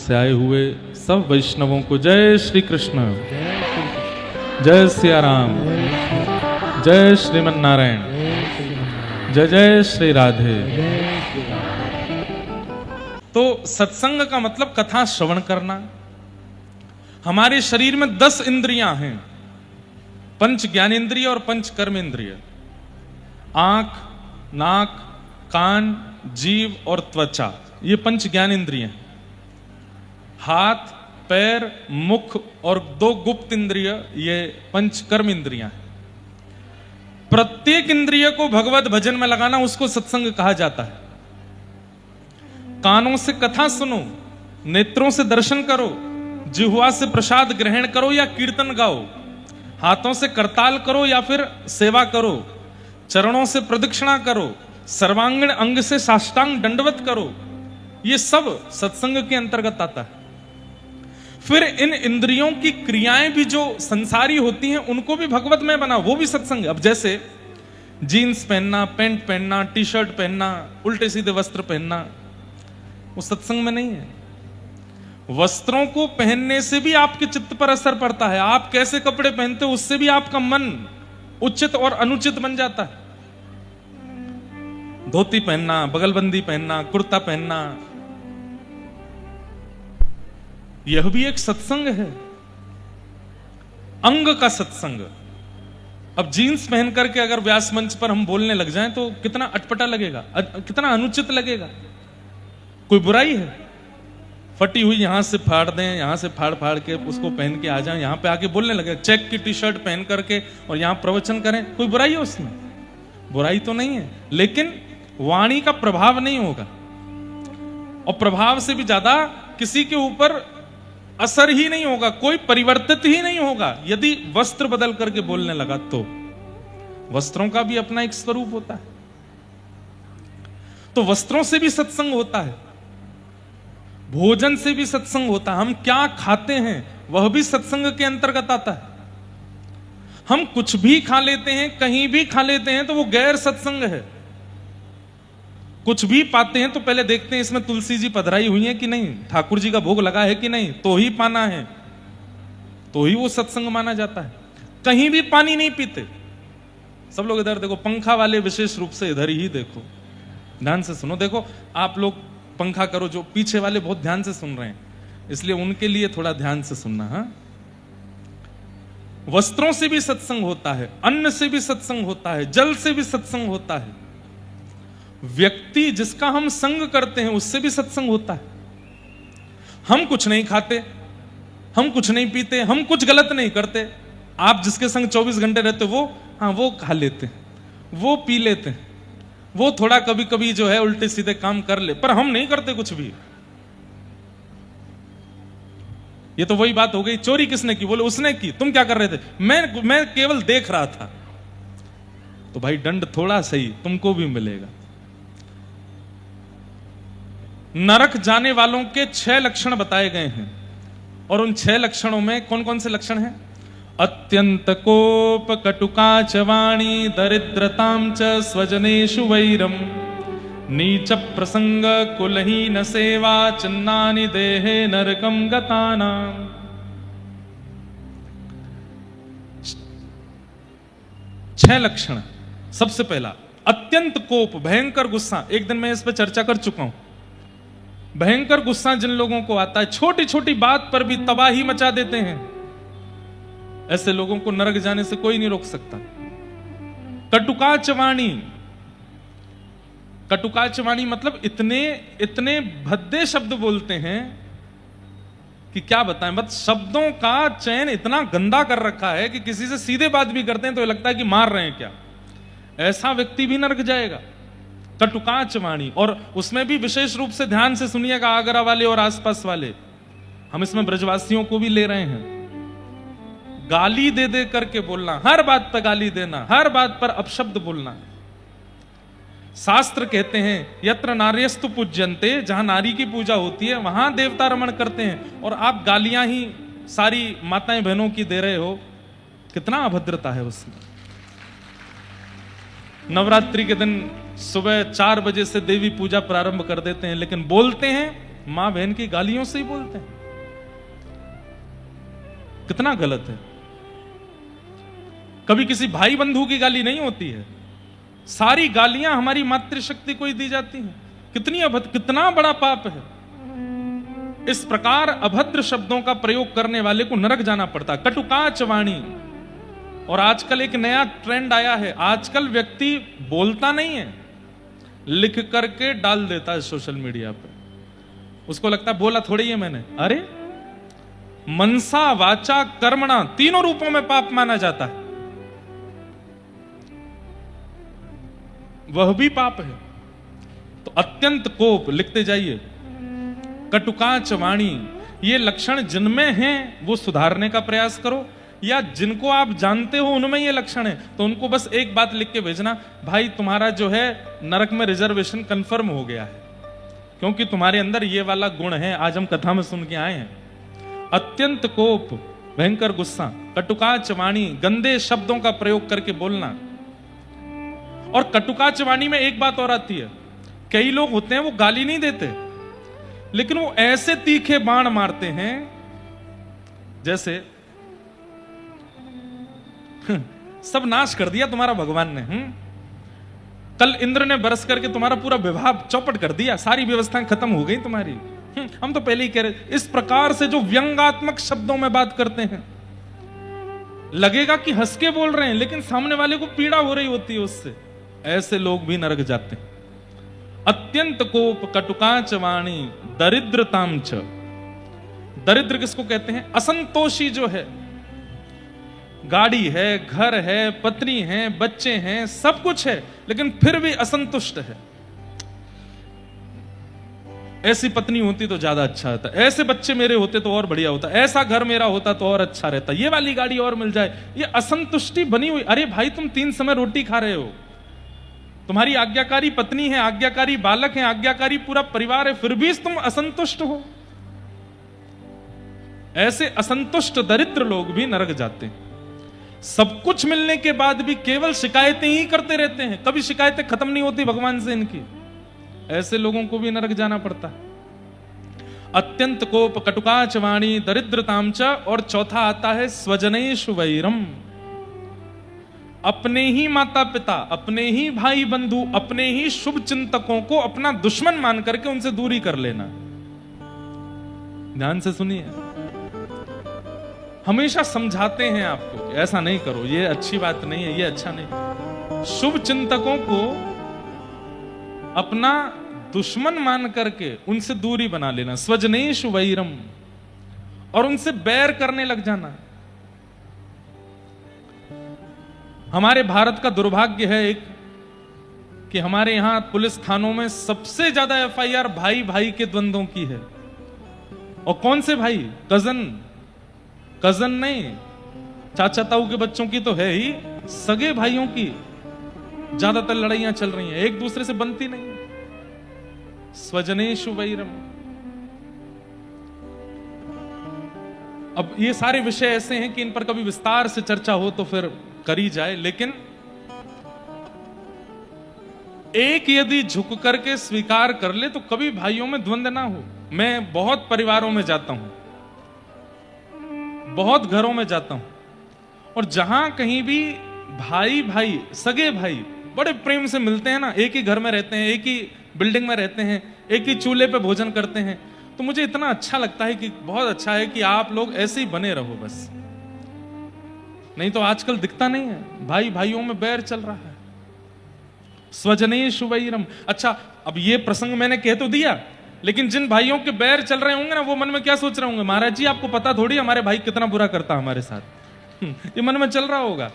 से आए हुए सब वैष्णवों को जय श्री कृष्ण, जय सिया राम, जय श्रीमन नारायण, जय जय श्री राधे। तो सत्संग का मतलब कथा श्रवण करना। हमारे शरीर में 10 इंद्रियां हैं, पंच ज्ञानेंद्रिय और पंच कर्मेंद्रिय। आंख, नाक, कान, जीव और त्वचा, ये पंच ज्ञानेंद्रिय हैं। हाथ, पैर, मुख और 2 गुप्त इंद्रिय, ये पंच कर्म इंद्रियां हैं। प्रत्येक इंद्रिय को भगवत भजन में लगाना, उसको सत्संग कहा जाता है। कानों से कथा सुनो, नेत्रों से दर्शन करो, जिह्वा से प्रसाद ग्रहण करो या कीर्तन गाओ, हाथों से करताल करो या फिर सेवा करो, चरणों से प्रदक्षिणा करो, सर्वांगीण अंग से साष्टांग दंडवत करो, ये सब सत्संग के अंतर्गत आता है। फिर इन इंद्रियों की क्रियाएं भी जो संसारी होती हैं उनको भी भगवत में बना, वो भी सत्संग। अब जैसे जीन्स पहनना, पैंट पहनना, टी शर्ट पहनना, उल्टे सीधे वस्त्र पहनना, वो सत्संग में नहीं है। वस्त्रों को पहनने से भी आपके चित्त पर असर पड़ता है। आप कैसे कपड़े पहनते हो उससे भी आपका मन उचित और अनुचित बन जाता है। धोती पहनना, बगलबंदी पहनना, कुर्ता पहनना, यह भी एक सत्संग है, अंग का सत्संग। अब जीन्स पहन करके अगर व्यास मंच पर हम बोलने लग जाएं तो कितना अटपटा लगेगा, कितना अनुचित लगेगा। कोई बुराई है? फटी हुई यहां से फाड़ दें, यहां से फाड़ फाड़ के उसको पहन के आ जाएं, यहां पे आके बोलने लगे, चेक की टी शर्ट पहन करके और यहां प्रवचन करें, कोई बुराई है उसमें? बुराई तो नहीं है, लेकिन वाणी का प्रभाव नहीं होगा। और प्रभाव से भी ज्यादा किसी के ऊपर असर ही नहीं होगा, कोई परिवर्तित ही नहीं होगा यदि वस्त्र बदल करके बोलने लगा तो। वस्त्रों का भी अपना एक स्वरूप होता है। तो वस्त्रों से भी सत्संग होता है, भोजन से भी सत्संग होता है। हम क्या खाते हैं वह भी सत्संग के अंतर्गत आता है। हम कुछ भी खा लेते हैं, कहीं भी खा लेते हैं तो वो गैर सत्संग है। कुछ भी पाते हैं तो पहले देखते हैं इसमें तुलसी जी पधराई हुई है कि नहीं, ठाकुर जी का भोग लगा है कि नहीं, तो ही पाना है, तो ही वो सत्संग माना जाता है। कहीं भी पानी नहीं पीते। सब लोग इधर देखो, पंखा वाले विशेष रूप से इधर ही देखो, ध्यान से सुनो। देखो आप लोग पंखा करो, जो पीछे वाले बहुत ध्यान से सुन रहे हैं, इसलिए उनके लिए थोड़ा ध्यान से सुनना। हाँ, वस्त्रों से भी सत्संग होता है, अन्न से भी सत्संग होता है, जल से भी सत्संग होता है। व्यक्ति जिसका हम संग करते हैं उससे भी सत्संग होता है। हम कुछ नहीं खाते, हम कुछ नहीं पीते, हम कुछ गलत नहीं करते। आप जिसके संग 24 घंटे रहते वो, हाँ वो खा लेते हैं, वो पी लेते हैं, वो थोड़ा कभी कभी जो है उल्टे सीधे काम कर ले, पर हम नहीं करते कुछ भी। ये तो वही बात हो गई, चोरी किसने की? बोले उसने की। तुम क्या कर रहे थे? मैं केवल देख रहा था। तो भाई दंड थोड़ा सही तुमको भी मिलेगा। नरक जाने वालों के 6 लक्षण बताए गए हैं, और उन 6 लक्षणों में कौन कौन से लक्षण हैं? अत्यंत कोप, कटुकाच वाणी, दरिद्रतां च स्वजनेषु वैरम, नीच प्रसंग, कुलहीन सेवा, चिन्नानि देहे नरकम गतानाम। 6 लक्षण। सबसे पहला अत्यंत कोप, भयंकर गुस्सा। एक दिन मैं इस पर चर्चा कर चुका हूं। भयंकर गुस्सा जिन लोगों को आता है, छोटी छोटी बात पर भी तबाही मचा देते हैं, ऐसे लोगों को नरक जाने से कोई नहीं रोक सकता। कटुकाच वाणी, कटुकाच वाणी मतलब इतने इतने भद्दे शब्द बोलते हैं कि क्या बताएं। बस शब्दों का चयन इतना गंदा कर रखा है कि किसी से सीधे बात भी करते हैं तो लगता है कि मार रहे हैं क्या। ऐसा व्यक्ति भी नरक जाएगा। कटुकाच वाणी, और उसमें भी विशेष रूप से ध्यान से सुनिएगा, आगरा वाले और आसपास वाले, हम इसमें ब्रजवासियों को भी ले रहे हैं। गाली दे दे करके बोलना, हर बात पर गाली देना, हर बात पर अपशब्द बोलना। शास्त्र कहते हैं यत्र नार्यस्तु पूज्यन्ते, जहां नारी की पूजा होती है वहां देवता रमण करते हैं, और आप गालियां ही सारी माताएं बहनों की दे रहे हो। कितना अभद्रता है उसमें। नवरात्रि के दिन सुबह 4 बजे से देवी पूजा प्रारंभ कर देते हैं, लेकिन बोलते हैं मां बहन की गालियों से ही बोलते हैं। कितना गलत है। कभी किसी भाई बंधु की गाली नहीं होती है, सारी गालियां हमारी मातृशक्ति को ही दी जाती हैं। कितना बड़ा पाप है। इस प्रकार अभद्र शब्दों का प्रयोग करने वाले को नरक जाना पड़ता। कटुकाच वाणी। और आजकल एक नया ट्रेंड आया है, आजकल व्यक्ति बोलता नहीं है, लिख करके डाल देता है सोशल मीडिया पे। उसको लगता है बोला थोड़ी है मैंने। अरे मनसा वाचा कर्मणा तीनों रूपों में पाप माना जाता है, वह भी पाप है। तो अत्यंत कोप, लिखते जाइए, कटुकाच वाणी, ये लक्षण जिनमें हैं वो सुधारने का प्रयास करो, या जिनको आप जानते हो उनमें ये लक्षण है तो उनको बस एक बात लिख के भेजना, भाई तुम्हारा जो है नरक में रिजर्वेशन कंफर्म हो गया है, क्योंकि तुम्हारे अंदर ये वाला गुण है। आज हम कथा में सुन के आए हैं। अत्यंत कोप, भयंकर गुस्सा, कटुकाच वाणी, गंदे शब्दों का प्रयोग करके बोलना। और कटुकाच वाणी में एक बात और आती है, कई लोग होते हैं वो गाली नहीं देते, लेकिन वो ऐसे तीखे बाण मारते हैं जैसे सब नाश कर दिया तुम्हारा भगवान ने। कल इंद्र ने बरस करके तुम्हारा पूरा विभाग चौपट कर दिया, सारी व्यवस्थाएं खत्म हो गई तुम्हारी। हम तो पहले ही कह रहे। इस प्रकार से जो व्यंग्यात्मक शब्दों में बात करते हैं, लगेगा कि हंस के बोल रहे हैं, लेकिन सामने वाले को पीड़ा हो रही होती है उससे। ऐसे लोग भी नरक जाते हैं। अत्यंत कोप, कटुकाच वाणी, दरिद्रताम च। दरिद्र किसको कहते हैं? असंतोषी जो है, गाड़ी है, घर है, पत्नी है, बच्चे हैं, सब कुछ है, लेकिन फिर भी असंतुष्ट है। ऐसी पत्नी होती तो ज्यादा अच्छा होता, ऐसे बच्चे मेरे होते तो और बढ़िया होता, ऐसा घर मेरा होता तो और अच्छा रहता, ये वाली गाड़ी और मिल जाए। ये असंतुष्टि बनी हुई। अरे भाई, तुम 3 समय रोटी खा रहे हो, तुम्हारी आज्ञाकारी पत्नी है, आज्ञाकारी बालक है, आज्ञाकारी पूरा परिवार है, फिर भी तुम असंतुष्ट हो। ऐसे असंतुष्ट दरिद्र लोग भी नरक जाते हैं। सब कुछ मिलने के बाद भी केवल शिकायतें ही करते रहते हैं, कभी शिकायतें खत्म नहीं होती भगवान से इनकी। ऐसे लोगों को भी नरक जाना पड़ता है। अत्यंत कोप, कटुकाच वाणी, दरिद्रताम च। और चौथा आता है स्वजनेषु वैरम। अपने ही माता पिता, अपने ही भाई बंधु, अपने ही शुभ चिंतकों को अपना दुश्मन मान करके उनसे दूरी कर लेना। ध्यान से सुनिए, हमेशा समझाते हैं आपको कि ऐसा नहीं करो, ये अच्छी बात नहीं है, ये अच्छा नहीं। शुभ चिंतकों को अपना दुश्मन मान करके उनसे दूरी बना लेना, स्वजनेषु वैरम, और उनसे बैर करने लग जाना। हमारे भारत का दुर्भाग्य है एक, कि हमारे यहां पुलिस थानों में सबसे ज्यादा एफआईआर भाई भाई के द्वंद्वों की है। और कौन से भाई? कजन नहीं, चाचा ताऊ के बच्चों की तो है ही, सगे भाइयों की ज्यादातर लड़ाइयां चल रही हैं, एक दूसरे से बनती नहीं। स्वजनेषु वैरम। अब ये सारे विषय ऐसे हैं कि इन पर कभी विस्तार से चर्चा हो तो फिर करी जाए, लेकिन एक यदि झुक करके स्वीकार कर ले तो कभी भाइयों में द्वंद्व ना हो। मैं बहुत परिवारों में जाता हूं, बहुत घरों में जाता हूं, और जहां कहीं भी भाई भाई, सगे भाई बड़े प्रेम से मिलते हैं ना, एक ही घर में रहते हैं, एक ही बिल्डिंग में रहते हैं, एक ही चूल्हे पे भोजन करते हैं, तो मुझे इतना अच्छा लगता है कि बहुत अच्छा है कि आप लोग ऐसे ही बने रहो बस। नहीं तो आजकल दिखता नहीं है, भाई भाइयों में बैर चल रहा है। स्वजनेषु वैरम। अच्छा, अब ये प्रसंग मैंने कह तो दिया, लेकिन जिन भाइयों के बैर चल रहे होंगे ना, वो मन में क्या सोच रहे होंगे? महाराज जी, आपको पता थोड़ी हमारे भाई कितना बुरा करता हमारे साथ। ये मन में चल रहा होगा।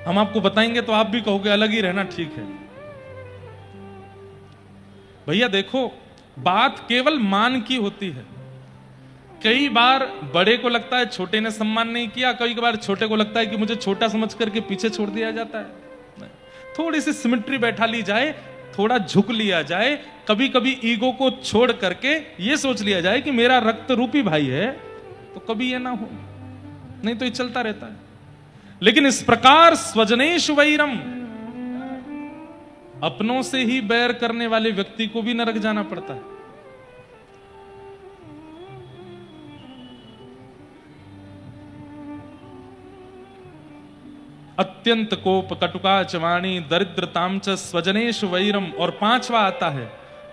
हम आपको बताएंगे तो आप भी कहोगे अलग ही रहना ठीक है। भैया देखो, बात केवल मान की होती है। कई बार बड़े को लगता है छोटे ने सम्मान नहीं किया, कई बार छोटे को लगता है कि मुझे छोटा समझ करके पीछे छोड़ दिया जाता है। थोड़ी सी सिमेट्री बैठा ली जाए, थोड़ा झुक लिया जाए, कभी कभी ईगो को छोड़ करके ये सोच लिया जाए कि मेरा रक्त रूपी भाई है, तो कभी ये ना हो, नहीं तो ये चलता रहता है। लेकिन इस प्रकार स्वजनेषु वैरम, अपनों से ही बैर करने वाले व्यक्ति को भी नरक जाना पड़ता है। अत्यंत कोप, कटुकाच वाणी, दरिद्रताम च स्वजनेश वैरम। और 5वां आता है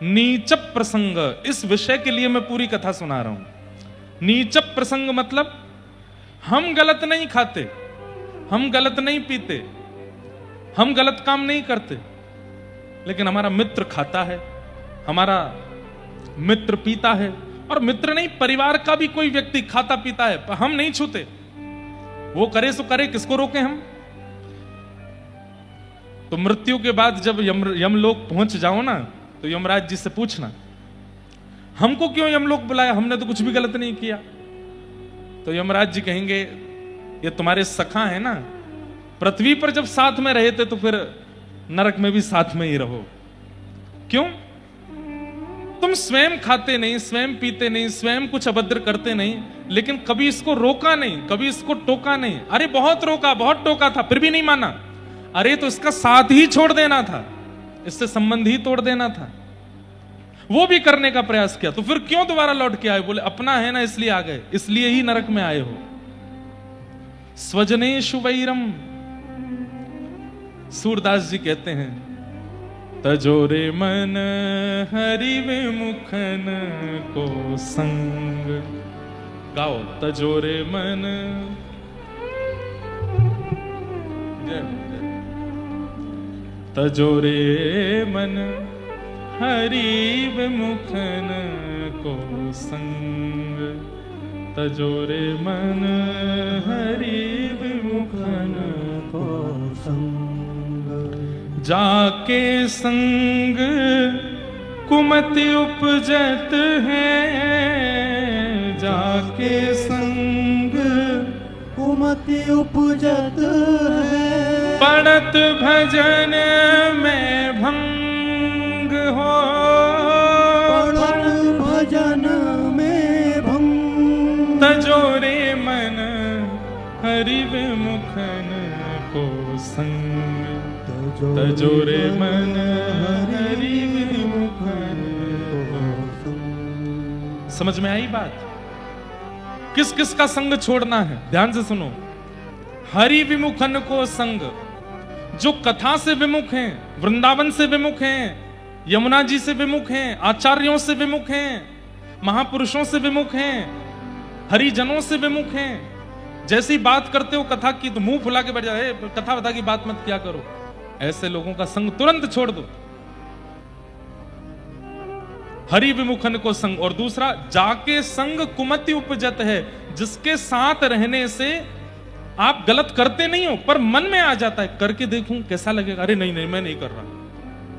नीच प्रसंग। इस विषय के लिए मैं पूरी कथा सुना रहा हूं। नीच प्रसंग मतलब हम गलत नहीं खाते, हम गलत नहीं पीते, हम गलत काम नहीं करते, लेकिन हमारा मित्र खाता है, हमारा मित्र पीता है। और मित्र नहीं, परिवार का भी कोई व्यक्ति खाता पीता है, पर हम नहीं छूते। वो करे सो करे, किसको रोके हम। तो मृत्यु के बाद जब यमलोक पहुंच जाओ ना, तो यमराज जी से पूछना हमको क्यों यमलोक बुलाया, हमने तो कुछ भी गलत नहीं किया। तो यमराज जी कहेंगे ये तुम्हारे सखा है ना, पृथ्वी पर जब साथ में रहे थे तो फिर नरक में भी साथ में ही रहो। क्यों? तुम स्वयं खाते नहीं, स्वयं पीते नहीं, स्वयं कुछ अभद्र करते नहीं, लेकिन कभी इसको रोका नहीं, कभी इसको टोका नहीं। अरे बहुत रोका, बहुत टोका था, फिर भी नहीं माना। अरे तो इसका साथ ही छोड़ देना था, इससे संबंध ही तोड़ देना था। वो भी करने का प्रयास किया, तो फिर क्यों दोबारा लौट के आए? बोले अपना है ना इसलिए आ गए, इसलिए ही नरक में आए हो। स्वजनेषु वैरम। सूरदास जी कहते हैं तजोरे मन हरि विमुखन को संग। गाओ तजोरे मन। तजोरे मन हरि विमुखन को संग। तजोरे मन हरि विमुखन को संग। जाके संग कुमति उपजत है, जाके संग कुमति उपजत है। पड़त भजन में भंग हो, पड़त भजन में भंग। तजोरे मन हरि विमुखन को संग। तजोरे मन हरि विमुखन को संग। समझ में आई बात? किस किस का संग छोड़ना है? ध्यान से सुनो। हरि विमुखन को संग, जो कथा से विमुख हैं, वृंदावन से विमुख हैं, यमुना जी से विमुख हैं, आचार्यों से विमुख हैं, महापुरुषों से विमुख हैं, हरिजनों से विमुख हैं। जैसी बात करते हो कथा की तो मुंह फुला के बैठ जाए, कथा वथा की बात मत किया करो। ऐसे लोगों का संग तुरंत छोड़ दो। हरि विमुखन को संग। और दूसरा, जाके संग कुमति उपजत है, जिसके साथ रहने से आप गलत करते नहीं हो पर मन में आ जाता है, करके देखूं कैसा लगेगा। अरे नहीं नहीं मैं नहीं कर रहा।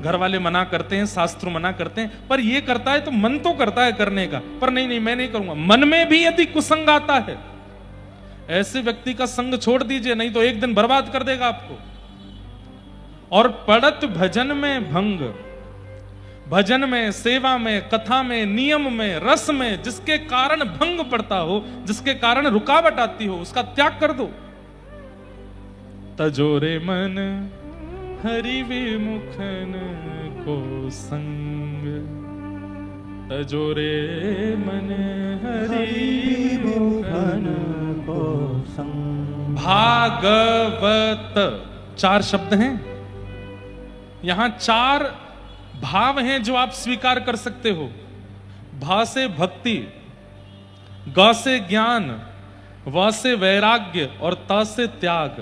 घर वाले मना करते हैं, शास्त्र मना करते हैं, पर ये करता है तो मन तो करता है करने का, पर नहीं नहीं मैं नहीं करूंगा। मन में भी यदि कुसंग आता है, ऐसे व्यक्ति का संग छोड़ दीजिए, नहीं तो एक दिन बर्बाद कर देगा आपको। और पड़त भजन में भंग। भजन में, सेवा में, कथा में, नियम में, रस में जिसके कारण भंग पड़ता हो, जिसके कारण रुकावट आती हो, उसका त्याग कर दो। तजोरे मन हरि विमुखन को संग। तजोरे मन हरि विमुखन को संग। भागवत 4 शब्द हैं। यहां 4 भाव हैं जो आप स्वीकार कर सकते हो। भा से भक्ति, ग से ज्ञान, व से वैराग्य और त से त्याग।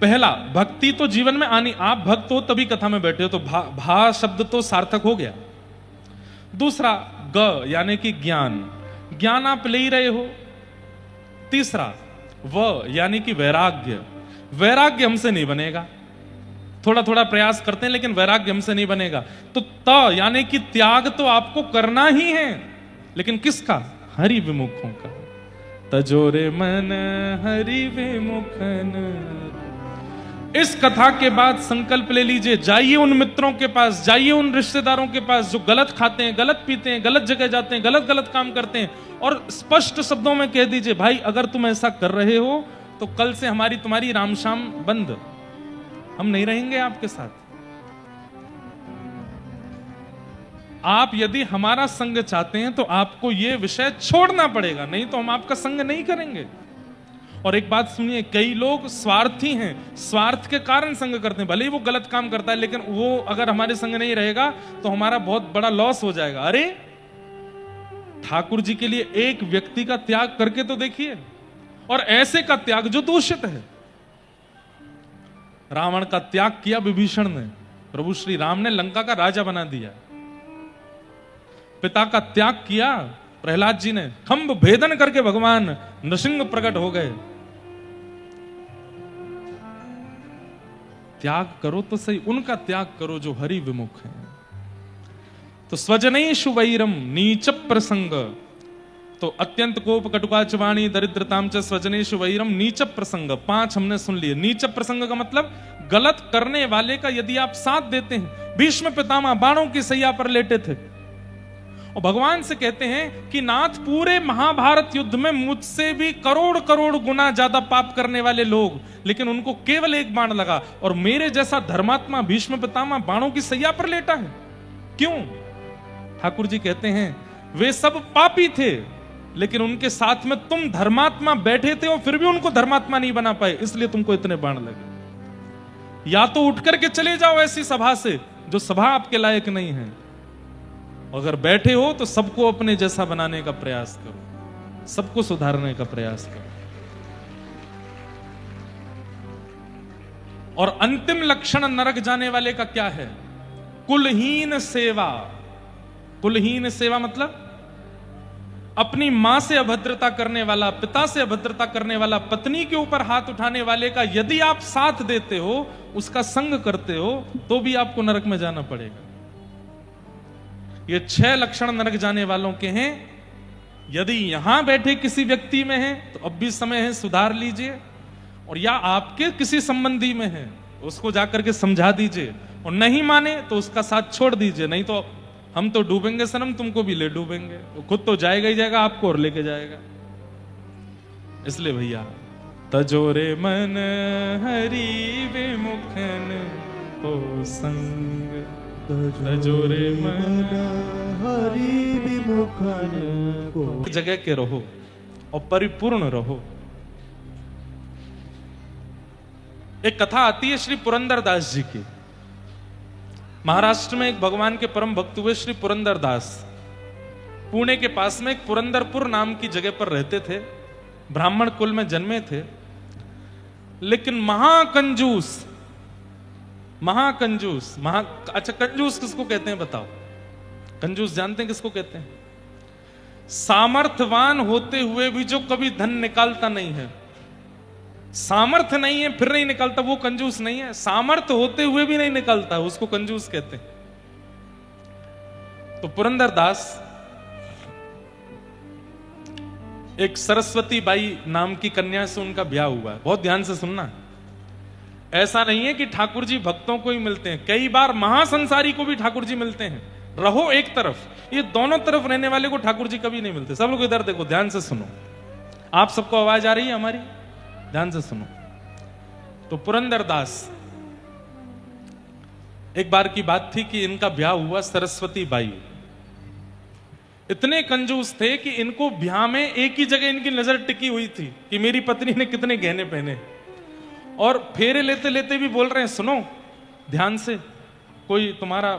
पहला, भक्ति तो जीवन में आनी, आप भक्त हो तभी कथा में बैठे हो, तो भा शब्द तो सार्थक हो गया। दूसरा, ग यानी कि ज्ञान, ज्ञान आप ले ही रहे हो। तीसरा, व यानी कि वैराग्य, वैराग्य हमसे नहीं बनेगा, थोड़ा थोड़ा प्रयास करते हैं लेकिन वैराग्य हमसे नहीं बनेगा। तो त यानी कि त्याग तो आपको करना ही है, लेकिन किसका? हरि विमुखों का। तजोरे मन हरि विमुखन। इस कथा के बाद संकल्प ले लीजिए, जाइए उन मित्रों के पास, जाइए उन रिश्तेदारों के पास जो गलत खाते हैं, गलत पीते हैं, गलत जगह जाते हैं, गलत गलत काम करते हैं, और स्पष्ट शब्दों में कह दीजिए, भाई अगर तुम ऐसा कर रहे हो तो कल से हमारी तुम्हारी रामशाम बंद, हम नहीं रहेंगे आपके साथ। आप यदि हमारा संग चाहते हैं तो आपको यह विषय छोड़ना पड़ेगा, नहीं तो हम आपका संग नहीं करेंगे। और एक बात सुनिए, कई लोग स्वार्थी हैं, स्वार्थ के कारण संग करते हैं। भले ही वो गलत काम करता है, लेकिन वो अगर हमारे संग नहीं रहेगा तो हमारा बहुत बड़ा लॉस हो जाएगा। अरे ठाकुर जी के लिए एक व्यक्ति का त्याग करके तो देखिए, और ऐसे का त्याग जो दूषित है। रावण का त्याग किया विभीषण ने, प्रभु श्री राम ने लंका का राजा बना दिया। पिता का त्याग किया प्रहलाद जी ने, खंभ भेदन करके भगवान नृसिंह प्रकट हो गए। त्याग करो तो सही, उनका त्याग करो जो हरि विमुख है। तो स्वजनेषु वैरम नीच प्रसंग, तो अत्यंत कोप कटुकाच वाणी दरिद्रताम च स्वजनेषु वैरम नीच प्रसंग। 5 हमने सुन लिए। नीच प्रसंग का मतलब गलत करने वाले का यदि आप साथ देते हैं। भीष्म पितामह बाणों की सैया पर लेटे थे और भगवान से कहते हैं कि नाथ, पूरे महाभारत युद्ध में मुझसे भी करोड़ करोड़ गुना ज्यादा पाप करने वाले लोग, लेकिन उनको केवल एक बाण लगा, और मेरे जैसा धर्मात्मा भीष्म पितामह बाणों की सैया पर लेटा है। क्यों? ठाकुर जी कहते हैं वे सब पापी थे, लेकिन उनके साथ में तुम धर्मात्मा बैठे थे और फिर भी उनको धर्मात्मा नहीं बना पाए, इसलिए तुमको इतने बाण लगे। या तो उठ करके चले जाओ ऐसी सभा से जो सभा आपके लायक नहीं है, अगर बैठे हो तो सबको अपने जैसा बनाने का प्रयास करो, सबको सुधारने का प्रयास करो। और अंतिम लक्षण नरक जाने वाले का क्या है? कुलहीन सेवा। कुलहीन सेवा मतलब अपनी मां से अभद्रता करने वाला, पिता से अभद्रता करने वाला, पत्नी के ऊपर हाथ उठाने वाले का यदि आप साथ देते हो, उसका संग करते हो, तो भी आपको नरक में जाना पड़ेगा। ये 6 लक्षण नरक जाने वालों के हैं। यदि यहां बैठे किसी व्यक्ति में है तो अब भी समय है, सुधार लीजिए। और या आपके किसी संबंधी में है, उसको जाकर के समझा दीजिए, और नहीं माने तो उसका साथ छोड़ दीजिए। नहीं तो हम तो डूबेंगे सनम, तुमको भी ले डूबेंगे। वो खुद तो जाएगा ही जाएगा, आपको और लेके जाएगा। इसलिए भैया, तजोरे मन हरि विमुखन हो संग, तजोरे मन हरि विमुखन को जगह के रहो और परिपूर्ण रहो। एक कथा आती है श्री पुरंदरदास जी की। महाराष्ट्र में एक भगवान के परम भक्त हुए श्री पुरंदरदास, पुणे के पास में एक पुरंदरपुर नाम की जगह पर रहते थे। ब्राह्मण कुल में जन्मे थे, लेकिन महाकंजूस। अच्छा, कंजूस किसको कहते हैं बताओ? कंजूस जानते हैं किसको कहते हैं? सामर्थ्यवान होते हुए भी जो कभी धन निकालता नहीं है। सामर्थ्य नहीं है फिर नहीं निकालता, वो कंजूस नहीं है। सामर्थ्य होते हुए भी नहीं निकालता, उसको कंजूस कहते हैं। तो पुरंदरदास एक सरस्वती बाई नाम की कन्या से उनका ब्याह हुआ है। बहुत ध्यान से सुनना, ऐसा नहीं है कि ठाकुर जी भक्तों को ही मिलते हैं, कई बार महासंसारी को भी ठाकुर जी मिलते हैं। रहो एक तरफ, ये दोनों तरफ रहने वाले को ठाकुर जी कभी नहीं मिलते। सब लोग इधर देखो, ध्यान से सुनो। आप सबको आवाज आ रही है हमारी? ध्यान से सुनो। तो पुरंदरदास, एक बार की बात थी कि इनका ब्याह हुआ सरस्वती बाई। इतने कंजूस थे कि इनको ब्याह में एक ही जगह इनकी नजर टिकी हुई थी कि मेरी पत्नी ने कितने गहने पहने, और फेरे लेते लेते भी बोल रहे हैं सुनो ध्यान से, कोई तुम्हारा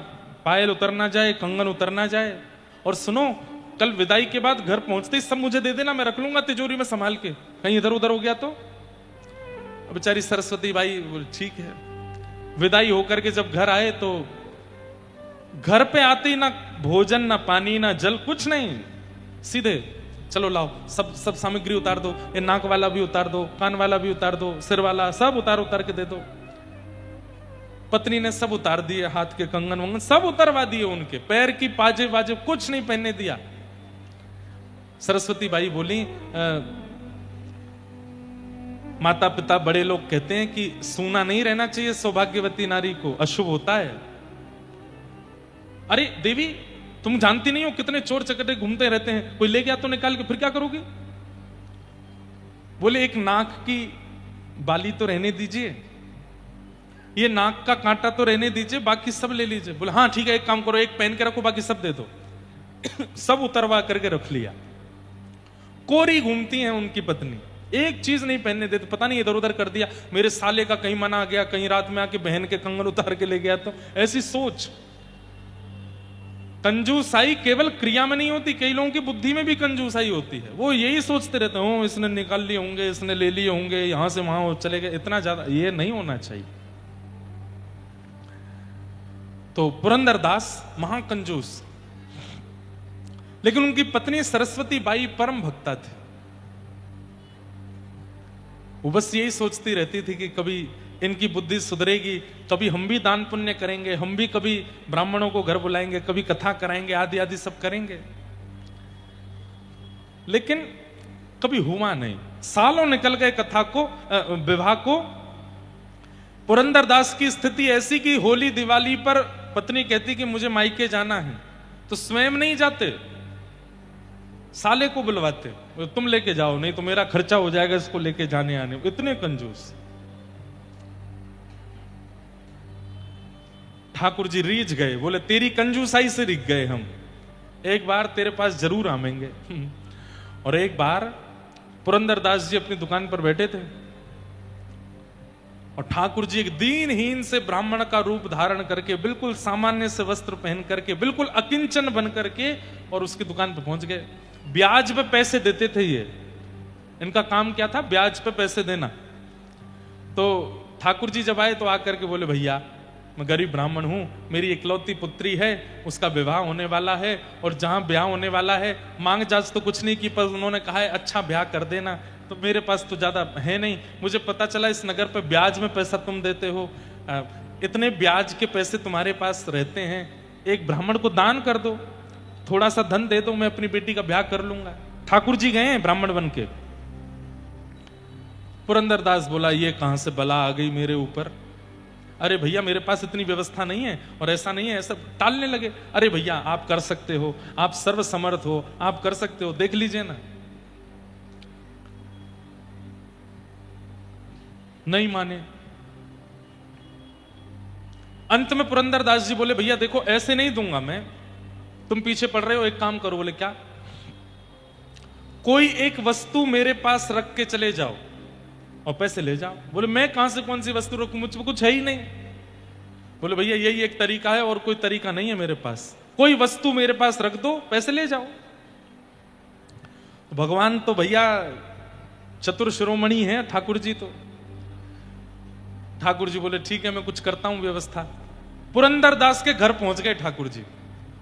पायल उतर ना जाए, कंगन उतर ना जाए, और सुनो कल विदाई के बाद घर पहुंचते ही सब मुझे दे देना, मैं रख लूंगा तिजोरी में संभाल के, कहीं इधर उधर हो गया तो। बेचारी सरस्वती बाई बोली ठीक है। विदाई होकर के जब घर आए तो घर पे आते ही ना भोजन, ना पानी, ना जल, कुछ नहीं, सीधे चलो लाओ सब सामग्री उतार दो, ये नाक वाला भी उतार दो, कान वाला भी उतार दो, सिर वाला सब उतार के दे दो। पत्नी ने सब उतार दिए, हाथ के कंगन वंगन सब उतरवा दिए, उनके पैर की पाजे वाजे कुछ नहीं पहनने दिया। सरस्वती बाई बोली, माता पिता बड़े लोग कहते हैं कि सूना नहीं रहना चाहिए सौभाग्यवती नारी को, अशुभ होता है। अरे देवी तुम जानती नहीं हो कितने चोर चकटे घूमते रहते हैं, कोई ले गया तो निकाल के फिर क्या करोगी? बोले एक नाक की बाली तो रहने दीजिए, ये नाक का कांटा तो रहने दीजिए, बाकी सब ले लीजिए। बोले हाँ ठीक है, एक काम करो, एक पहन के रखो, बाकी सब दे दो। सब उतरवा करके रख लिया। कोरी घूमती हैं उनकी पत्नी, एक चीज नहीं पहनने देते, पता नहीं इधर उधर कर दिया, मेरे साले का कहीं मना आ गया, कहीं रात में आके बहन के कंगन उतार के ले गया, तो ऐसी सोच। कंजूसाई केवल क्रिया में नहीं होती, कई लोगों की बुद्धि में भी कंजूसाई होती है। वो यही सोचते रहते हैं, इसने निकाल लिए होंगे, इसने ले लिए होंगे, यहां से वहां चले गए, इतना ज्यादा ये नहीं होना चाहिए। तो पुरंदरदास महाकंजूस, लेकिन उनकी पत्नी सरस्वती बाई परम भक्ता थी। वो बस यही सोचती रहती थी कि कभी इनकी बुद्धि सुधरेगी, कभी हम भी दान पुण्य करेंगे, हम भी कभी ब्राह्मणों को घर बुलाएंगे, कभी कथा कराएंगे, आदि आदि सब करेंगे। लेकिन कभी हुआ नहीं। सालों निकल गए कथा को, विवाह को। पुरंदरदास की स्थिति ऐसी कि होली दिवाली पर पत्नी कहती कि मुझे मायके जाना है, तो स्वयं नहीं जाते, साले को बुलवाते, तुम लेके जाओ, नहीं तो मेरा खर्चा हो जाएगा इसको लेके जाने आने। इतने कंजूस। ठाकुर जी रीझ गए, बोले तेरी कंजूसाई से रिझ गए हम, एक बार तेरे पास जरूर आवेंगे। और एक बार पुरंदरदास जी अपनी दुकान पर बैठे थे और ठाकुर जी एक दीनहीन से ब्राह्मण का रूप धारण करके, बिल्कुल सामान्य से वस्त्र पहन करके, बिल्कुल अकिंचन बन करके और उसकी दुकान पर पहुंच गए। ब्याज पे पैसे देते थे ये, इनका काम क्या था, ब्याज पे पैसे देना। तो ठाकुर जी जब आए तो आकर के बोले, भैया मैं गरीब ब्राह्मण हूं, मेरी इकलौती पुत्री है, उसका विवाह होने वाला है, और जहां ब्याह होने वाला है, मांग जाच तो कुछ नहीं की, पर उन्होंने कहा है अच्छा ब्याह कर देना, तो मेरे पास तो ज्यादा है नहीं, मुझे पता चला इस नगर पे ब्याज में पैसा तुम देते हो, इतने ब्याज के पैसे तुम्हारे पास रहते हैं, एक ब्राह्मण को दान कर दो, थोड़ा सा धन दे दो, मैं अपनी बेटी का ब्याह कर लूंगा। ठाकुर जी गए ब्राह्मण बन के। पुरंदरदास बोला, ये कहां से बला आ गई मेरे ऊपर, अरे भैया मेरे पास इतनी व्यवस्था नहीं है, और ऐसा नहीं है, ऐसा टालने लगे। अरे भैया आप कर सकते हो, आप सर्वसमर्थ हो, आप कर सकते हो, देख लीजिए ना। नहीं माने। अंत में पुरंदरदास जी बोले, भैया देखो ऐसे नहीं दूंगा मैं, तुम पीछे पड़ रहे हो, एक काम करो। बोले क्या? कोई एक वस्तु मेरे पास रख के चले जाओ और पैसे ले जाओ। बोले मैं कहां से कौन सी वस्तु रखूं, मुझ में कुछ है ही नहीं। बोले भैया यही एक तरीका है, और कोई तरीका नहीं है मेरे पास, कोई वस्तु मेरे पास रख दो, पैसे ले जाओ। तो भगवान तो भैया चतुर शिरोमणि है ठाकुर जी। तो ठाकुर जी बोले ठीक है मैं कुछ करता हूं व्यवस्था। पुरंदरदास के घर पहुंच गए ठाकुर जी,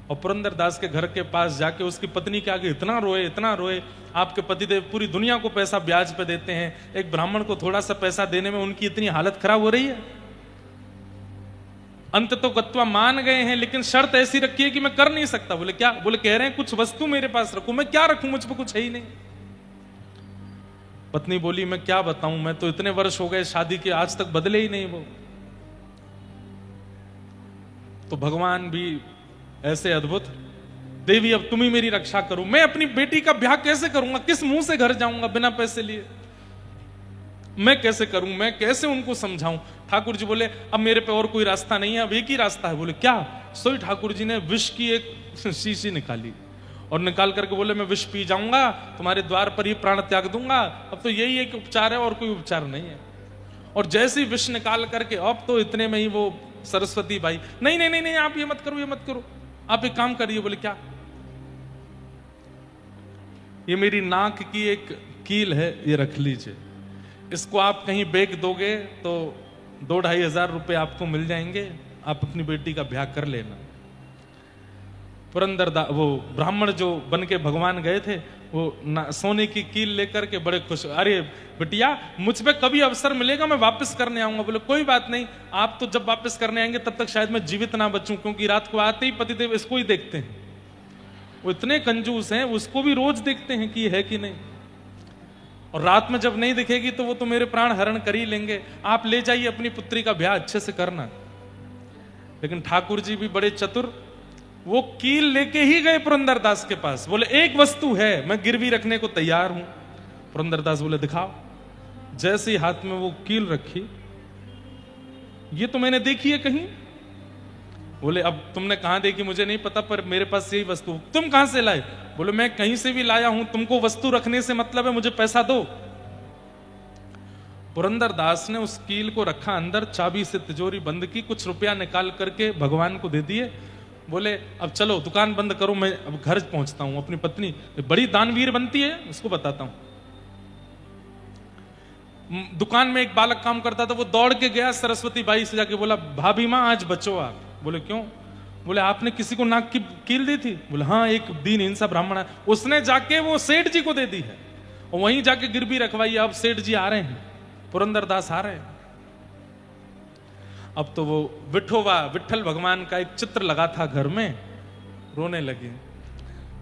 और पुरंदरदास के घर के पास जाके उसकी पत्नी के आगे इतना रोए, इतना रोए, आपके पतिदेव पूरी दुनिया को पैसा ब्याज पे देते हैं, एक ब्राह्मण को थोड़ा सा पैसा देने में उनकी इतनी हालत खराब हो रही है। अंत तो गत्वा मान गए हैं, लेकिन शर्त ऐसी रखी है कि मैं कर नहीं सकता। बोले क्या? बोले कह रहे हैं कुछ वस्तु मेरे पास रखूं, मैं क्या रखूं, मुझ पर कुछ है ही नहीं। पत्नी बोली मैं क्या बताऊं, मैं तो इतने वर्ष हो गए शादी के, आज तक बदले ही नहीं वो। तो भगवान भी ऐसे अद्भुत, देवी अब तुम ही मेरी रक्षा करो, मैं अपनी बेटी का ब्याह कैसे करूंगा, किस मुंह से घर जाऊंगा बिना पैसे लिए, मैं कैसे करूं, मैं कैसे उनको समझाऊं। ठाकुर जी बोले अब मेरे पे और कोई रास्ता नहीं है, अब एक ही रास्ता है। बोले क्या? सोई ठाकुर जी ने विष की एक शीशी निकाली और निकाल करके बोले मैं विष पी जाऊंगा, तुम्हारे द्वार पर ही प्राण त्याग दूंगा, अब तो यही एक उपचार है और कोई उपचार नहीं है। और जैसे ही विष निकाल करके, अब तो इतने में ही वो सरस्वती बाई, नहीं नहीं नहीं नहीं आप ये मत करो, ये मत करो, आप एक काम करिए। बोले क्या? ये मेरी नाक की एक कील है, ये रख लीजिए, इसको आप कहीं बेच दोगे तो 2-2.5 हजार रुपए आपको मिल जाएंगे, आप अपनी बेटी का ब्याह कर लेना। पुरंदरदास वो ब्राह्मण जो बन के भगवान गए थे, वो सोने की कील लेकर के बड़े खुश, अरे बिटिया मुझ पे कभी अवसर मिलेगा मैं वापस करने आऊंगा। बोले कोई बात नहीं, आप तो जब वापस करने आएंगे तब तक शायद मैं जीवित ना बचूं, क्योंकि रात को आते ही पतिदेव इसको ही देखते हैं, वो इतने कंजूस हैं, उसको भी रोज देखते हैं कि है कि नहीं, और रात में जब नहीं दिखेगी तो वो तो मेरे प्राण हरण कर ही लेंगे, आप ले जाइए अपनी पुत्री का ब्याह अच्छे से करना। लेकिन ठाकुर जी भी बड़े चतुर, वो कील लेके ही गए पुरंदरदास के पास। बोले एक वस्तु है, मैं गिरवी रखने को तैयार हूं। पुरंदरदास बोले दिखाओ। जैसे ही हाथ में वो कील रखी, ये तो मैंने देखी है कहीं। बोले अब तुमने कहां देखी मुझे नहीं पता, पर मेरे पास यही वस्तु, तुम कहां से लाए? बोले मैं कहीं से भी लाया हूं, तुमको वस्तु रखने से मतलब है, मुझे पैसा दो। पुरंदरदास ने उस कील को रखा अंदर, चाबी से तिजोरी बंद की, कुछ रुपया निकाल करके भगवान को दे दिए। बोले अब चलो दुकान बंद करो, मैं अब घर पहुंचता हूं। अपनी पत्नी बड़ी दानवीर बनती है, उसको बताता हूं। दुकान में एक बालक काम करता था, वो दौड़ के गया सरस्वती बाई से जाके बोला, भाभी माँ आज बचो आप। बोले क्यों? बोले आपने किसी को नाक की कील दी थी? बोले हाँ, एक दीन सा ब्राह्मण है, उसने जाके वो सेठ जी को दे दी है, और वहीं जाके गिरवी रखवाई। अब सेठ जी आ रहे हैं, पुरंदरदास आ रहे हैं। अब तो वो विठल भगवान का एक चित्र लगा था घर में, रोने लगे।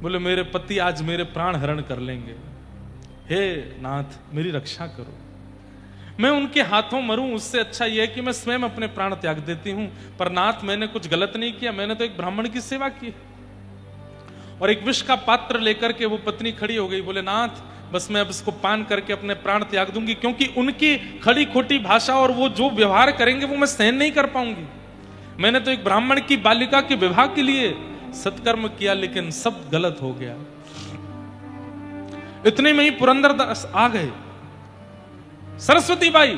बोले मेरे पति आज मेरे प्राण हरण कर लेंगे, हे नाथ मेरी रक्षा करो, मैं उनके हाथों मरूं, उससे अच्छा यह है कि मैं स्वयं अपने प्राण त्याग देती हूं। पर नाथ मैंने कुछ गलत नहीं किया, मैंने तो एक ब्राह्मण की सेवा की। और एक विष का पात्र लेकर के वो पत्नी खड़ी हो गई। बोले नाथ बस मैं अब इसको पान करके अपने प्राण त्याग दूंगी, क्योंकि उनकी खड़ी खोटी भाषा और वो जो व्यवहार करेंगे वो मैं सहन नहीं कर पाऊंगी। मैंने तो एक ब्राह्मण की बालिका के विवाह के लिए सत्कर्म किया, लेकिन सब गलत हो गया। इतने में ही पुरंदरदास आ गए, सरस्वती बाई,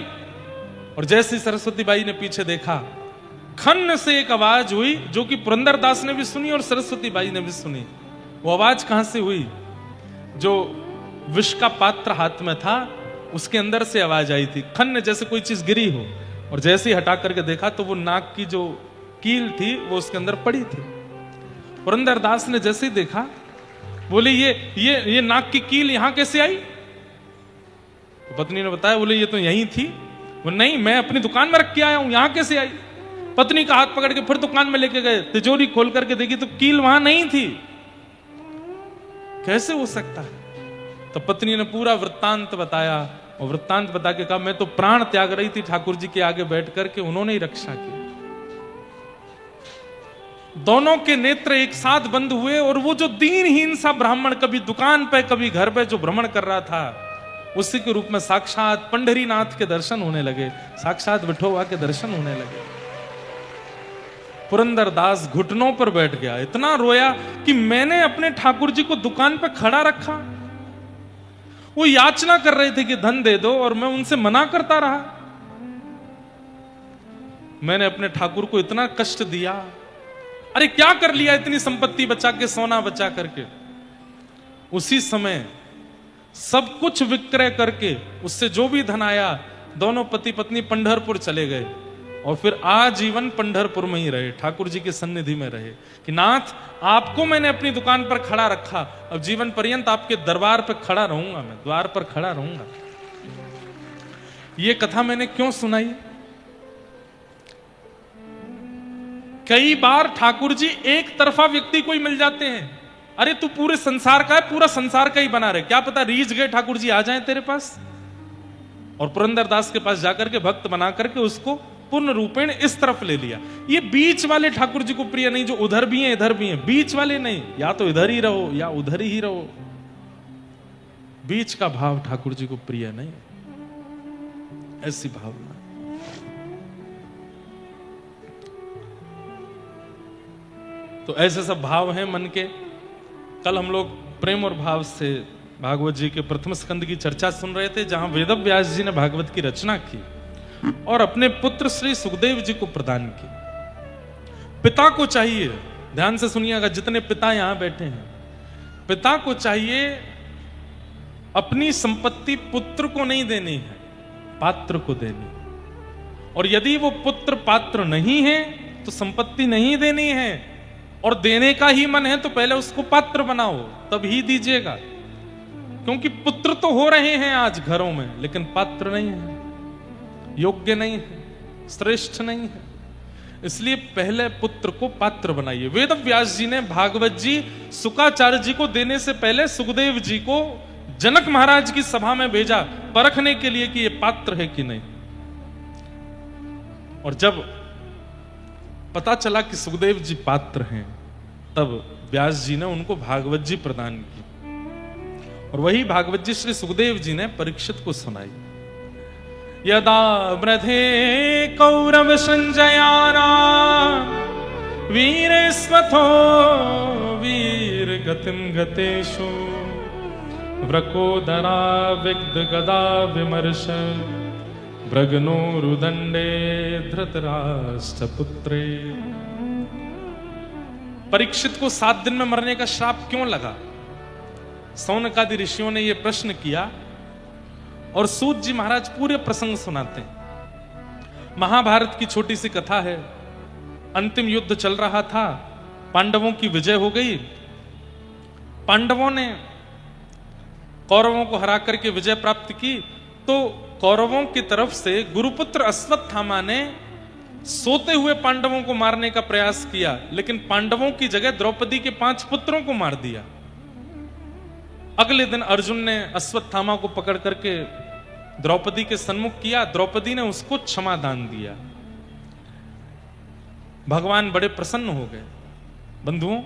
और जैसे सरस्वती बाई ने पीछे देखा, खन्न से एक आवाज हुई जो कि पुरंदरदास ने भी सुनी और सरस्वती बाई ने भी सुनी। वो आवाज कहां से हुई? जो विष का पात्र हाथ में था उसके अंदर से आवाज आई थी, खन्न जैसे कोई चीज गिरी हो। और जैसे ही हटा करके देखा तो वो नाक की जो कील थी वो उसके अंदर पड़ी थी। पुरंदरदास ने जैसे ही देखा, बोले ये नाक की कील यहां कैसे आई? तो पत्नी ने बताया, बोले ये तो यहीं थी। वो नहीं, मैं अपनी दुकान में रख के आया हूं, यहां कैसे आई? पत्नी का हाथ पकड़ के फिर दुकान में लेके गए, तिजोरी खोल करके देखी तो कील वहां नहीं थी। कैसे हो सकता है? तो पत्नी ने पूरा वृत्तांत बताया, और वृत्तांत बता के कहा मैं तो प्राण त्याग रही थी ठाकुर जी के आगे बैठ करके, उन्होंने ही रक्षा की। दोनों के नेत्र एक साथ बंद हुए, और वो जो दीनहीन सा ब्राह्मण कभी दुकान पे कभी घर पे जो भ्रमण कर रहा था, उसी के रूप में साक्षात पंढरीनाथ के दर्शन होने लगे, साक्षात विठोबा के दर्शन होने लगे। पुरंदरदास घुटनों पर बैठ गया, इतना रोया कि मैंने अपने ठाकुर जी को दुकान पे खड़ा रखा, वो याचना कर रहे थे कि धन दे दो और मैं उनसे मना करता रहा। मैंने अपने ठाकुर को इतना कष्ट दिया, अरे क्या कर लिया, इतनी संपत्ति बचा के, सोना बचा करके। उसी समय सब कुछ विक्रय करके उससे जो भी धन आया, दोनों पति पत्नी पंढरपुर चले गए, और फिर आजीवन पंढरपुर में ही रहे, ठाकुर जी की सन्निधि में रहे कि नाथ आपको मैंने अपनी दुकान पर खड़ा रखा, अब जीवन पर्यंत आपके दरबार पर खड़ा रहूंगा, मैं द्वार पर खड़ा रहूंगा। ये कथा मैंने क्यों सुनाई? कई बार ठाकुर जी एक तरफा व्यक्ति कोई मिल जाते हैं, अरे तू पूरे संसार का है, पूरा संसार का ही बना रहे, क्या पता रीझ गए ठाकुर जी आ जाएं तेरे पास। और पुरंदरदास के पास जाकर के भक्त बना करके उसको पूर्ण रूपेण इस तरफ ले लिया। ये बीच वाले ठाकुर जी को प्रिय नहीं, जो उधर भी हैं इधर भी हैं, बीच वाले नहीं, या तो इधर ही रहो या उधर ही रहो। बीच का भाव ठाकुर जी को प्रिय नहीं, ऐसी भावना। तो ऐसे सब भाव हैं मन के। कल हम लोग प्रेम और भाव से भागवत जी के प्रथम स्कंद की चर्चा सुन रहे थे, जहां वेदव्यास जी ने भागवत की रचना की और अपने पुत्र श्री सुखदेव जी को प्रदान की। पिता को चाहिए, ध्यान से सुनिएगा जितने पिता यहां बैठे हैं, पिता को चाहिए अपनी संपत्ति पुत्र को नहीं देनी है, पात्र को देनी। और यदि वो पुत्र पात्र नहीं है तो संपत्ति नहीं देनी है, और देने का ही मन है तो पहले उसको पात्र बनाओ, तब ही दीजिएगा। क्योंकि पुत्र तो हो रहे हैं आज घरों में, लेकिन पात्र नहीं है, योग्य नहीं है, श्रेष्ठ नहीं है। इसलिए पहले पुत्र को पात्र बनाइए। वेद व्यास जी ने भागवत जी शुकाचार्य जी को देने से पहले सुखदेव जी को जनक महाराज की सभा में भेजा, परखने के लिए कि ये पात्र है कि नहीं। और जब पता चला कि सुखदेव जी पात्र हैं, तब व्यास जी ने उनको भागवत जी प्रदान की, और वही भागवत जी श्री सुखदेव जी ने परीक्षित को सुनाई। यदा वृधे कौरव संजयाना वीर स्वथो वीर गतिम गतेषु वृकोदरा विग्ध गदा विमर्श प्रगनोरुदंडे धृतराष्ट्रपुत्रे। परीक्षित को 7 दिन में मरने का श्राप क्यों लगा? सौनकादि ऋषियों ने यह प्रश्न किया और सूत जी महाराज पूरे प्रसंग सुनाते हैं। महाभारत की छोटी सी कथा है। अंतिम युद्ध चल रहा था, पांडवों की विजय हो गई। पांडवों ने कौरवों को हरा करके विजय प्राप्त की। तो कौरवों की तरफ से गुरुपुत्र अश्वत्थामा ने सोते हुए पांडवों को मारने का प्रयास किया, लेकिन पांडवों की जगह द्रौपदी के 5 पुत्रों को मार दिया। अगले दिन अर्जुन ने अश्वत्थामा को पकड़ करके द्रौपदी के सन्मुख किया। द्रौपदी ने उसको क्षमा दान दिया। भगवान बड़े प्रसन्न हो गए। बंधुओं,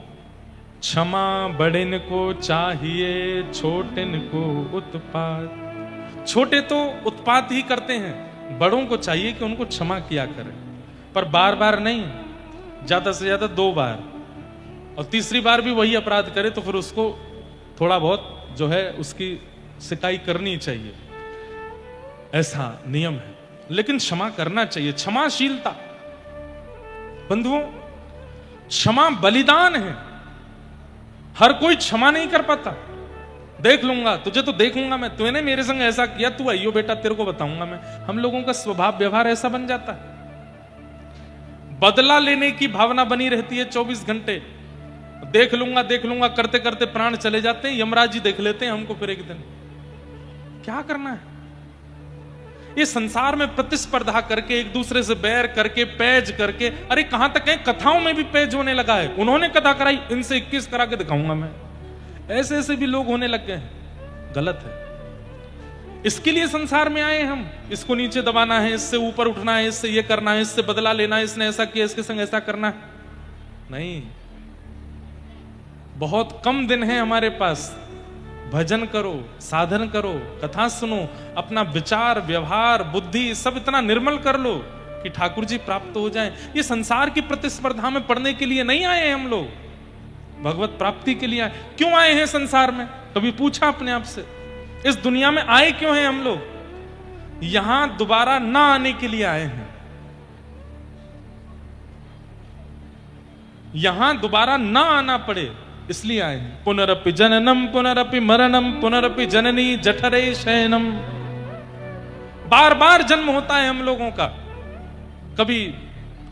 क्षमा बड़ेन को चाहिए, छोटेन को उत्पात। छोटे तो उत्पात ही करते हैं, बड़ों को चाहिए कि उनको क्षमा किया करें, पर बार बार नहीं, ज्यादा से ज्यादा 2 बार, और तीसरी बार भी वही अपराध करे तो फिर उसको थोड़ा बहुत जो है उसकी सिकाई करनी चाहिए, ऐसा नियम है। लेकिन क्षमा करना चाहिए, क्षमाशीलता। बंधुओं, क्षमा बलिदान है। हर कोई क्षमा नहीं कर पाता। देख लूंगा, तुझे तो देखूंगा मैं, तूने मेरे संग ऐसा किया, तू आइयो बेटा तेरे को बताऊंगा मैं। हम लोगों का स्वभाव व्यवहार ऐसा बन जाता है। बदला लेने की भावना बनी रहती है 24 घंटे। देख लूंगा करते करते प्राण चले जाते हैं। यमराज जी देख लेते हैं हमको फिर एक दिन। क्या करना है? ये संसार में प्रतिस्पर्धा करके, एक दूसरे से बैर करके, पैज करके, अरे कहां तक है, कथाओं में भी पैज होने लगा है। उन्होंने कथा कराई, इनसे 21 करा के दिखाऊंगा मैं। ऐसे ऐसे भी लोग होने लग गए हैं। गलत है। इसके लिए संसार में आए हम। इसको नीचे दबाना है, इससे ऊपर उठना है, इससे ये करना है, इससे बदला लेना है, इसने ऐसा किया, इसके संग ऐसा करना है। नहीं, बहुत कम दिन है हमारे पास। भजन करो, साधन करो, कथा सुनो, अपना विचार, व्यवहार, बुद्धि सब इतना निर्मल कर लो कि ठाकुर जी प्राप्त हो जाएं। ये संसार की प्रतिस्पर्धा में पड़ने के लिए नहीं आए हम लोग, भगवत प्राप्ति के लिए आए। क्यों आए हैं संसार में? कभी पूछा अपने आप से? इस दुनिया में आए क्यों हैं हम लोग? यहां दोबारा ना आने के लिए आए हैं। यहां दोबारा ना आना पड़े इसलिए आए हैं। पुनरपि जननम पुनरपि मरणम पुनरपि जननी जठरे शयनम। बार बार जन्म होता है हम लोगों का। कभी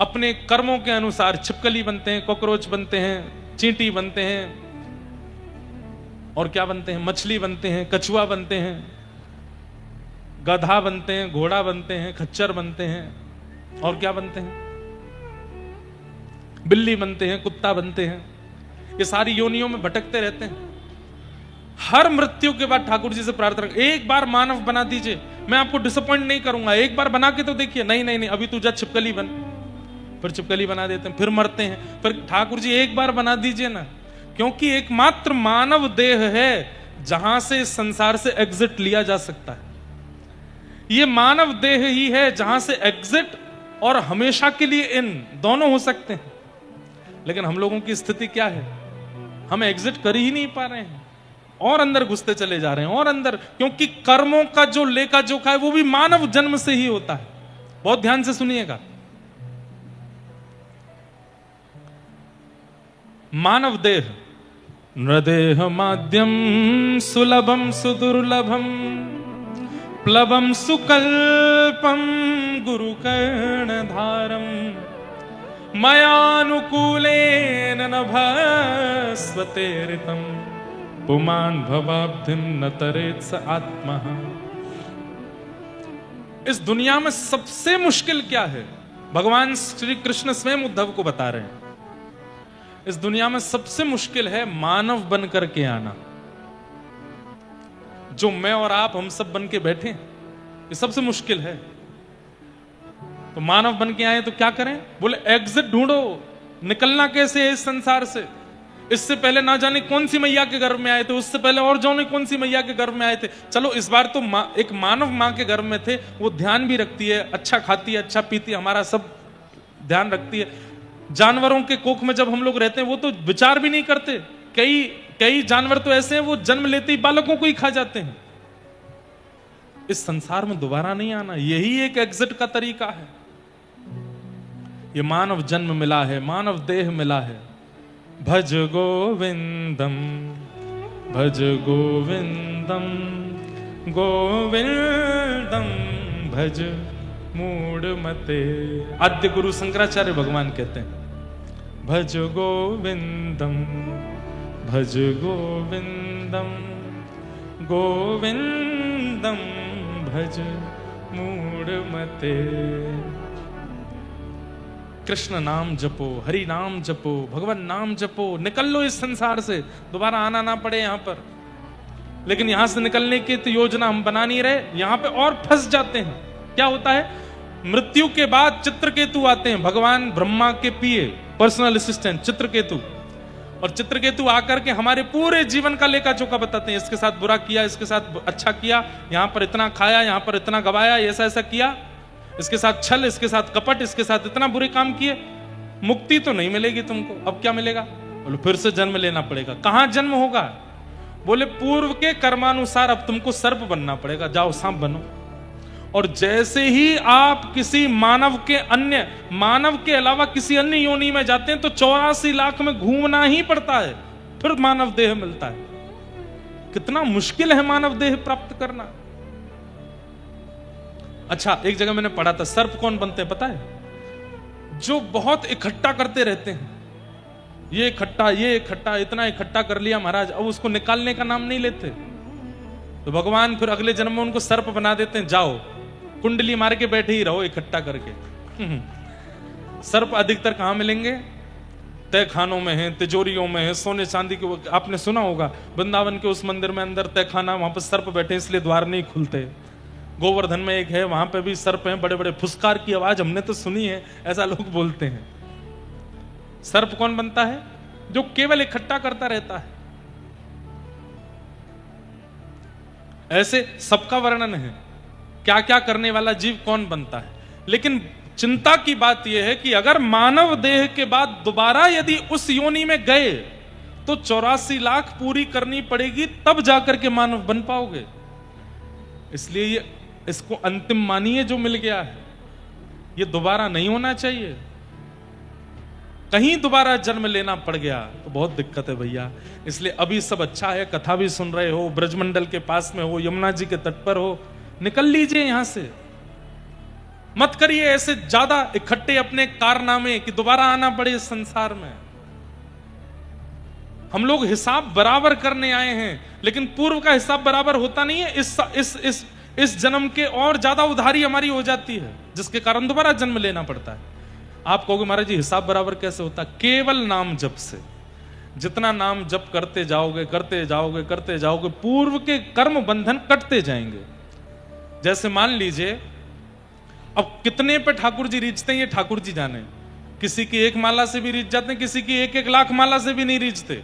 अपने कर्मों के अनुसार छिपकली बनते हैं, कॉकरोच बनते हैं, चींटी बनते हैं, और क्या बनते हैं, मछली बनते हैं, कछुआ बनते हैं, गधा बनते हैं, घोड़ा बनते हैं, खच्चर बनते हैं, और क्या बनते हैं, बिल्ली बनते हैं, कुत्ता बनते हैं। ये सारी योनियों में भटकते रहते हैं। हर मृत्यु के बाद ठाकुर जी से प्रार्थना, एक बार मानव बना दीजिए, मैं आपको डिसअपॉइंट नहीं करूंगा, एक बार बना के तो देखिए। नहीं नहीं नहीं, अभी तू जा छिपकली बन। फिर छिपकली बना देते हैं, फिर मरते हैं। फिर ठाकुर जी एक बार बना दीजिए ना, क्योंकि एकमात्र मानव देह है जहां से इस संसार से एग्जिट लिया जा सकता है। ये मानव देह ही है जहां से एग्जिट और हमेशा के लिए इन दोनों हो सकते हैं। लेकिन हम लोगों की स्थिति क्या है? हम एग्जिट कर ही नहीं पा रहे हैं और अंदर घुसते चले जा रहे हैं और अंदर, क्योंकि कर्मों का जो लेखा जोखा है वो भी मानव जन्म से ही होता है। बहुत ध्यान से सुनिएगा। मानव देह नृदेह माध्यम सुलभम सुदुर्लभम प्लवम सुकल्पम गुरु कर्णधारम मयानुकूलेन नभस्वतेरितम पुमान भवाब्धिम न तरेत स आत्मा। इस दुनिया में सबसे मुश्किल क्या है? भगवान श्री कृष्ण स्वयं उद्धव को बता रहे हैं। इस दुनिया में सबसे मुश्किल है मानव बन करके आना। जो मैं और आप हम सब बन के बैठे हैं, ये सबसे मुश्किल है। तो मानव बन के आए तो क्या करें? बोले एग्जिट ढूंढो, निकलना कैसे है इस संसार से। इससे पहले ना जाने कौन सी मैया के गर्भ में आए थे, उससे पहले और जाने कौन सी मैया के गर्भ में आए थे। चलो इस बार तो एक मानव मां के गर्भ में थे, वो ध्यान भी रखती है, अच्छा खाती है, अच्छा पीती है, हमारा सब ध्यान रखती है। जानवरों के कोख में जब हम लोग रहते हैं वो तो विचार भी नहीं करते। कई जानवर तो ऐसे हैं वो जन्म लेते ही बालकों को ही खा जाते हैं। इस संसार में दोबारा नहीं आना, यही एक एग्जिट का तरीका है। ये मानव जन्म मिला है, मानव देह मिला है। भज गोविंदम भज गोविंदम गोविंदम भज मूढ़मते। आद्य गुरु शंकराचार्य भगवान कहते हैं भज गोविंदम भज गोविंदम गोविंदम भज मूढ़मते। कृष्ण नाम जपो, हरि नाम जपो, भगवान नाम जपो, निकल लो इस संसार से, दोबारा आना ना पड़े यहां पर। लेकिन यहां से निकलने की तो योजना हम बना नहीं रहे, यहां पे और फंस जाते हैं। क्या होता है, मृत्यु के बाद चित्रकेतु आते हैं, भगवान ब्रह्मा के पीए, पर्सनल असिस्टेंट चित्रकेतु। और चित्रकेतु आकर के हमारे पूरे जीवन का लेखा जोखा बताते हैं, इसके साथ बुरा किया, इसके साथ अच्छा किया, यहां पर इतना खाया, यहां पर इतना गवाया, ऐसा ऐसा किया, इसके साथ छल, इसके साथ कपट, इसके साथ इतना बुरे काम किए। मुक्ति तो नहीं मिलेगी तुमको, अब क्या मिलेगा? बोले फिर से जन्म लेना पड़ेगा। कहां जन्म होगा? बोले पूर्व के कर्मानुसार अब तुमको सर्प बनना पड़ेगा, जाओ सांप बनो। और जैसे ही आप किसी मानव के अलावा किसी अन्य योनि में जाते हैं तो 84 लाख में घूमना ही पड़ता है, फिर मानव देह मिलता है। कितना मुश्किल है मानव देह प्राप्त करना। अच्छा, एक जगह मैंने पढ़ा था, सर्प कौन बनते हैं पता है? जो बहुत इकट्ठा करते रहते हैं, ये इकट्ठा, इतना इकट्ठा कर लिया महाराज, अब उसको निकालने का नाम नहीं लेते, तो भगवान फिर अगले जन्म में उनको सर्प बना देते हैं। जाओ कुंडली मार के बैठे ही रहो इकट्ठा करके। सर्प अधिकतर कहां मिलेंगे? तय खानों में है, तिजोरियों में है, सोने चांदी के। आपने सुना होगा वृंदावन के उस मंदिर में अंदर तय खाना, वहां पर सर्प बैठे इसलिए द्वार नहीं खुलते। गोवर्धन में एक है, वहां पे भी सर्प हैं, बड़े बड़े फुसकार की आवाज हमने तो सुनी है, ऐसा लोग बोलते हैं। सर्प कौन बनता है? जो केवल इकट्ठा करता रहता है। ऐसे सबका वर्णन है, क्या क्या करने वाला जीव कौन बनता है। लेकिन चिंता की बात यह है कि अगर मानव देह के बाद दोबारा यदि उस योनि में गए तो 84 लाख पूरी करनी पड़ेगी, तब जाकर के मानव बन पाओगे। इसलिए ये इसको अंतिम मानिए जो मिल गया है, ये दोबारा नहीं होना चाहिए। कहीं दोबारा जन्म लेना पड़ गया तो बहुत दिक्कत है भैया। इसलिए अभी सब अच्छा है, कथा भी सुन रहे हो, ब्रजमंडल के पास में हो, यमुना जी के तट पर हो, निकल लीजिए यहां से। मत करिए ऐसे ज्यादा इकट्ठे अपने कारनामे कि दोबारा आना पड़े इस संसार में। हम लोग हिसाब बराबर करने आए हैं, लेकिन पूर्व का हिसाब बराबर होता नहीं है। इस जन्म के और ज्यादा उधारी हमारी हो जाती है, जिसके कारण दोबारा जन्म लेना पड़ता है। आप कहोगे महाराज जी हिसाब बराबर कैसे होता? केवल नाम जप से। जितना नाम जप करते जाओगे, पूर्व के कर्म बंधन कटते जाएंगे। जैसे मान लीजिए, अब कितने पे ठाकुर जी रीझते हैं ये ठाकुर जी जाने। किसी की एक माला से भी रीझ जाते हैं, किसी की 1-1 लाख माला से भी नहीं रीझते।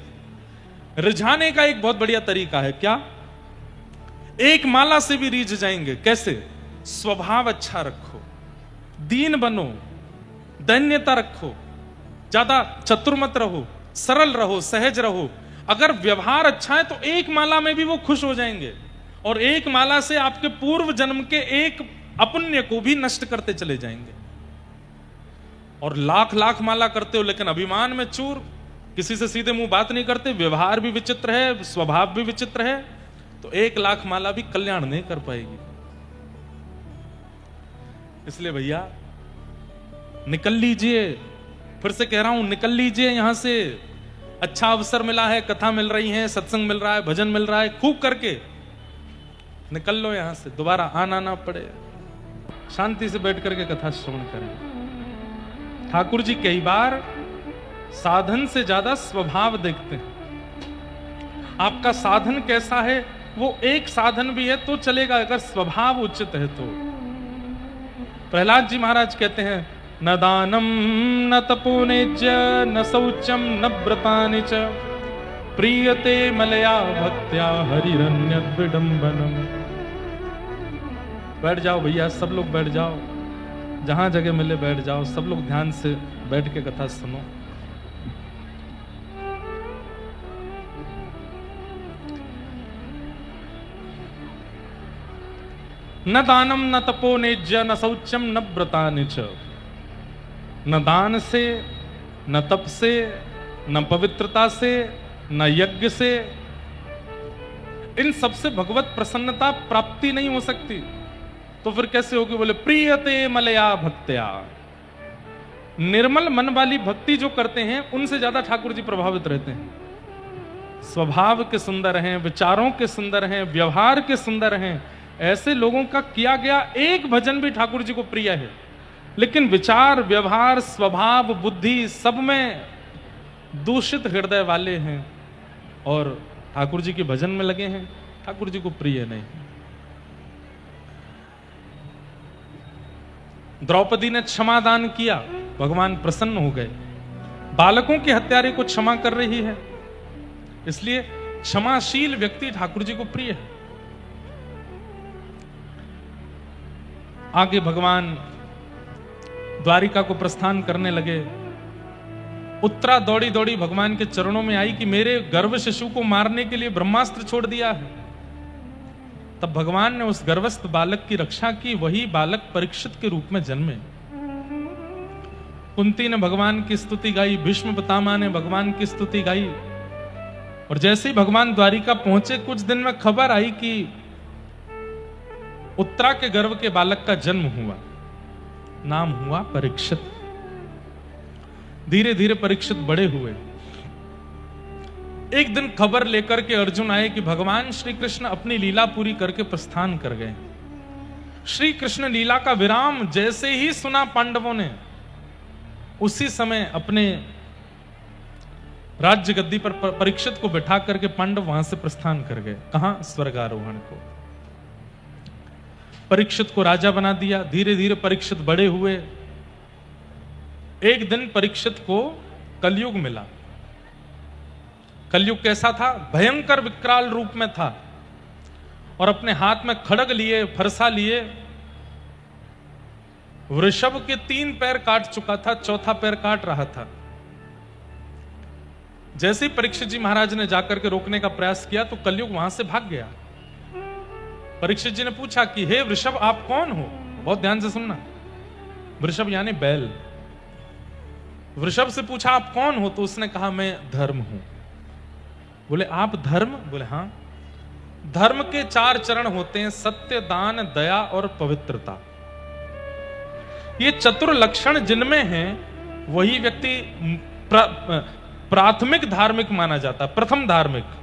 रिझाने का एक बहुत बढ़िया तरीका है, क्या? एक माला से भी रीझ जाएंगे। कैसे? स्वभाव अच्छा रखो, दीन बनो, दैन्यता रखो, ज्यादा चतुर मत रहो, सरल रहो, सहज रहो। अगर व्यवहार अच्छा है तो एक माला में भी वो खुश हो जाएंगे, और एक माला से आपके पूर्व जन्म के एक अपुण्य को भी नष्ट करते चले जाएंगे। और लाख लाख माला करते हो लेकिन अभिमान में चूर, किसी से सीधे मुंह बात नहीं करते, व्यवहार भी विचित्र है, स्वभाव भी विचित्र है, तो 1 लाख माला भी कल्याण नहीं कर पाएगी। इसलिए भैया निकल लीजिए, फिर से कह रहा हूं, निकल लीजिए यहां से। अच्छा अवसर मिला है, कथा मिल रही है, सत्संग मिल रहा है, भजन मिल रहा है, खूब करके निकल लो यहां से, दोबारा आना ना पड़े। शांति से बैठ करके कथा श्रवण करें। ठाकुर जी कई बार साधन से ज्यादा स्वभाव देखते हैं। आपका साधन कैसा है, वो एक साधन भी है तो चलेगा, अगर स्वभाव उचित है तो। प्रहलाद जी महाराज कहते हैं, न दानम न तपोनिज्य न शौचम न व्रतानि च प्रीयते मलया भक्त्या हरिरन्यद् विडम्बनम। बैठ जाओ भैया, सब लोग बैठ जाओ, जहां जगह मिले बैठ जाओ, सब लोग ध्यान से बैठ के कथा सुनो। न दानम न तपो नेज्य न शौचम न व्रतानि च। न दान से, न तप से, न पवित्रता से, न यज्ञ से, इन सबसे भगवत प्रसन्नता प्राप्ति नहीं हो सकती। तो फिर कैसे होगी? बोले प्रियते मलया भक्त्या। निर्मल मन वाली भक्ति जो करते हैं उनसे ज्यादा ठाकुर जी प्रभावित रहते हैं। स्वभाव के सुंदर हैं, विचारों के सुंदर हैं, व्यवहार के सुंदर हैं, ऐसे लोगों का किया गया एक भजन भी ठाकुर जी को प्रिय है। लेकिन विचार, व्यवहार, स्वभाव, बुद्धि सब में दूषित हृदय वाले हैं और ठाकुर जी के भजन में लगे हैं, ठाकुर जी को प्रिय नहीं। द्रौपदी ने क्षमा दान किया, भगवान प्रसन्न हो गए। बालकों के हत्यारे को क्षमा कर रही है, इसलिए क्षमाशील व्यक्ति ठाकुर जी को प्रिय है। आगे भगवान द्वारिका को प्रस्थान करने लगे। उत्तरा दौड़ी दौड़ी भगवान के चरणों में आई कि मेरे गर्भ शिशु को मारने के लिए ब्रह्मास्त्र छोड़ दिया है। तब भगवान ने उस गर्भस्थ बालक की रक्षा की। वही बालक परीक्षित के रूप में जन्मे। कुंती ने भगवान की स्तुति गाई, भीष्म पितामह ने भगवान की स्तुति गाई। और जैसे ही भगवान द्वारिका पहुंचे, कुछ दिन में खबर आई कि उत्तरा के गर्भ के बालक का जन्म हुआ। नाम हुआ परीक्षित। धीरे धीरे परीक्षित बड़े हुए। एक दिन खबर लेकर के अर्जुन आए कि भगवान श्री कृष्ण अपनी लीला पूरी करके प्रस्थान कर गए। श्री कृष्ण लीला का विराम जैसे ही सुना पांडवों ने, उसी समय अपने राज्य गद्दी पर परीक्षित को बैठा करके पांडव वहां से प्रस्थान कर गए। कहां? स्वर्गारोहण को। परीक्षित को राजा बना दिया। धीरे धीरे परीक्षित बड़े हुए। एक दिन परीक्षित को कलयुग मिला। कलयुग कैसा था? भयंकर विकराल रूप में था और अपने हाथ में खड़ग लिए, फरसा लिए, वृषभ के 3 पैर काट चुका था, चौथा पैर काट रहा था। जैसे ही परीक्षित जी महाराज ने जाकर के रोकने का प्रयास किया तो कलयुग वहां से भाग गया। परीक्षित जी ने पूछा कि हे वृषभ, आप कौन हो? बहुत ध्यान से सुनना। वृषभ यानी बैल। वृषभ से पूछा आप कौन हो? तो उसने कहा मैं धर्म हूं। बोले आप धर्म? बोले हां। धर्म के 4 चरण होते हैं, सत्य, दान, दया और पवित्रता। ये चतुर लक्षण जिनमें हैं वही व्यक्ति प्राथमिक धार्मिक माना जाता। प्रथम धार्मिक।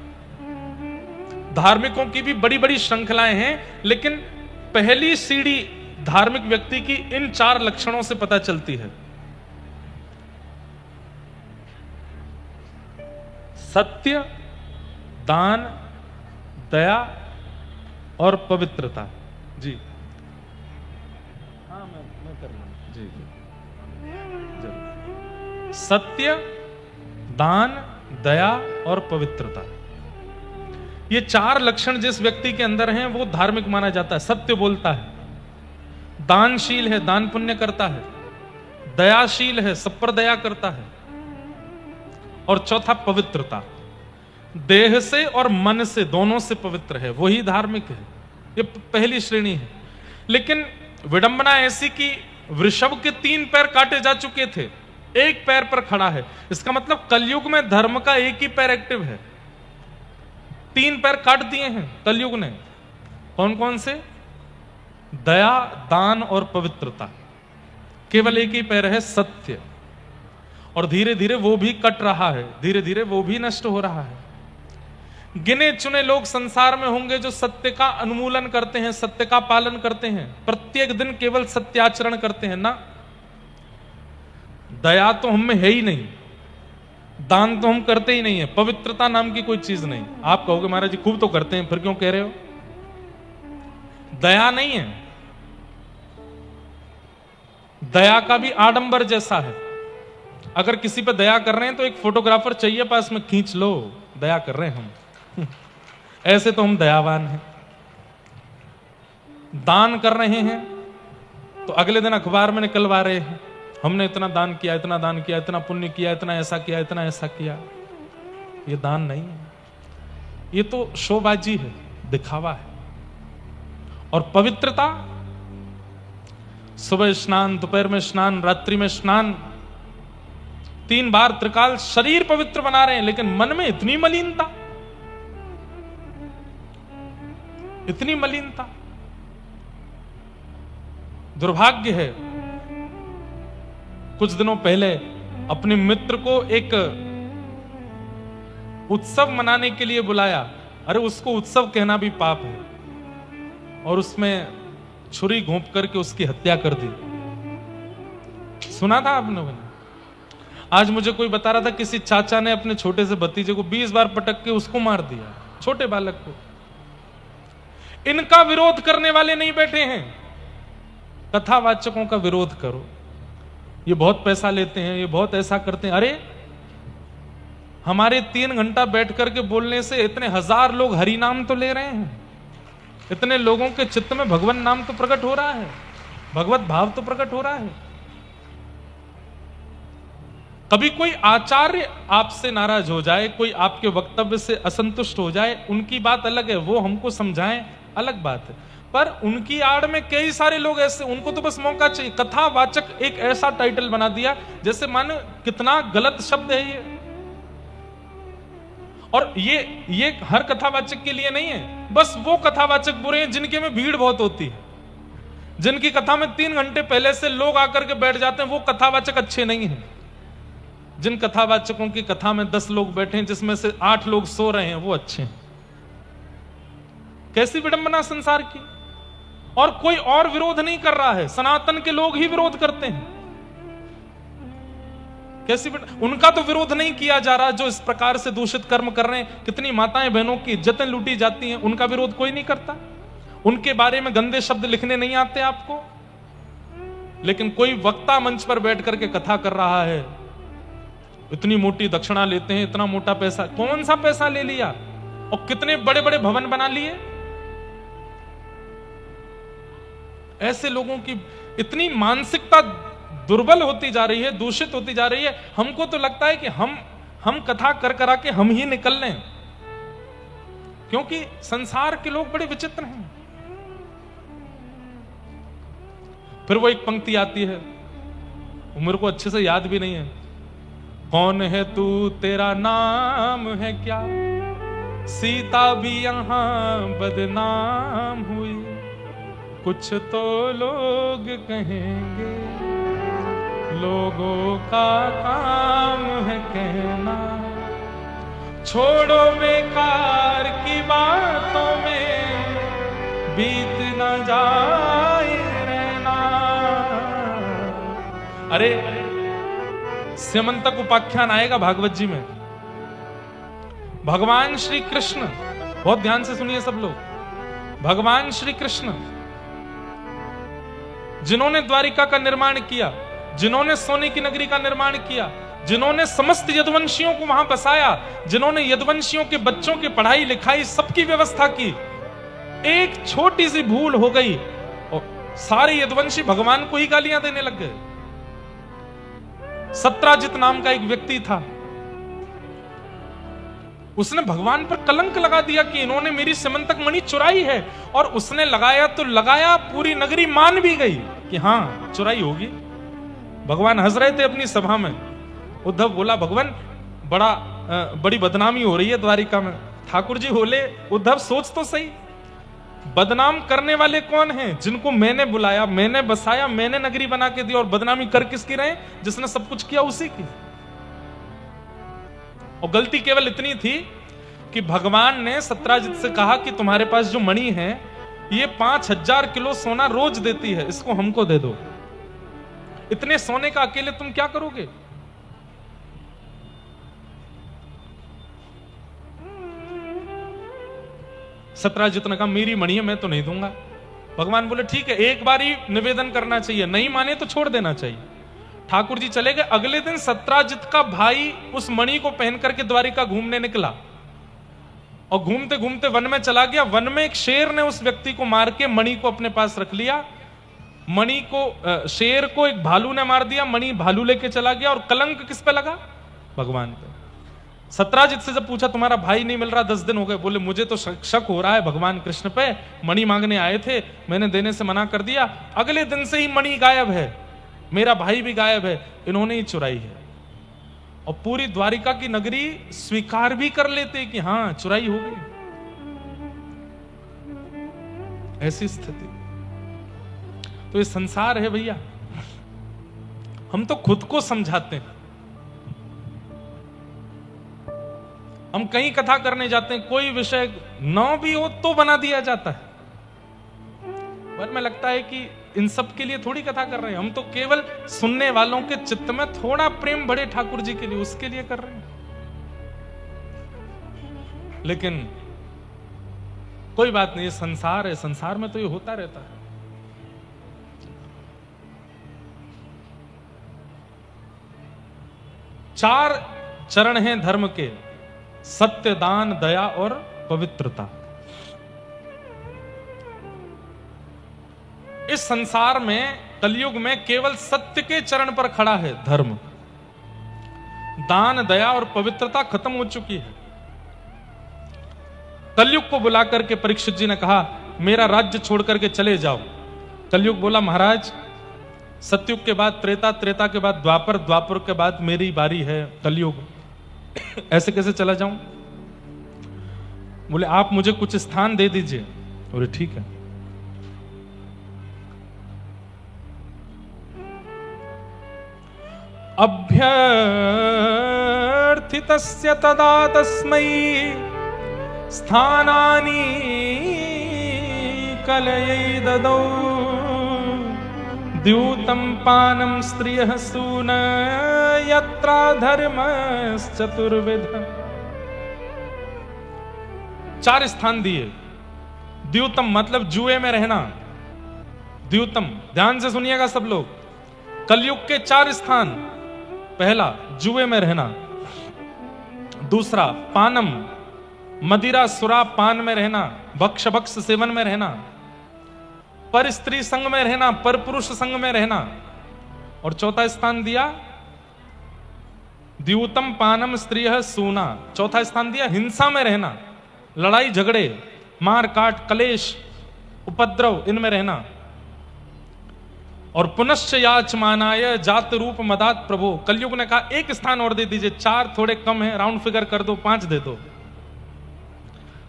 धार्मिकों की भी बड़ी बड़ी श्रृंखलाएं हैं, लेकिन पहली सीढ़ी धार्मिक व्यक्ति की इन 4 लक्षणों से पता चलती है। सत्य, दान, दया और पवित्रता। जी हाँ, मैं कर लूंगा। जी जरूर। सत्य, दान, दया और पवित्रता, ये 4 लक्षण जिस व्यक्ति के अंदर हैं वो धार्मिक माना जाता है। सत्य बोलता है, दानशील है, दान पुण्य करता है, दयाशील है, सब पर दया करता है, और चौथा पवित्रता, देह से और मन से, दोनों से पवित्र है, वही धार्मिक है। ये पहली श्रेणी है। लेकिन विडंबना ऐसी कि वृषभ के 3 पैर काटे जा चुके थे, एक पैर पर खड़ा है। इसका मतलब कलयुग में धर्म का एक ही पैर एक्टिव है। 3 पैर काट दिए हैं कलयुग ने। कौन कौन से? दया, दान और पवित्रता। केवल एक ही पैर है सत्य, और धीरे धीरे वो भी कट रहा है, धीरे धीरे वो भी नष्ट हो रहा है। गिने चुने लोग संसार में होंगे जो सत्य का अनुमूलन करते हैं, सत्य का पालन करते हैं, प्रत्येक दिन केवल सत्याचरण करते हैं ना। दया तो हम में है ही नहीं, दान तो हम करते ही नहीं है, पवित्रता नाम की कोई चीज नहीं। आप कहोगे महाराज जी खूब तो करते हैं, फिर क्यों कह रहे हो? दया नहीं है। दया का भी आडंबर जैसा है। अगर किसी पे दया कर रहे हैं तो एक फोटोग्राफर चाहिए पास में, खींच लो, दया कर रहे हैं हम। ऐसे तो हम दयावान हैं। दान कर रहे हैं तो अगले दिन अखबार में निकलवा रहे हैं, हमने इतना दान किया, इतना दान किया, इतना पुण्य किया, इतना ऐसा किया, इतना ऐसा किया। ये दान नहीं है, ये तो शोबाजी है, दिखावा है। और पवित्रता, सुबह स्नान, दोपहर में स्नान, रात्रि में स्नान, 3 बार त्रिकाल, शरीर पवित्र बना रहे हैं, लेकिन मन में इतनी मलिनता, इतनी मलिनता। दुर्भाग्य है, कुछ दिनों पहले अपने मित्र को एक उत्सव मनाने के लिए बुलाया। अरे उसको उत्सव कहना भी पाप है, और उसमें छुरी घोंप करके उसकी हत्या कर दी। सुना था आपने? आज मुझे कोई बता रहा था किसी चाचा ने अपने छोटे से भतीजे को 20 बार पटक के उसको मार दिया, छोटे बालक को। इनका विरोध करने वाले नहीं बैठे हैं, कथावाचकों का विरोध करो। ये बहुत पैसा लेते हैं, ये बहुत ऐसा करते हैं। अरे हमारे 3 घंटा बैठ करके बोलने से इतने 1000 लोग हरि नाम तो ले रहे हैं, इतने लोगों के चित्त में भगवान नाम तो प्रकट हो रहा है, भगवत भाव तो प्रकट हो रहा है। कभी कोई आचार्य आपसे नाराज हो जाए, कोई आपके वक्तव्य से असंतुष्ट हो जाए, उनकी बात अलग है, वो हमको समझाएं, अलग बात है। पर उनकी आड़ में कई सारे लोग ऐसे, उनको तो बस मौका चाहिए। कथावाचक एक ऐसा टाइटल बना दिया जैसे मानो कितना गलत शब्द है ये। और ये हर कथावाचक के लिए नहीं है, बस वो कथावाचक बुरे हैं जिनके में भीड़ बहुत होती है, जिनकी कथा में 3 घंटे पहले से लोग आकर के बैठ जाते हैं, वो कथावाचक अच्छे नहीं हैं। जिन कथावाचकों की कथा में 10 लोग बैठे हैं, जिसमें से 8 लोग सो रहे हैं, वो अच्छे हैं। कैसी विडंबना संसार की। और कोई और विरोध नहीं कर रहा है, सनातन के लोग ही विरोध करते हैं। कैसी उनका तो विरोध नहीं किया जा रहा, जो इस प्रकार से दूषित कर्म कर रहे हैं, कितनी माताएं बहनों की इज्जतें लूटी जाती हैं, उनका विरोध कोई नहीं करता। उनके बारे में गंदे शब्द लिखने नहीं आते आपको। लेकिन कोई वक्ता मंच पर बैठ करके कथा कर रहा है, इतनी मोटी दक्षिणा लेते हैं, इतना मोटा पैसा, कौन सा पैसा ले लिया, और कितने बड़े बड़े भवन बना लिए। ऐसे लोगों की इतनी मानसिकता दुर्बल होती जा रही है, दूषित होती जा रही है। हमको तो लगता है कि हम कथा कर करा के हम ही निकल लें, क्योंकि संसार के लोग बड़े विचित्र हैं। फिर वो एक पंक्ति आती है, मेरे को अच्छे से याद भी नहीं है, कौन है तू, तेरा नाम है क्या, सीता भी यहां बदनाम हुई, कुछ तो लोग कहेंगे, लोगों का काम है कहना, छोड़ो बेकार की बातों में बीत न जाए रहना। अरे स्यमंतक उपाख्यान आएगा भागवत जी में। भगवान श्री कृष्ण, बहुत ध्यान से सुनिए सब लोग, भगवान श्री कृष्ण जिन्होंने द्वारिका का निर्माण किया, जिन्होंने सोने की नगरी का निर्माण किया, जिन्होंने समस्त यदुवंशियों को वहां बसाया, जिन्होंने यदुवंशियों के बच्चों की पढ़ाई लिखाई सबकी व्यवस्था की, एक छोटी सी भूल हो गई और सारे यदुवंशी भगवान को ही गालियां देने लग गए। सत्राजित नाम का एक व्यक्ति था, उसने भगवान पर कलंक लगा दिया कि इन्होंने मेरी स्यमंतक मणि चुराई है, और उसने लगाया तो लगाया, पूरी नगरी मान भी गई कि हां चुराई होगी। भगवान हंस रहे थे अपनी सभा में। उद्धव बोला, भगवान बड़ी बदनामी हो रही है द्वारिका में। ठाकुर जी बोले, उद्धव सोच तो सही, बदनाम करने वाले कौन हैं? जिनको मैंने बुलाया, मैंने बसाया, मैंने नगरी बना के दी, और बदनामी कर किसकी रहे? जिसने सब कुछ किया उसी की। और गलती केवल इतनी थी कि भगवान ने सत्राजित से कहा कि तुम्हारे पास जो मणि है ये 5000 किलो सोना रोज देती है, इसको हमको दे दो। इतने सोने का अकेले तुम क्या करोगे? सत्राजित ने कहा, मेरी मणि है, मैं तो नहीं दूंगा। भगवान बोले, ठीक है, एक बार ही निवेदन करना चाहिए, नहीं माने तो छोड़ देना चाहिए। ठाकुर जी चले गए। अगले दिन सत्राजित का भाई उस मणि को पहन करके द्वारिका घूमने निकला, और घूमते घूमते वन में चला गया। वन में एक शेर ने उस व्यक्ति को मार के मणि को अपने पास रख लिया। मणि को, शेर को एक भालू ने मार दिया, मणि भालू लेके चला गया, और कलंक किस पे लगा? भगवान पे। सत्राजित से जब पूछा तुम्हारा भाई नहीं मिल रहा, 10 दिन हो गए, बोले मुझे तो शक हो रहा है भगवान कृष्ण पे, मणि मांगने आए थे, मैंने देने से मना कर दिया, अगले दिन से ही मणि गायब है, मेरा भाई भी गायब है, इन्होंने ही चुराई है। और पूरी द्वारिका की नगरी स्वीकार भी कर लेते कि हां चुराई हो गई। ऐसी स्थिति। तो ये संसार है भैया, हम तो खुद को समझाते हैं। हम कहीं कथा करने जाते हैं, कोई विषय न भी हो तो बना दिया जाता है, पर मैं लगता है कि इन सब के लिए थोड़ी कथा कर रहे हैं, हम तो केवल सुनने वालों के चित्त में थोड़ा प्रेम बढ़े ठाकुर जी के लिए, उसके लिए कर रहे हैं। लेकिन कोई बात नहीं, संसार है, संसार में तो ये होता रहता है। चार चरण हैं धर्म के, सत्य, दान, दया और पवित्रता। इस संसार में कलयुग में केवल सत्य के चरण पर खड़ा है धर्म। दान, दया और पवित्रता खत्म हो चुकी है। कलयुग को बुलाकर के परीक्षित जी ने कहा मेरा राज्य छोड़ करके चले जाओ। कलयुग बोला महाराज सतयुग के बाद त्रेता, त्रेता के बाद द्वापर, द्वापर के बाद मेरी बारी है कलयुग, ऐसे कैसे चला जाऊं? बोले आप मुझे कुछ स्थान दे दीजिए। बोले ठीक है। अभ्यर्थितस्य तदा तस्मै स्थानानि कलये ददौ द्यूतं पानं स्त्रियः सून यत्रा धर्मश्चतुर्विध। चार स्थान दिए। द्यूतम मतलब जुए में रहना। द्यूतम ध्यान से सुनिएगा सब लोग, कलयुग के चार स्थान। पहला जुए में रहना, दूसरा पानम मदिरा सुरा पान में रहना, भक्ष भक्ष सेवन में रहना, पर स्त्री संग में रहना, पर पुरुष संग में रहना, और चौथा स्थान दिया द्यूतम पानम स्त्रियः सूना। चौथा स्थान दिया हिंसा में रहना, लड़ाई झगड़े, मार काट, कलेश, उपद्रव, इनमें रहना। और पुनश्च याचमानाय जात रूप मदात प्रभु। कलयुग ने कहा एक स्थान और दे दीजिए, चार थोड़े कम है, राउंड फिगर कर दो, 5 दे दो।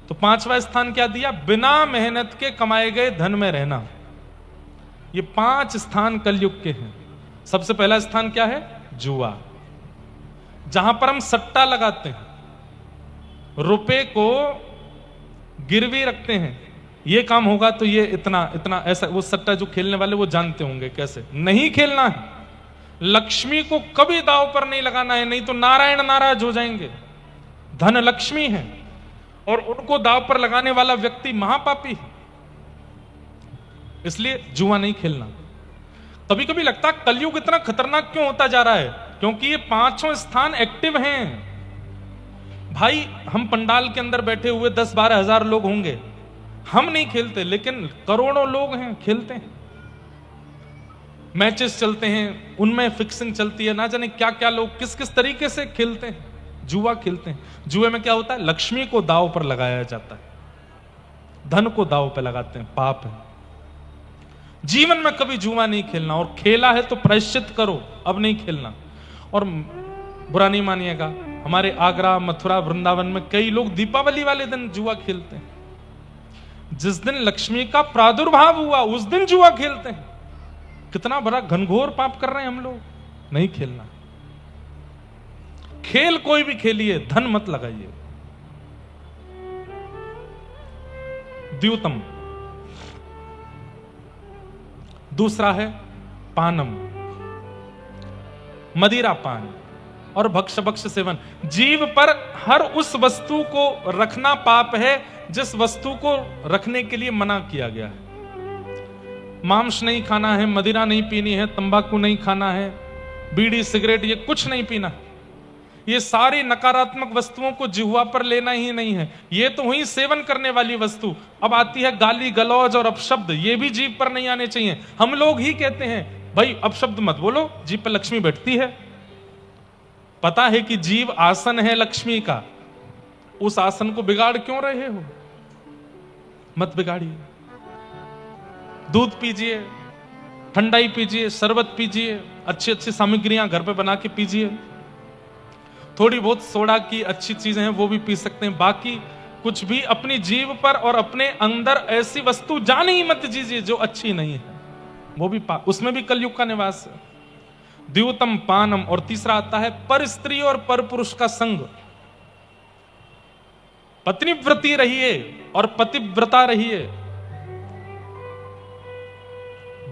तो 5वां स्थान क्या दिया? बिना मेहनत के कमाए गए धन में रहना। ये 5 स्थान कलयुग के हैं। सबसे पहला स्थान क्या है? जुआ, जहां पर हम सट्टा लगाते हैं, रुपए को गिरवी रखते हैं, ये काम होगा तो ये इतना इतना, ऐसा। वो सट्टा जो खेलने वाले वो जानते होंगे कैसे नहीं खेलना है। लक्ष्मी को कभी दांव पर नहीं लगाना है, नहीं तो नारायण नाराज हो जाएंगे। धन लक्ष्मी है और उनको दांव पर लगाने वाला व्यक्ति महापापी है, इसलिए जुआ नहीं खेलना। कभी कभी लगता कलयुग इतना खतरनाक क्यों होता जा रहा है, क्योंकि ये 5 स्थान एक्टिव हैं भाई। हम पंडाल के अंदर बैठे हुए 10-12 हजार लोग होंगे, हम नहीं खेलते, लेकिन करोड़ों लोग हैं खेलते हैं। मैचेस चलते हैं, उनमें फिक्सिंग चलती है, ना जाने क्या क्या लोग किस किस तरीके से खेलते हैं, जुआ खेलते हैं। जुए में क्या होता है? लक्ष्मी को दांव पर लगाया जाता है, धन को दांव पर लगाते हैं, पाप है। जीवन में कभी जुआ नहीं खेलना, और खेला है तो प्रायश्चित करो, अब नहीं खेलना। और बुरा नहीं मानिएगा, हमारे आगरा, मथुरा, वृंदावन में कई लोग दीपावली वाले दिन जुआ खेलते हैं। जिस दिन लक्ष्मी का प्रादुर्भाव हुआ उस दिन जुआ खेलते हैं। कितना बड़ा घनघोर पाप कर रहे हैं हम लोग। नहीं खेलना। खेल कोई भी खेलिए, धन मत लगाइए। द्यूतम। दूसरा है पानम, मदिरा पान और भक्ष भक्ष सेवन। जीव पर हर उस वस्तु को रखना पाप है जिस वस्तु को रखने के लिए मना किया गया है। मांस नहीं खाना है, मदिरा नहीं पीनी है, तंबाकू नहीं खाना है, बीड़ी सिगरेट ये कुछ नहीं पीना। ये सारी नकारात्मक वस्तुओं को जिह्वा पर लेना ही नहीं है। ये तो हुई सेवन करने वाली वस्तु। अब आती है गाली गलौज और अपशब्द, ये भी जीभ पर नहीं आने चाहिए। हम लोग ही कहते हैं भाई अपशब्द मत बोलो, जीभ पर लक्ष्मी बैठती है। पता है कि जीव आसन है लक्ष्मी का, उस आसन को बिगाड़ क्यों रहे हो? मत बिगाड़िए। दूध पीजिए, ठंडाई पीजिए, शरबत पीजिए, अच्छी अच्छी सामग्रियां घर पे बना के पीजिए। थोड़ी बहुत सोडा की अच्छी चीजें हैं वो भी पी सकते हैं, बाकी कुछ भी अपनी जीव पर और अपने अंदर ऐसी वस्तु जाने ही मत दीजिए जो अच्छी नहीं है, वो भी उसमें भी कलयुग का निवास है। द्यूतम पानम, और तीसरा आता है पर स्त्री और पर पुरुष का संग। पत्नीव्रती रहिए और पतिव्रता रहिए।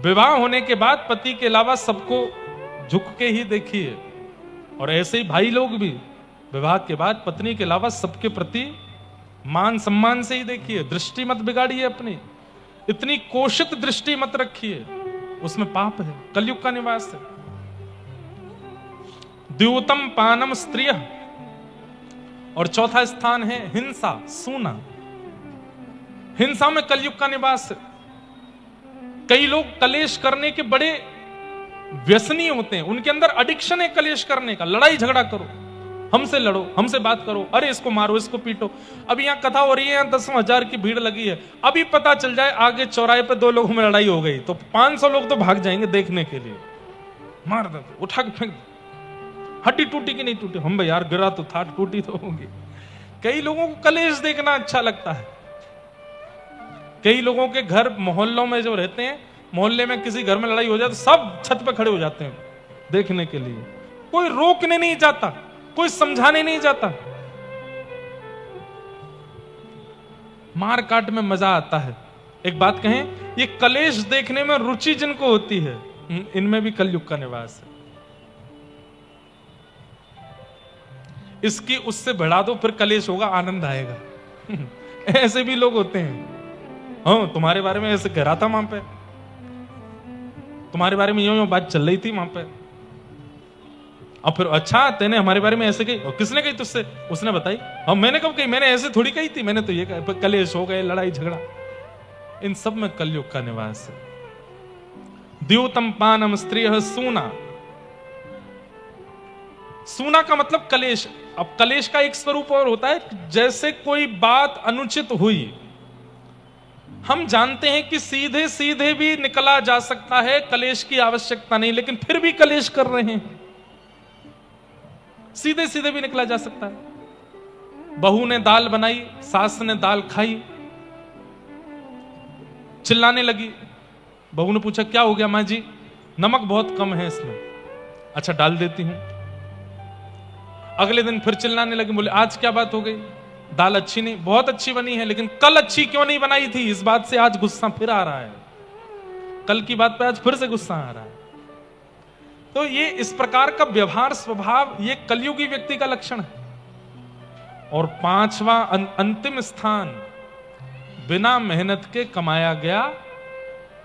विवाह होने के बाद पति के अलावा सबको झुक के ही देखिए, और ऐसे ही भाई लोग भी विवाह के बाद पत्नी के अलावा सबके प्रति मान सम्मान से ही देखिए। दृष्टि मत बिगाड़िए अपनी, इतनी कोशित दृष्टि मत रखिए, उसमें पाप है, कलयुग का निवास है। द्यूतम पानम स्त्रिय, और चौथा स्थान है हिंसा, सूना। हिंसा में कलयुग का निवास है। कई लोग कलेश करने के बड़े व्यसनी होते हैं, उनके अंदर एडिक्शन है कलेश करने का। लड़ाई झगड़ा करो, हमसे लड़ो, हमसे बात करो, अरे इसको मारो, इसको पीटो। अभी यहाँ कथा हो रही है, यहाँ 10,000 की भीड़ लगी है, अभी पता चल जाए आगे चौराहे पे 2 लोगों में लड़ाई हो गई तो 500 लोग तो भाग जाएंगे देखने के लिए। मार दो, उठा के फेंक दो, हड्डी टूटी कि नहीं टूटी, हम भाई यार गिरा तो था, टूटी तो होगी। कई लोगों को कलेश देखना अच्छा लगता है। कई लोगों के घर मोहल्लों में जो रहते हैं, मोहल्ले में किसी घर में लड़ाई हो जाए तो सब छत पे खड़े हो जाते हैं देखने के लिए। कोई रोकने नहीं जाता, कोई समझाने नहीं जाता। मार काट में मजा आता है। एक बात कहें, ये कलेश देखने में रुचि जिनको होती है, इनमें भी कलयुग का निवास है। इसकी उससे बढ़ा दो, फिर कलेश होगा, आनंद आएगा। ऐसे भी लोग होते हैं। हाँ, तुम्हारे बारे में ऐसे कह रहा था वहां पे, तुम्हारे बारे में यूं बात चल रही थी वहां पे, अब फिर अच्छा तेने हमारे बारे में ऐसे कही, और किसने कही तुझसे? उसने बताई। हम मैंने कब कही? मैंने ऐसे थोड़ी कही थी, मैंने तो ये कहा। कलेश हो गए, लड़ाई झगड़ा, इन सब में कलयुग का निवास है। द्यूतम पानम स्त्रियः सूना। सूना का मतलब कलेश। अब कलेश का एक स्वरूप और होता है, जैसे कोई बात अनुचित हुई, हम जानते हैं कि सीधे सीधे भी निकला जा सकता है, कलेश की आवश्यकता नहीं, लेकिन फिर भी कलेश कर रहे हैं। सीधे सीधे भी निकला जा सकता है। बहू ने दाल बनाई, सास ने दाल खाई, चिल्लाने लगी। बहू ने पूछा क्या हो गया मां जी? नमक बहुत कम है इसमें। अच्छा डाल देती हूं। अगले दिन फिर चिल्लाने लगी, बोले आज क्या बात हो गई? दाल अच्छी नहीं, बहुत अच्छी बनी है, लेकिन कल अच्छी क्यों नहीं बनाई थी? इस बात से आज गुस्सा फिर आ रहा है, कल की बात पे आज फिर से गुस्सा आ रहा है। तो ये इस प्रकार का व्यवहार स्वभाव, ये कलयुगी व्यक्ति का लक्षण है। और पांचवा अंतिम स्थान, बिना मेहनत के कमाया गया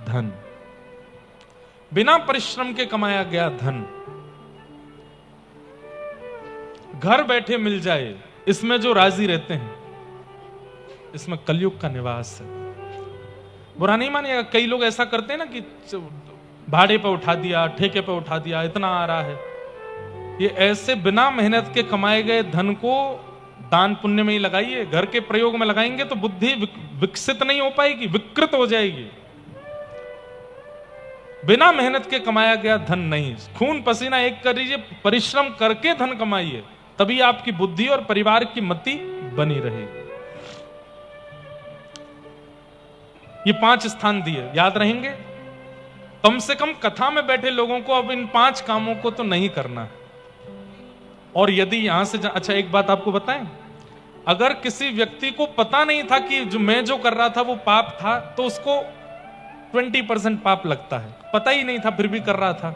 धन, बिना परिश्रम के कमाया गया धन, घर बैठे मिल जाए, इसमें जो राजी रहते हैं, इसमें कलयुग का निवास है। बुरा नहीं मानिएगा, कई लोग ऐसा करते हैं ना कि भाड़े पे उठा दिया, ठेके पे उठा दिया, इतना आ रहा है। ये ऐसे बिना मेहनत के कमाए गए धन को दान पुण्य में ही लगाइए। घर के प्रयोग में लगाएंगे तो बुद्धि विकसित नहीं हो पाएगी, विकृत हो जाएगी। बिना मेहनत के कमाया गया धन नहीं, खून पसीना एक कर लीजिए, परिश्रम करके धन कमाइए, तभी आपकी बुद्धि और परिवार की मति बनी रहेगी। ये 5 स्थान दिए, याद रहेंगे। कम से कम कथा में बैठे लोगों को अब इन 5 कामों को तो नहीं करना है। और यदि यहां से अच्छा एक बात आपको बताएं, अगर किसी व्यक्ति को पता नहीं था कि जो मैं जो कर रहा था वो पाप था, तो उसको 20% पाप लगता है। पता ही नहीं था फिर भी कर रहा था।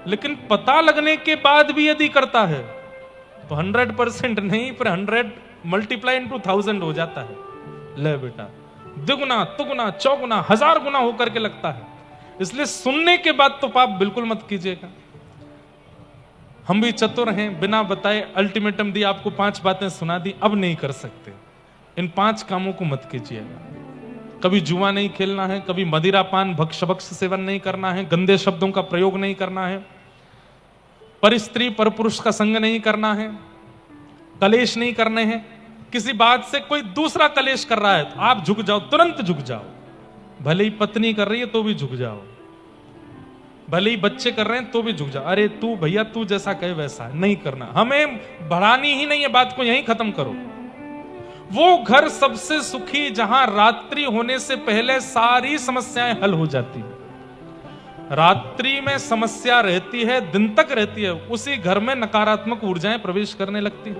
लेकिन पता लगने के बाद भी यदि करता है तो 100% नहीं, पर 100 मल्टीप्लाई इंटू 1000 हो जाता है। ले बेटा, दुगुना तुगुना चौगुना 1000 गुना होकर के लगता है। इसलिए सुनने के बाद तो पाप बिल्कुल मत कीजिएगा। हम भी चतुर हैं, बिना बताए अल्टीमेटम दी, आपको 5 बातें सुना दी, अब नहीं कर सकते। इन 5 कामों को मत कीजिएगा। कभी जुआ नहीं खेलना है, कभी मदिरापान भक्ष सेवन नहीं करना है, गंदे शब्दों का प्रयोग नहीं करना है, पर स्त्री पर पुरुष का संग नहीं करना है, कलेश नहीं करने हैं। किसी बात से कोई दूसरा कलेश कर रहा है तो आप झुक जाओ, तुरंत झुक जाओ। भले ही पत्नी कर रही है तो भी झुक जाओ, भले ही बच्चे कर रहे हैं तो भी झुक जाओ। अरे तू भैया, तू जैसा कहे वैसा नहीं करना, हमें बढ़ानी ही नहीं है बात को, यहीं खत्म करो। वो घर सबसे सुखी जहां रात्रि होने से पहले सारी समस्याएं हल हो जाती है। रात्रि में समस्या रहती है, दिन तक रहती है, उसी घर में नकारात्मक ऊर्जाएं प्रवेश करने लगती है।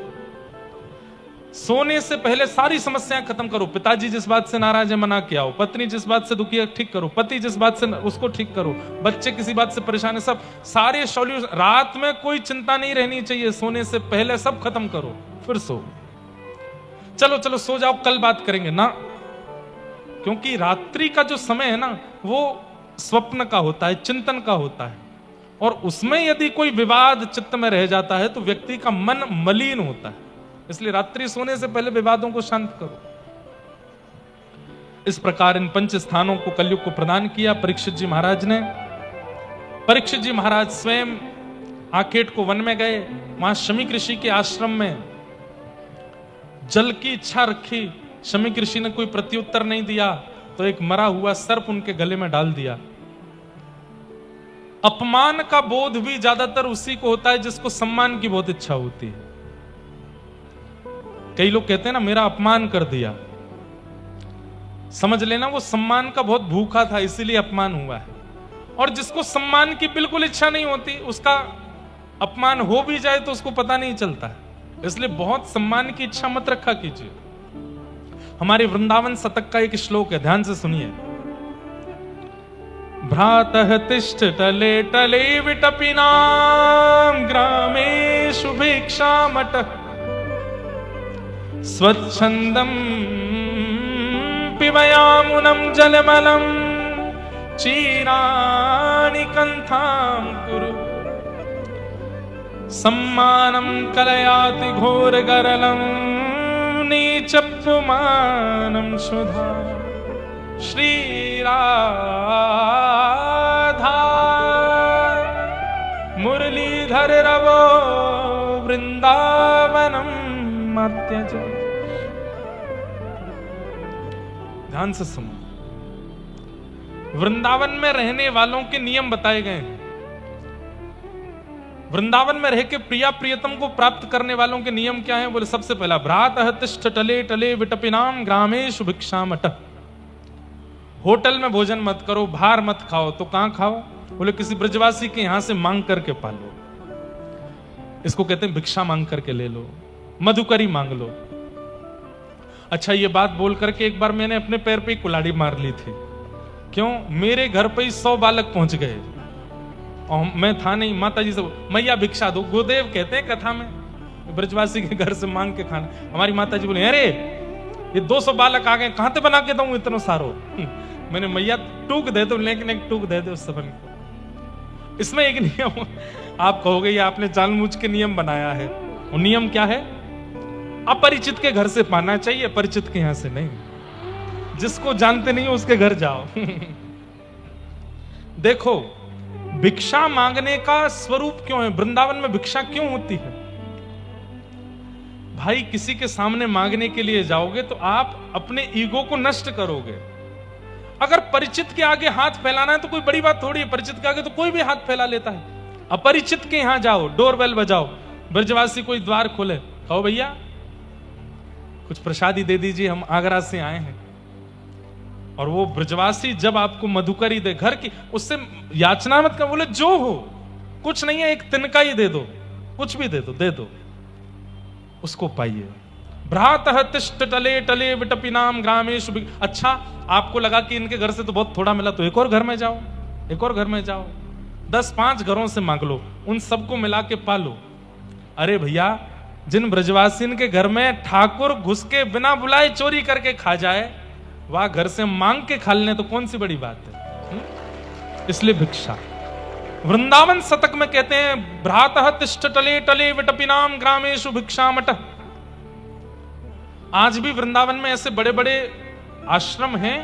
सोने से पहले सारी समस्याएं खत्म करो। पिताजी जिस बात से नाराज है मना के आओ, पत्नी जिस बात से दुखी है ठीक करो, पति जिस बात से उसको ठीक करो, बच्चे किसी बात से परेशान है, सब सारे सॉल्यूशन। रात में कोई चिंता नहीं रहनी चाहिए, सोने से पहले सब खत्म करो, फिर सो। चलो चलो सो जाओ, कल बात करेंगे ना, क्योंकि रात्रि का जो समय है ना वो स्वप्न का होता है, चिंतन का होता है, और उसमें यदि कोई विवाद चित्त में रह जाता है तो व्यक्ति का मन मलिन होता है। इसलिए रात्रि सोने से पहले विवादों को शांत करो। इस प्रकार इन 5 स्थानों को कलयुग को प्रदान किया परीक्षित जी महाराज ने। परीक्षित जी महाराज स्वयं आकेट को वन में गए, वहां शमीक ऋषि के आश्रम में जल की इच्छा रखी। शमीक ऋषि ने कोई प्रत्युत्तर नहीं दिया तो एक मरा हुआ सर्प उनके गले में डाल दिया। अपमान का बोध भी ज्यादातर उसी को होता है जिसको सम्मान की बहुत इच्छा होती है। कई लोग कहते हैं ना मेरा अपमान कर दिया, समझ लेना वो सम्मान का बहुत भूखा था इसीलिए अपमान हुआ है। और जिसको सम्मान की बिल्कुल इच्छा नहीं होती उसका अपमान हो भी जाए तो उसको पता नहीं चलता है। इसलिए बहुत सम्मान की इच्छा मत रखा कीजिए। हमारे वृंदावन शतक का एक श्लोक है, ध्यान से सुनिए। भ्रातः तिष्ठ टले टले विटपिनाम ग्रामेषु भिक्षामटः स्वच्छंदम पिबयामुनम जलमलम चीराणि कंथां कुरु सम्मानम कलयाति घोर गरलम नीचपुमानम सुधा। श्री राधा मुरलीधर रवो वृंदावनम मत्यज। ध्यान से सुनो, वृंदावन में रहने वालों के नियम बताए गए हैं। वृंदावन में रह के प्रिया प्रियतम को प्राप्त करने वालों के नियम क्या हैं? बोले सबसे पहला भ्रातः तिष्ठ टले टले विटपिनाम ग्रामेषु भिक्षामटः। होटल में भोजन मत करो, बाहर मत खाओ। तो कहां खाओ? बोले किसी ब्रजवासी के यहां से मांग करके पालो। इसको कहते हैं भिक्षा मांग करके ले लो, मधुकरी मांग लो। अच्छा ये बात बोल करके एक बार मैंने अपने पैर पे कुल्हाड़ी मार ली थी। क्यों? मेरे घर पे ही 100 बालक पहुंच गए और मैं था नहीं। माता जी से मैया भिक्षा दो, गुरुदेव कहते हैं कथा में ब्रजवासी के घर से मांग के खाना। हमारी माता जी बोले अरे ये 200 बालक आ गए, कहां से बना के दूं इतना सारो। मैंने मैया टूक दे दो, लेकिन एक टूक दे दो उस सबन को। इसमें एक नियम आप कहोगे ये आपने जानबूझ के नियम बनाया है। और नियम क्या है? अपरिचित के घर से पाना चाहिए, परिचित के यहां से नहीं। जिसको जानते नहीं हो उसके घर जाओ। देखो भिक्षा मांगने का स्वरूप क्यों है? वृंदावन में भिक्षा क्यों होती है? भाई किसी के सामने मांगने के लिए जाओगे तो आप अपने ईगो को नष्ट करोगे। अगर परिचित के आगे हाथ फैलाना है तो कोई बड़ी बात थोड़ी है। परिचित के आगे तो कोई भी हाथ फैला लेता है। अपरिचित के यहां जाओ, डोरबेल बजाओ, ब्रजवासी कोई द्वार खोले, कहो भैया कुछ प्रसादी दे दीजिए, हम आगरा से आए हैं। और वो ब्रजवासी जब आपको मधुकरी दे घर की, उससे याचना मत कर, बोले जो हो कुछ नहीं है, एक तिनका ही दे दो, कुछ भी दे दो, उसको पाइए। भ्रातः तिष्ठ टले टले विटपिनाम ग्रामेषु। अच्छा आपको लगा कि इनके घर से तो बहुत थोड़ा मिला तो एक और घर में जाओ, एक और घर में जाओ, 10-5 घरों से मांग लो, उन सबको मिला के पालो। अरे भैया जिन ब्रजवासीन के घर में ठाकुर घुस के बिना बुलाए चोरी करके खा जाए, वह घर से मांग के खा लेने तो कौन सी बड़ी बात है? इसलिए भिक्षा। वृंदावन शतक में कहते हैं भ्रातः तिष्ठ टले टले विटपिनाम ग्रामेषु भिक्षामटः। आज भी वृंदावन में ऐसे बड़े बड़े आश्रम हैं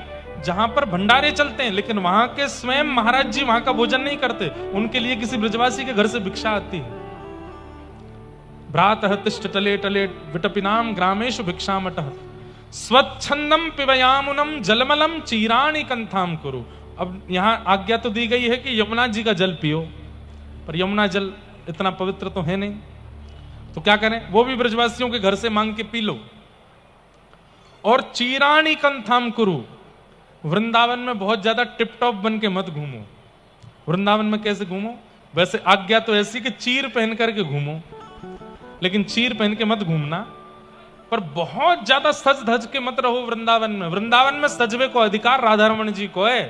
जहां पर भंडारे चलते हैं, लेकिन वहां के स्वयं महाराज जी वहां का भोजन नहीं करते, उनके लिए किसी ब्रजवासी के घर से भिक्षा आती है। भ्रातः तिष्ठ टले टले विटपिनाम ग्रामेषु भिक्षामटः स्वच्छंदम पिबयामुनम जलमलम चीराणि कंथाम कुरु। अब यहां आज्ञा तो दी गई है कि यमुना जी का जल पियो, पर यमुना जल इतना पवित्र तो है नहीं, तो क्या करें, वो भी ब्रजवासियों के घर से मांग के पी लो। और चीराणि कंथाम कुरु, वृंदावन में बहुत ज्यादा टिप टॉप बन के मत घूमो। वृंदावन में कैसे घूमो, वैसे आज्ञा तो ऐसी कि चीर पहन करके घूमो, लेकिन चीर पहन के मत घूमना, पर बहुत ज्यादा सज धज के मत रहो वृंदावन में। वृंदावन में सजवे को अधिकार राधा रमण जी को है,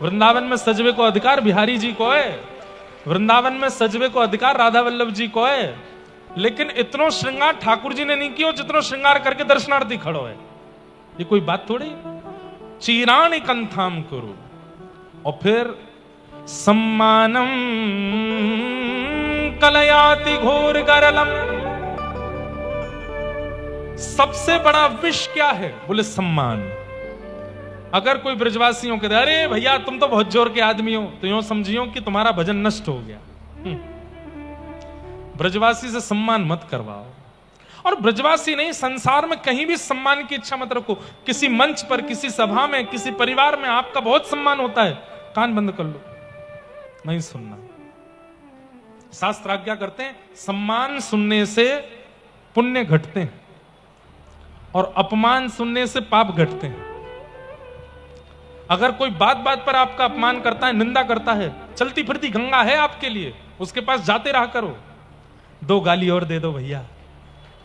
वृंदावन में सजवे को अधिकार बिहारी जी को है, वृंदावन में सजवे को अधिकार राधा वल्लभ जी को है, लेकिन इतनो श्रृंगार ठाकुर जी ने नहीं किया जितनो श्रृंगार करके दर्शनार्थी खड़ो है। ये कोई बात थोड़ी। चीराणि कंथाम कुरु, और फिर सम्मानम कलयाति घोर गरलम। सबसे बड़ा विष क्या है, बोले सम्मान। अगर कोई ब्रजवासियों के अरे भैया तुम तो बहुत जोर के आदमी हो, तो यूं समझियो कि तुम्हारा भजन नष्ट हो गया। ब्रजवासी से सम्मान मत करवाओ। और ब्रजवासी नहीं, संसार में कहीं भी सम्मान की इच्छा मत रखो। किसी मंच पर, किसी सभा में, किसी परिवार में आपका बहुत सम्मान होता है, कान बंद कर लो, नहीं सुनना। शास्त्र आज्ञा करते हैं सम्मान सुनने से पुण्य घटते हैं और अपमान सुनने से पाप घटते हैं। अगर कोई बात बात पर आपका अपमान करता है, निंदा करता है, चलती फिरती गंगा है आपके लिए, उसके पास जाते रहा करो। 2 गाली और दे दो भैया,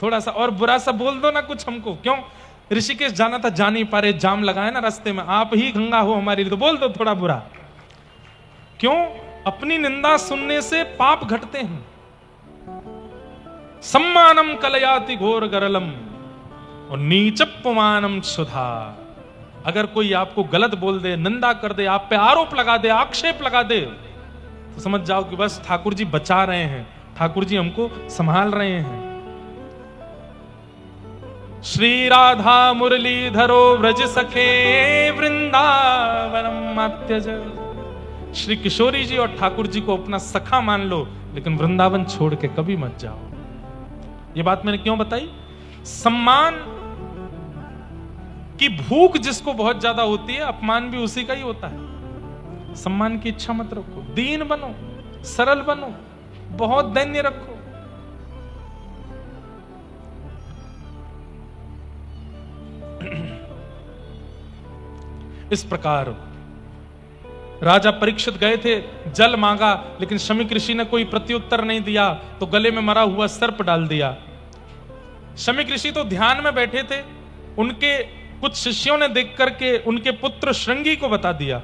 थोड़ा सा और बुरा सा बोल दो ना कुछ हमको। क्यों, ऋषिकेश जाना था, जा नहीं पा रहे, जाम लगाए ना रास्ते में, आप ही गंगा हो हमारे लिए, तो बोल दो थोड़ा बुरा। क्यों, अपनी निंदा सुनने से पाप घटते हैं। सम्मानम कलयाति घोर गरलम और नीचपमानम सुधा। अगर कोई आपको गलत बोल दे, निंदा कर दे, आप पे आरोप लगा दे, आक्षेप लगा दे, तो समझ जाओ कि बस ठाकुर जी बचा रहे हैं, ठाकुर जी हमको संभाल रहे हैं। श्री राधा मुरलीधरो व्रज सखे वृंदावनम अत्यज। श्री किशोरी जी और ठाकुर जी को अपना सखा मान लो, लेकिन वृंदावन छोड़ के कभी मत जाओ। ये बात मैंने क्यों बताई? सम्मान की भूख जिसको बहुत ज्यादा होती है, अपमान भी उसी का ही होता है। सम्मान की इच्छा मत रखो, दीन बनो, सरल बनो, बहुत दैन्य रखो। इस प्रकार राजा परीक्षित गए थे, जल मांगा, लेकिन शमीक ऋषि ने कोई प्रत्युत्तर नहीं दिया, तो गले में मरा हुआ सर्प डाल दिया। शमीक ऋषि तो ध्यान में बैठे थे, उनके कुछ शिष्यों ने देख करके उनके पुत्र श्रृंगी को बता दिया।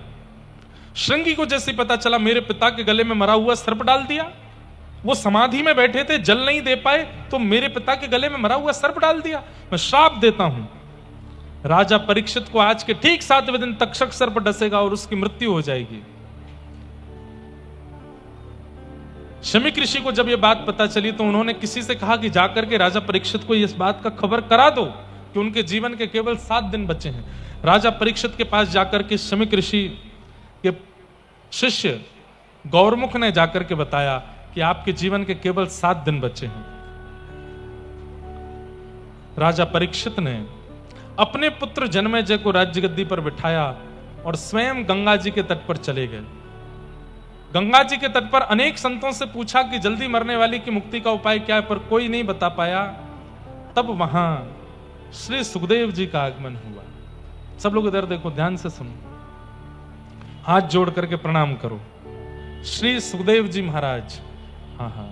श्रृंगी को जैसे पता चला मेरे पिता के गले में मरा हुआ सर्प डाल दिया, वो समाधि में बैठे थे, जल नहीं दे पाए, तो मेरे पिता के गले में मरा हुआ सर्प डाल दिया, मैं श्राप देता हूं। राजा परीक्षित को आज के ठीक 7वें दिन तक्षक सर्प डसेगा और उसकी मृत्यु हो जाएगी। शमीक ऋषि को जब यह बात पता चली तो उन्होंने किसी से कहा कि जाकर के राजा परीक्षित को इस बात का खबर करा दो कि उनके जीवन के केवल 7 दिन बचे हैं। राजा परीक्षित के पास जाकर के शमीक ऋषि के शिष्य गौरमुख ने जाकर के बताया कि आपके जीवन के केवल 7 दिन बचे हैं। राजा परीक्षित ने अपने पुत्र जन्मेजय को राज्य गद्दी पर बिठाया और स्वयं गंगा जी के तट पर चले गए। गंगा जी के तट पर अनेक संतों से पूछा कि जल्दी मरने वाली की मुक्ति का उपाय क्या है, पर कोई नहीं बता पाया। तब वहां श्री सुखदेव जी का आगमन हुआ। सब लोग इधर देखो, ध्यान से सुनो, हाथ जोड़ करके प्रणाम करो। श्री सुखदेव जी महाराज, हाँ,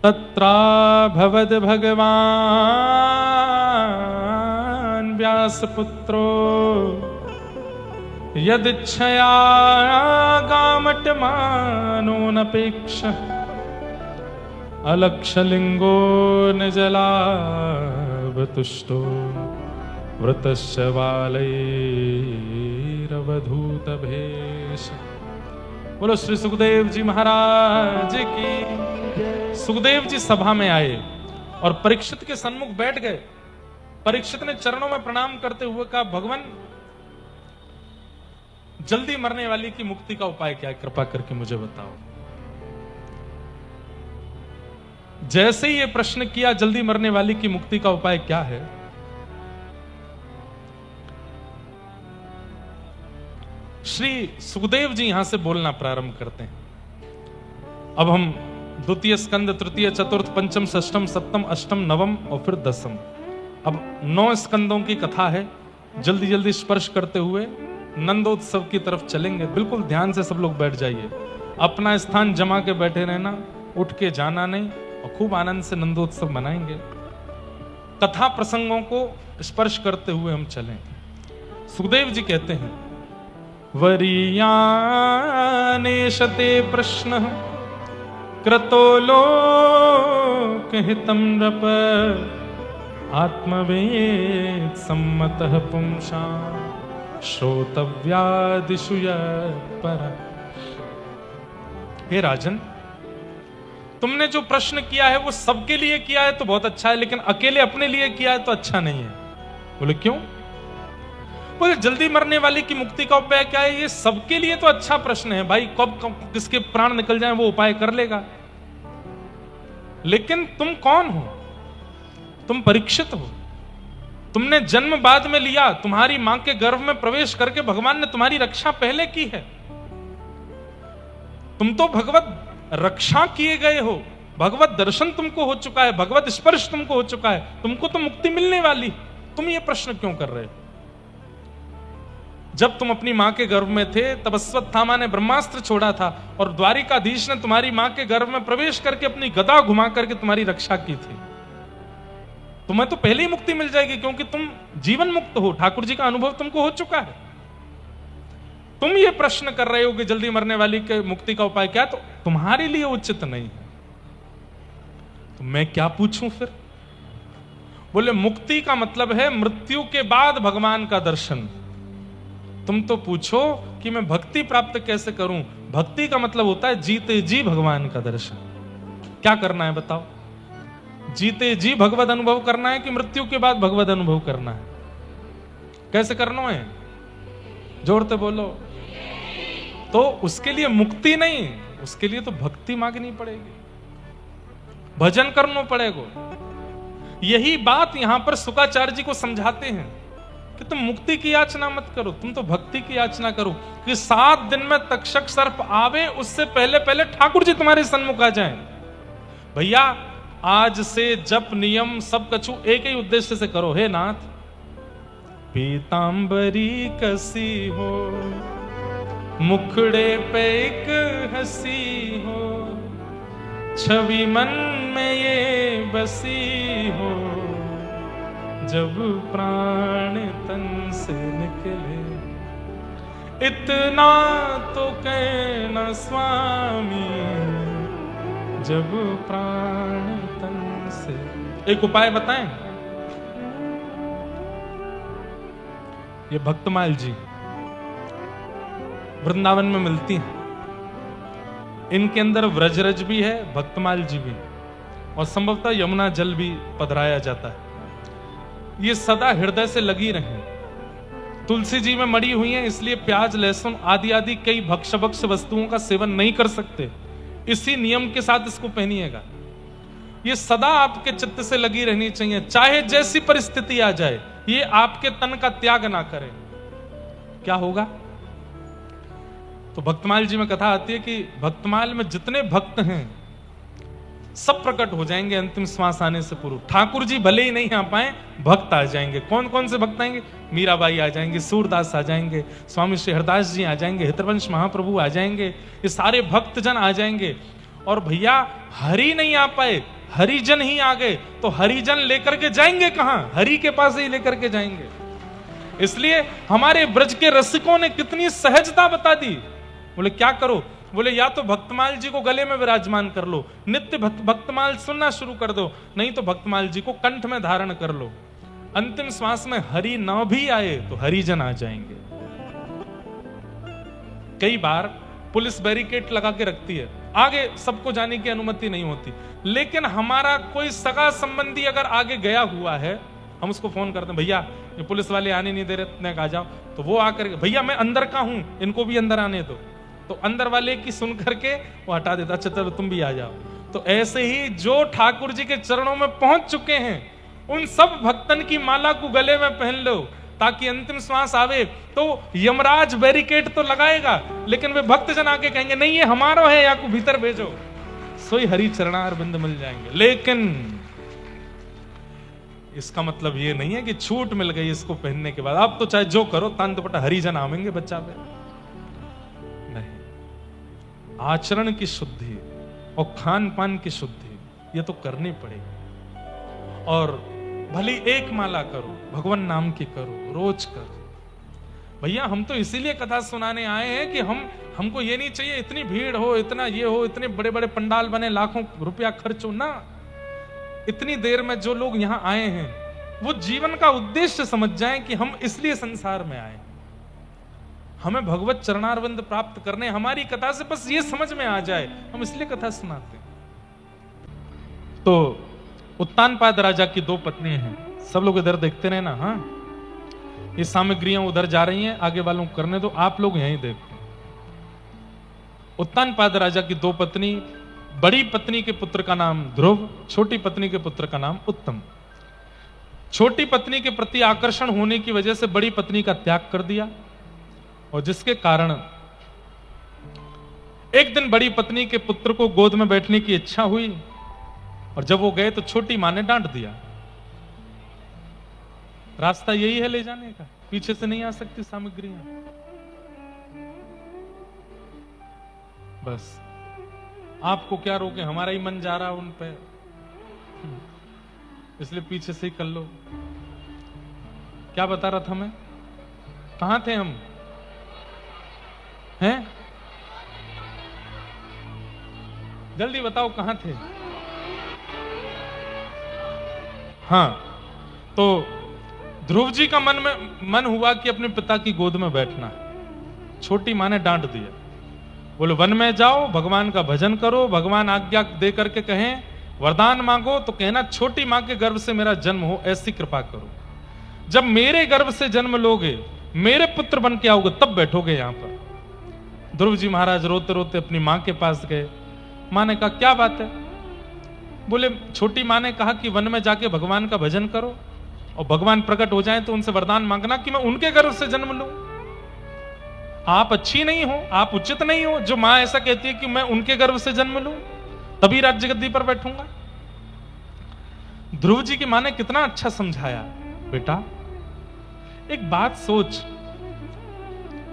तत्रा भवद भगवान व्यासपुत्रो यदिच्छया गामटमानो नपेक्ष अलक्षलिंगो निजलाभतुष्टो वृतस्य बालैरवधूत भेष। बोलो श्री सुखदेव जी महाराज की। सुखदेव जी सभा में आए और परीक्षित के सन्मुख बैठ गए। परीक्षित ने चरणों में प्रणाम करते हुए कहा, भगवान जल्दी मरने वाली की मुक्ति का उपाय क्या है, कृपा करके मुझे बताओ। जैसे ही ये प्रश्न किया, जल्दी मरने वाली की मुक्ति का उपाय क्या है, श्री सुखदेव जी यहां से बोलना प्रारंभ करते हैं। अब हम द्वितीय स्कंद, तृतीय, चतुर्थ, पंचम, षष्ठम, सप्तम, अष्टम, नवम और फिर दसम, अब 9 स्कंदों की कथा है। जल्दी जल्दी स्पर्श करते हुए नंदोत्सव की तरफ चलेंगे। बिल्कुल ध्यान से सब लोग बैठ जाइए, अपना स्थान जमा के बैठे रहना, उठ के जाना नहीं, और खूब आनंद से नंदोत्सव मनाएंगे। कथा प्रसंगों को स्पर्श करते हुए हम चलें। सुखदेव जी कहते हैं, वरीयानेशते प्रश्न क्रतो लोकहितं नृप आत्मवेद सम्मतः पुंसा श्रोतव्यादिषु पर। हे राजन, तुमने जो प्रश्न किया है वो सबके लिए किया है तो बहुत अच्छा है, लेकिन अकेले अपने लिए किया है तो अच्छा नहीं है। बोले क्यों? बोले जल्दी मरने वाले की मुक्ति का उपाय क्या है? ये सबके लिए तो अच्छा प्रश्न है भाई, कब किसके प्राण निकल जाए वो उपाय कर लेगा, लेकिन तुम कौन हो? तुम परीक्षित हो, तुमने जन्म बाद में लिया, तुम्हारी मां के गर्भ में प्रवेश करके भगवान ने तुम्हारी रक्षा पहले की है। तुम तो भगवत रक्षा किए गए हो, भगवत दर्शन तुमको हो चुका है, भगवत स्पर्श तुमको हो चुका है, तुमको तो मुक्ति मिलने वाली। तुम ये प्रश्न क्यों कर रहे हो? जब तुम अपनी मां के गर्भ में थे तब अश्वत्थामा ने ब्रह्मास्त्र छोड़ा था और द्वारिकाधीश ने तुम्हारी मां के गर्भ में प्रवेश करके अपनी गदा घुमा करके तुम्हारी रक्षा की थी। तुम्हें तो पहले ही मुक्ति मिल जाएगी, क्योंकि तुम जीवन मुक्त हो, ठाकुर जी का अनुभव तुमको हो चुका है। तुम ये प्रश्न कर रहे हो कि जल्दी मरने वाली के मुक्ति का उपाय क्या, तो तुम्हारे लिए उचित नहीं है। तो मैं क्या पूछूं फिर? बोले मुक्ति का मतलब है मृत्यु के बाद भगवान का दर्शन। तुम तो पूछो कि मैं भक्ति प्राप्त कैसे करूं। भक्ति का मतलब होता है जीते जी भगवान का दर्शन। क्या करना है बताओ? जीते जी भगवत अनुभव करना है कि मृत्यु के बाद भगवत अनुभव करना है? कैसे करना है? जोर से बोलो। तो उसके लिए मुक्ति नहीं, उसके लिए तो भक्ति मांगनी पड़ेगी, भजन करना पड़ेगा। यही बात यहां पर शुकाचार्य जी को समझाते हैं कि तुम मुक्ति की याचना मत करो, तुम तो भक्ति की याचना करो कि 7 दिन में तक्षक सर्प आवे उससे पहले पहले ठाकुर जी तुम्हारे सन्मुख आ जाएं। भैया आज से जप नियम सब कछु एक ही उद्देश्य से करो। हे नाथ, पीतांबरी कसी हो, मुखड़े पे एक हंसी हो, छवि मन में ये बसी हो, जब प्राण तन से निकले, इतना तो कहना स्वामी, जब प्राण तन से। एक उपाय बताएं। ये भक्तमाल जी वृंदावन में मिलती हैं, इनके अंदर व्रजरज भी है, भक्तमाल जी भी, और संभवतः यमुना जल भी पधराया जाता है। ये सदा हृदय से लगी रही। तुलसी जी में मड़ी हुई हैं, इसलिए प्याज, लहसुन आदि आदि कई भक्ष्य वस्तुओं का सेवन नहीं कर सकते। इसी नियम के साथ इसको पहनिएगा। ये सदा आपके चित्त से लगी रहनी चाहिए, चाहे जैसी परिस्थिति आ जाए, ये आपके तन का त्याग ना करे। क्या होगा? तो भक्तमाल जी में कथा आती है कि भक्तमाल में जितने भक्त हैं सब प्रकट हो जाएंगे अंतिम श्वास आने से पूर्व। ठाकुर जी भले ही नहीं आ पाए, भक्त आ जाएंगे। कौन कौन से भक्त आएंगे? मीराबाई आ जाएंगे, सूरदास आ जाएंगे, स्वामी श्री हरदास जी आ जाएंगे, हितवंश महाप्रभु आ जाएंगे, ये सारे भक्तजन आ जाएंगे। और भैया हरि नहीं आ पाए, हरिजन ही आ गए, तो हरिजन लेकर के जाएंगे कहां? हरि के पास ही लेकर के जाएंगे। इसलिए हमारे ब्रज के रसिकों ने कितनी सहजता बता दी। बोले क्या करो? बोले या तो भक्तमाल जी को गले में विराजमान कर लो, नित्य भक्तमाल सुनना शुरू कर दो, नहीं तो भक्तमाल जी को कंठ में धारण कर लो। अंतिम श्वास में हरि न भी आए तो हरिजन आ जाएंगे। कई बार पुलिस बैरिकेड लगा के रखती है, आगे सबको जाने की अनुमति नहीं होती, लेकिन हमारा कोई सगा संबंधी अगर आगे गया हुआ है, हम उसको फोन करते हैं, भैया ये पुलिस वाले आने नहीं दे रहे, इतने आ जाओ। तो वो आकर, भैया मैं अंदर का हूं, इनको भी अंदर आने दो। तो अंदर वाले की सुन करके वो हटा देता, अच्छा चलो तुम भी आ जाओ। तो ऐसे ही जो ठाकुर जी के चरणों में पहुंच चुके हैं, उन सब भक्तन की माला को गले में पहन लो, ताकि अंतिम श्वास आवे तो यमराज बैरिकेड तो लगाएगा, लेकिन वे भक्त जन आके कहेंगे नहीं ये हमारा है, या को भीतर भेजो, सोई हरि चरणार बिंद मिल जाएंगे। लेकिन इसका मतलब ये नहीं है कि छूट मिल गई इसको पहनने के बाद, अब तो चाहे जो करो तंत पटा हरिजन आवेंगे बच्चा पे। नहीं, आचरण की शुद्धि और खान पान की शुद्धि ये तो करनी पड़ेगी। और भली एक माला करो, भगवान नाम की करो, रोज करो। भैया हम तो इसीलिए कथा सुनाने आए हैं कि हमको ये नहीं चाहिए इतनी भीड़ हो, इतना ये हो, इतने बड़े बड़े पंडाल बने, लाखों रुपया खर्च हो ना। इतनी देर में जो लोग यहां आए हैं वो जीवन का उद्देश्य समझ जाएं कि हम इसलिए संसार में आए, हमें भगवत चरणारविंद प्राप्त करने, हमारी कथा से बस ये समझ में आ जाए, हम इसलिए कथा सुनाते हैं। तो उत्तानपाद राजा की 2 पत्नी हैं, सब लोग इधर देखते रहे ना। हाँ, ये सामग्रियां उधर जा रही हैं, आगे वालों को करने दो, आप लोग यहीं देखो। उत्तानपाद राजा की 2 पत्नी, बड़ी पत्नी के पुत्र का नाम ध्रुव, छोटी पत्नी के पुत्र का नाम उत्तम। छोटी पत्नी के प्रति आकर्षण होने की वजह से बड़ी पत्नी का त्याग कर दिया, और जिसके कारण एक दिन बड़ी पत्नी के पुत्र को गोद में बैठने की इच्छा हुई, और जब वो गए तो छोटी मां ने डांट दिया। रास्ता यही है ले जाने का, पीछे से नहीं आ सकती सामग्रियां। बस आपको क्या रोके, हमारा ही मन जा रहा उन पे, इसलिए पीछे से ही कर लो। क्या बता रहा था मैं, कहां थे हम? हैं? जल्दी बताओ कहां थे? हाँ, तो ध्रुव जी का मन हुआ कि अपने पिता की गोद में बैठना। छोटी मां ने डांट दिया, बोलो वन में जाओ, भगवान का भजन करो, भगवान आज्ञा दे करके कहें वरदान मांगो तो कहना छोटी मां के गर्भ से मेरा जन्म हो, ऐसी कृपा करो। जब मेरे गर्भ से जन्म लोगे, मेरे पुत्र बन के आओगे, तब बैठोगे यहां पर। ध्रुव जी महाराज रोते रोते अपनी मां के पास गए। मां ने कहा क्या बात है? बोले छोटी मां ने कहा कि वन में जाके भगवान का भजन करो, और भगवान प्रकट हो जाए तो उनसे वरदान मांगना कि मैं उनके गर्भ से जन्म लूं। आप अच्छी नहीं हो, आप उचित नहीं हो, जो मां ऐसा कहती है कि मैं उनके गर्भ से जन्म लूं तभी राज्य गद्दी पर बैठूंगा। ध्रुव जी की मां ने कितना अच्छा समझाया, बेटा एक बात सोच,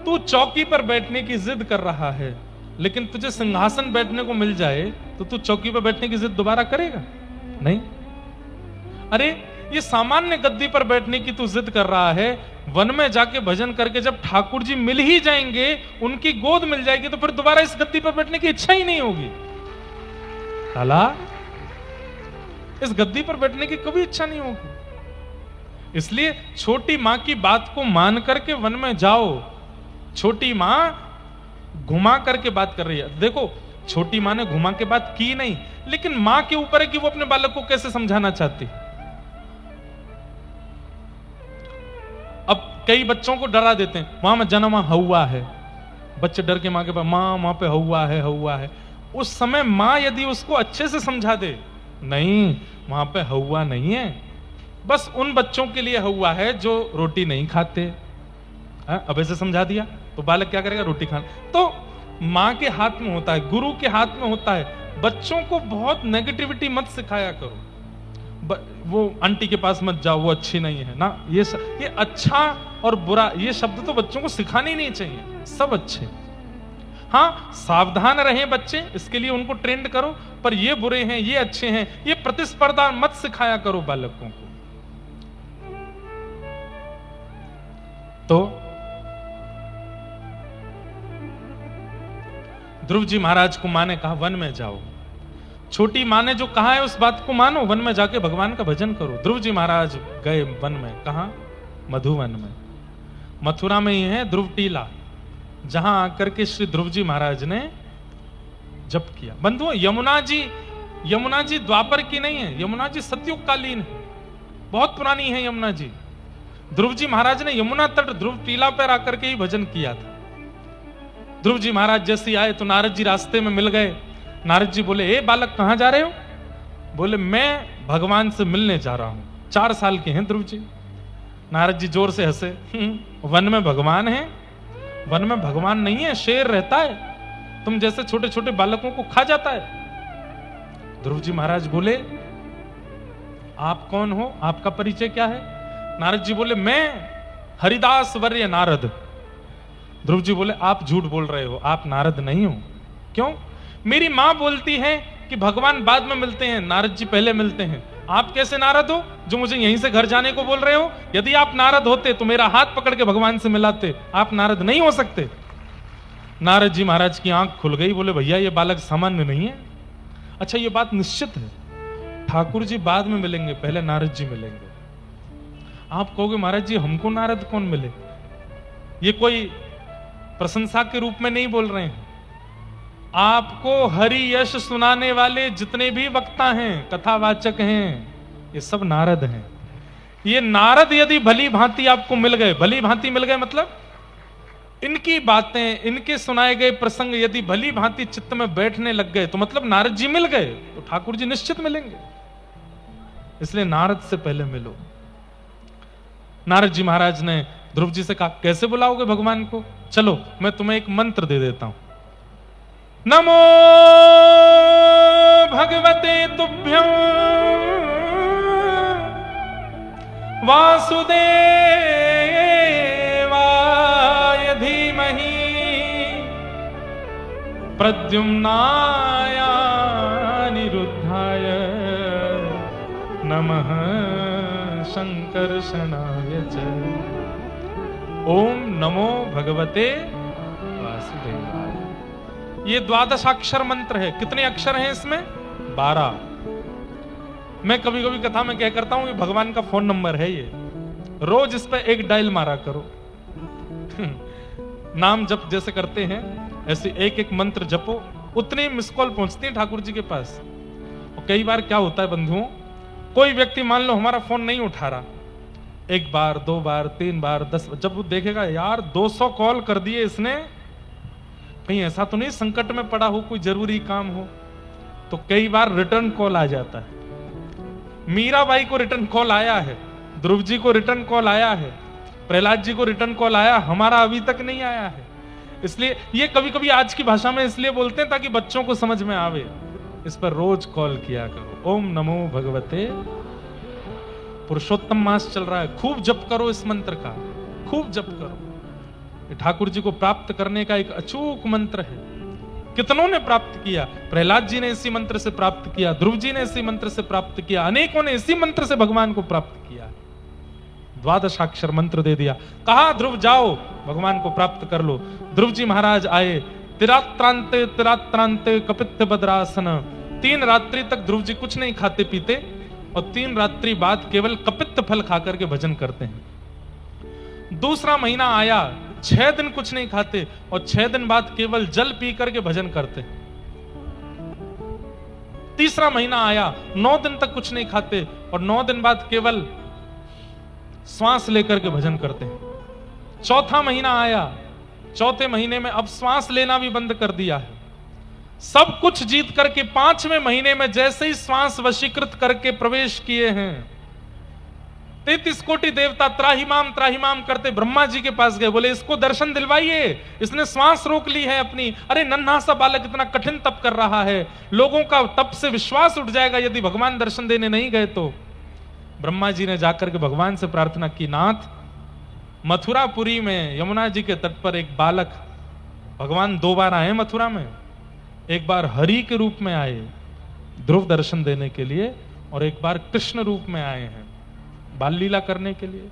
तू चौकी पर बैठने की जिद कर रहा है, लेकिन तुझे सिंहासन बैठने को मिल जाए तो तू चौकी पर बैठने की जिद दोबारा करेगा? नहीं। अरे ये सामान्य गद्दी पर बैठने की तू जिद कर रहा है, वन में जाके भजन करके जब ठाकुर जी मिल ही जाएंगे, उनकी गोद मिल जाएगी, तो फिर दोबारा इस गद्दी पर बैठने की इच्छा ही नहीं होगी। साला इस गद्दी पर बैठने की कभी इच्छा नहीं होगी। इसलिए छोटी मां की बात को मान करके वन में जाओ। छोटी मां घुमा करके बात कर रही है, देखो छोटी मां ने घुमा के बात की नहीं, लेकिन मां के ऊपर है कि वो अपने बालक को कैसे समझाना चाहती। अब कई बच्चों को डरा देते हैं, वहां में जन्म हौवा है, बच्चे डर के मां के पास, मां वहां पे हौवा है, हौवा है। उस समय मां यदि उसको अच्छे से समझा दे, नहीं वहां पे हौवा नहीं है, बस उन बच्चों के लिए हौवा है जो रोटी नहीं खाते। अब ऐसे समझा दिया तो बालक क्या करेगा? रोटी खाना। तो मां के हाथ में होता है, गुरु के हाथ में होता है। बच्चों को बहुत नेगेटिविटी मत सिखाया करो, वो आंटी के पास मत जाओ, वो अच्छी नहीं है ना। ये अच्छा और बुरा ये शब्द तो बच्चों को सिखाने ही नहीं चाहिए, सब अच्छे। हाँ सावधान रहें बच्चे, इसके लिए उनको ट्रेंड करो, पर ये बुरे हैं ये अच्छे हैं, ये प्रतिस्पर्धा मत सिखाया करो बालकों को। तो ध्रुव जी महाराज को मां ने कहा वन में जाओ। छोटी मां ने जो कहा है उस बात को मानो, वन में जाके भगवान का भजन करो। ध्रुव जी महाराज गए वन में, कहा? मधुवन में। मथुरा में ही है ध्रुव टीला, जहां आकर के श्री ध्रुव जी महाराज ने जप किया। बंधुओं यमुना जी द्वापर की नहीं है, यमुना जी सतयुग कालीन है, बहुत पुरानी है यमुना जी। ध्रुव जी महाराज ने यमुना तट ध्रुव टीला पर आकर के ही भजन किया था। ध्रुव जी महाराज जैसे आए तो नारद जी रास्ते में मिल गए। नारद जी बोले, ए बालक कहां जा रहे हो? बोले, मैं भगवान से मिलने जा रहा हूं। 4 साल के हैं ध्रुव जी। नारद जी जोर से हंसे, वन में भगवान है? वन में भगवान नहीं है, शेर रहता है, तुम जैसे छोटे छोटे बालकों को खा जाता है। ध्रुव जी महाराज बोले, आप कौन हो, आपका परिचय क्या है? नारद जी बोले, मैं हरिदास वर्य नारद। ध्रुव जी बोले, आप झूठ बोल रहे हो, आप नारद नहीं हो। क्यों? मेरी मां बोलती है कि भगवान बाद में मिलते हैं, नारद जी पहले मिलते हैं। आप कैसे नारद हो जो मुझे यहीं से घर जाने को बोल रहे हो? यदि आप नारद होते तो मेरा हाथ पकड़ के भगवान से मिलाते, आप नारद नहीं हो सकते। नारद जी महाराज की आंख खुल गई, बोले, भैया ये बालक सामान्य नहीं है। अच्छा, ये बात निश्चित है, ठाकुर जी बाद में मिलेंगे, पहले नारद जी मिलेंगे। आप कहोगे, महाराज जी हमको नारद कौन मिले? ये कोई प्रशंसा के रूप में नहीं बोल रहे हैं। आपको हरि यश सुनाने वाले जितने भी वक्ता हैं, कथावाचक हैं, ये सब नारद हैं। ये नारद यदि भली भांति आपको मिल गए, भली भांति मिल गए मतलब इनकी बातें, इनके सुनाए गए प्रसंग यदि भली भांति चित्त में बैठने लग गए तो मतलब नारद जी मिल गए, तो ठाकुर जी निश्चित मिलेंगे। इसलिए नारद से पहले मिलो। नारद जी महाराज ने ध्रुव जी से कहा, कैसे बुलाओगे भगवान को? चलो मैं तुम्हें एक मंत्र दे देता हूं। नमो भगवते तुभ्यं वासुदेवाय धीमहि प्रद्युम्नाय अनिरुद्धाय नमः संकर्षणाय च। ओम नमो भगवते वासुदेवाय। ये 12 अक्षर मंत्र है। कितने अक्षर हैं इसमें? 12। मैं कभी कभी कथा में क्या करता हूं, ये भगवान का फोन नंबर है, ये रोज इस पे एक डायल मारा करो। नाम जप जैसे करते हैं ऐसे एक एक मंत्र जपो, उतनी मिस कॉल पहुंचती है ठाकुर जी के पास। और कई बार क्या होता है बंधुओं, कोई व्यक्ति मान लो हमारा फोन नहीं उठा रहा, 1 बार 2 बार 3 बार 10, जब वो देखेगा यार 200 कॉल कर दिए इसने, कहीं ऐसा तो नहीं संकट में पड़ा हो, कोई जरूरी काम हो, तो कई बार रिटर्न कॉल आ जाता है। मीराबाई को रिटर्न कॉल आया है, ध्रुव जी को रिटर्न कॉल आया है, प्रहलाद जी को रिटर्न कॉल आया, हमारा अभी तक नहीं आया है। इसलिए ये कभी कभी आज की भाषा में इसलिए बोलते हैं ताकि बच्चों को समझ में आवे। इस पर रोज कॉल किया करो। ओम नमो भगवते, पुरुषोत्तम मास चल रहा है, खूब जप करो इस मंत्र का, खूब जप करो। ठाकुर जी को प्राप्त करने का एक अचूक मंत्र है। कितनों ने प्राप्त किया, प्रहलाद जी ने इसी मंत्र से प्राप्त किया, ध्रुव जी ने इसी मंत्र से प्राप्त किया, अनेकों ने इसी मंत्र से भगवान को प्राप्त किया। 12 अक्षर मंत्र दे दिया, कहा ध्रुव जाओ भगवान को प्राप्त कर लो। ध्रुव जी महाराज आए, तिरात्रांते तिरात्रांते कपित्थ बद्रासन। 3 रात्रि तक ध्रुव जी कुछ नहीं खाते पीते और 3 रात्रि बाद केवल कपित्थ फल खाकर के भजन करते हैं। दूसरा महीना आया, 6 दिन कुछ नहीं खाते और 6 दिन बाद केवल जल पी करके भजन करते। तीसरा महीना आया, 9 दिन तक कुछ नहीं खाते और 9 दिन बाद केवल श्वास लेकर के भजन करते हैं। चौथा महीना आया, चौथे महीने में अब श्वास लेना भी बंद कर दिया है। सब कुछ जीत करके 5वें महीने में जैसे ही श्वास वशीकृत करके प्रवेश किए हैं, 33 कोटि देवता त्राहिमाम करते ब्रह्मा जी के पास गए, बोले इसको दर्शन दिलवाइए, इसने श्वास रोक ली है अपनी। अरे नन्हा सा बालक इतना कठिन तप कर रहा है, लोगों का तप से विश्वास उठ जाएगा यदि भगवान दर्शन देने नहीं गए तो। ब्रह्मा जी ने जाकर के भगवान से प्रार्थना की, नाथ मथुरापुरी में यमुना जी के तट पर एक बालक, भगवान 2 बार आए मथुरा में, एक बार हरि के रूप में आए ध्रुव दर्शन देने के लिए और एक बार कृष्ण रूप में आए हैं बाल लीला करने के लिए।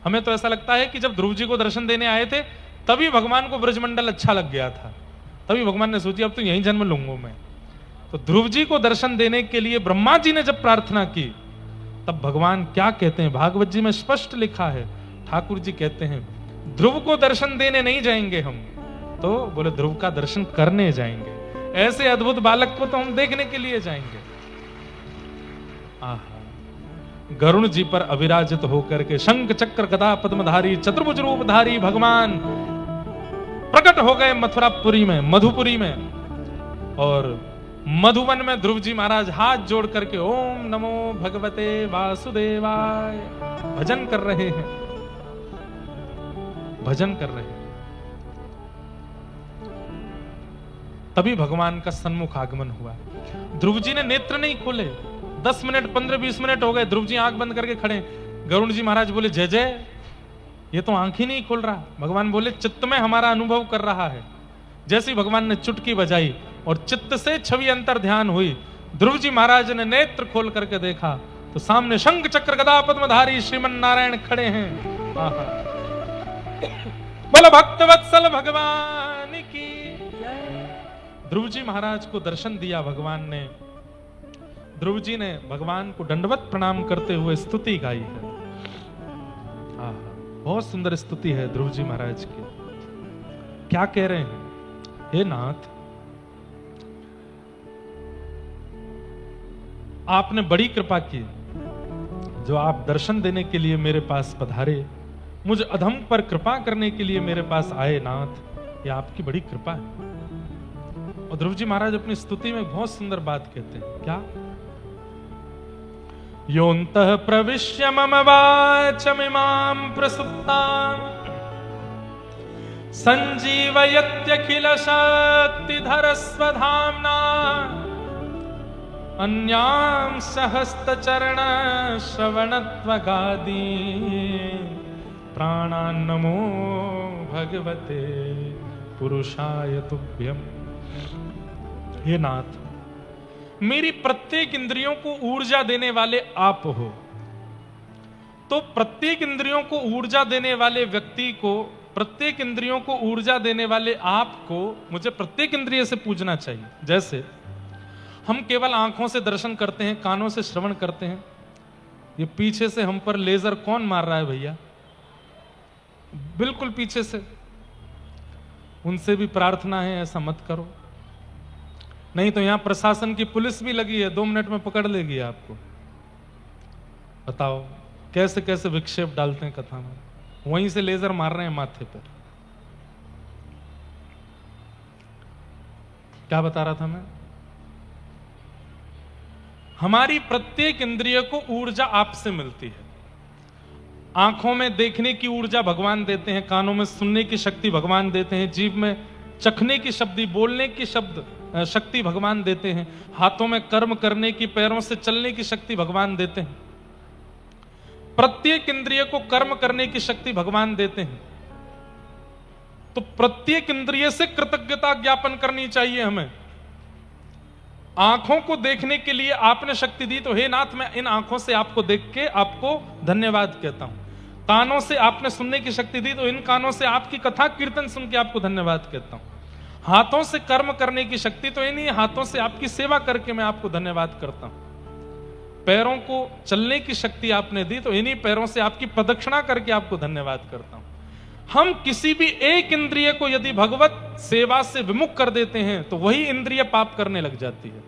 हमें तो ऐसा लगता है कि जब ध्रुव जी को दर्शन देने आए थे तभी भगवान को ब्रजमंडल अच्छा लग गया था, तभी भगवान ने सोची अब तो यहीं जन्म लूंगा मैं। तो ध्रुव जी को दर्शन देने के लिए ब्रह्मा जी ने जब प्रार्थना की तब भगवान क्या कहते हैं, भागवत जी में स्पष्ट लिखा है, ठाकुर जी कहते हैं ध्रुव को दर्शन देने नहीं जाएंगे हम, तो बोले ध्रुव का दर्शन करने जाएंगे। ऐसे अद्भुत बालक को तो हम देखने के लिए जाएंगे। आहा, गरुण जी पर अविराजित होकर के शंख चक्र गदा पद्मधारी चतुर्भुज रूपधारी भगवान प्रकट हो गए मथुरापुरी में, मधुपुरी में, और मधुवन में ध्रुव जी महाराज हाथ जोड़ करके ओम नमो भगवते वासुदेवाय भजन कर रहे हैं, भजन कर रहे हैं। तभी भगवान का सन्मुख आगमन हुआ। ध्रुव जी ने नेत्र नहीं खोले, 10 मिनट 15-20 मिनट हो गए, ध्रुव जी आंख बंद करके खड़े। गरुड़ जी महाराज बोले जय जय, ये तो आंख ही नहीं खोल रहा। भगवान बोले चित्त में हमारा अनुभव कर रहा है। जैसे ही भगवान ने चुटकी बजाई और चित्त से छवि अंतर ध्यान हुई, ध्रुव जी महाराज ने नेत्र खोल करके देखा तो सामने शंख चक्र गदा पद्मधारी श्रीमन नारायण खड़े हैं। बोलो भक्तवत्सल भगवान की। ध्रुव जी महाराज को दर्शन दिया भगवान ने। ध्रुव जी ने भगवान को दंडवत प्रणाम करते हुए स्तुति गाई है। बहुत सुंदर स्तुति है ध्रुव जी महाराज की। क्या कह रहे हैं? हे नाथ, आपने बड़ी कृपा की, जो आप दर्शन देने के लिए मेरे पास पधारे, मुझ अधम पर कृपा करने के लिए मेरे पास आए। नाथ, ये आपकी बड़ी कृपा है। और ध्रुव जी महाराज अपनी स्तुति में बहुत सुंदर बात कहते हैं। क्या? योऽन्तः प्रविश्य मम वाचमिमां प्रसुप्तां संजीवयत्यखिल शक्तिधर स्वधाम्ना अन्यां सहस्त्रचरण श्रवणत्वगादि प्राणान् नमो भगवते पुरुषाय तुभ्यम्। हे नाथ, मेरी प्रत्येक इंद्रियों को ऊर्जा देने वाले आप हो। तो प्रत्येक इंद्रियों को ऊर्जा देने वाले व्यक्ति को, प्रत्येक इंद्रियों को ऊर्जा देने वाले आपको मुझे प्रत्येक इंद्रिय से पूजना चाहिए। जैसे हम केवल आंखों से दर्शन करते हैं, कानों से श्रवण करते हैं। ये पीछे से हम पर लेजर कौन मार रहा है भैया? बिल्कुल पीछे से। उनसे भी प्रार्थना है ऐसा मत करो, नहीं तो यहां प्रशासन की पुलिस भी लगी है, 2 मिनट में पकड़ लेगी आपको। बताओ कैसे कैसे विक्षेप डालते हैं कथा में। वहीं से लेजर मार रहे हैं माथे पर। क्या बता रहा था मैं? हमारी प्रत्येक इंद्रिय को ऊर्जा आपसे मिलती है। आंखों में देखने की ऊर्जा भगवान देते हैं, कानों में सुनने की शक्ति भगवान देते हैं, जीभ में चखने की शक्ति, बोलने की शक्ति भगवान देते हैं, हाथों में कर्म करने की, पैरों से चलने की शक्ति भगवान देते हैं। प्रत्येक इंद्रिय को कर्म करने की शक्ति भगवान देते हैं। तो प्रत्येक इंद्रिय से कृतज्ञता ज्ञापन करनी चाहिए हमें। आंखों को देखने के लिए आपने शक्ति दी, तो हे नाथ, मैं इन आंखों से आपको देख के आपको धन्यवाद कहता हूं। कानों से आपने सुनने की शक्ति दी, तो इन कानों से आपकी कथा कीर्तन सुन के आपको धन्यवाद कहता हूं। हाथों से कर्म करने की शक्ति, तो इन्हीं हाथों से आपकी सेवा करके मैं आपको धन्यवाद करता हूं। पैरों को चलने की शक्ति आपने दी, तो इन्हीं पैरों से आपकी प्रदक्षिणा करके आपको धन्यवाद करता हूं। हम किसी भी एक इंद्रिय को यदि भगवत सेवा से विमुख कर देते हैं तो वही इंद्रिय पाप करने लग जाती है।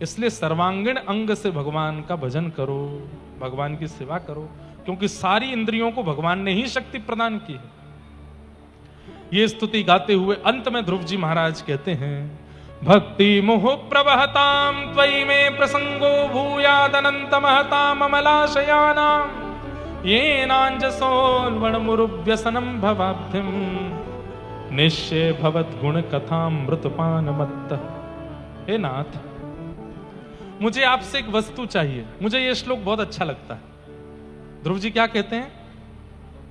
इसलिए सर्वांगीण अंग से भगवान का भजन करो, भगवान की सेवा करो, क्योंकि सारी इंद्रियों को भगवान ने ही शक्ति प्रदान की है। ये स्तुति गाते हुए अंत में ध्रुव जी महाराज कहते हैं, भक्ति मोह प्रवहताम त्वयि में प्रसंगो भूयादनंत महताम अमलाशयानाम येनांजसोल्वणमुरुव्यसनं भवाब्धिं निश्चय भवत गुण कथामृतपान मत्त। हे नाथ, मुझे आपसे एक वस्तु चाहिए। मुझे ये श्लोक बहुत अच्छा लगता है। ध्रुव जी क्या कहते हैं?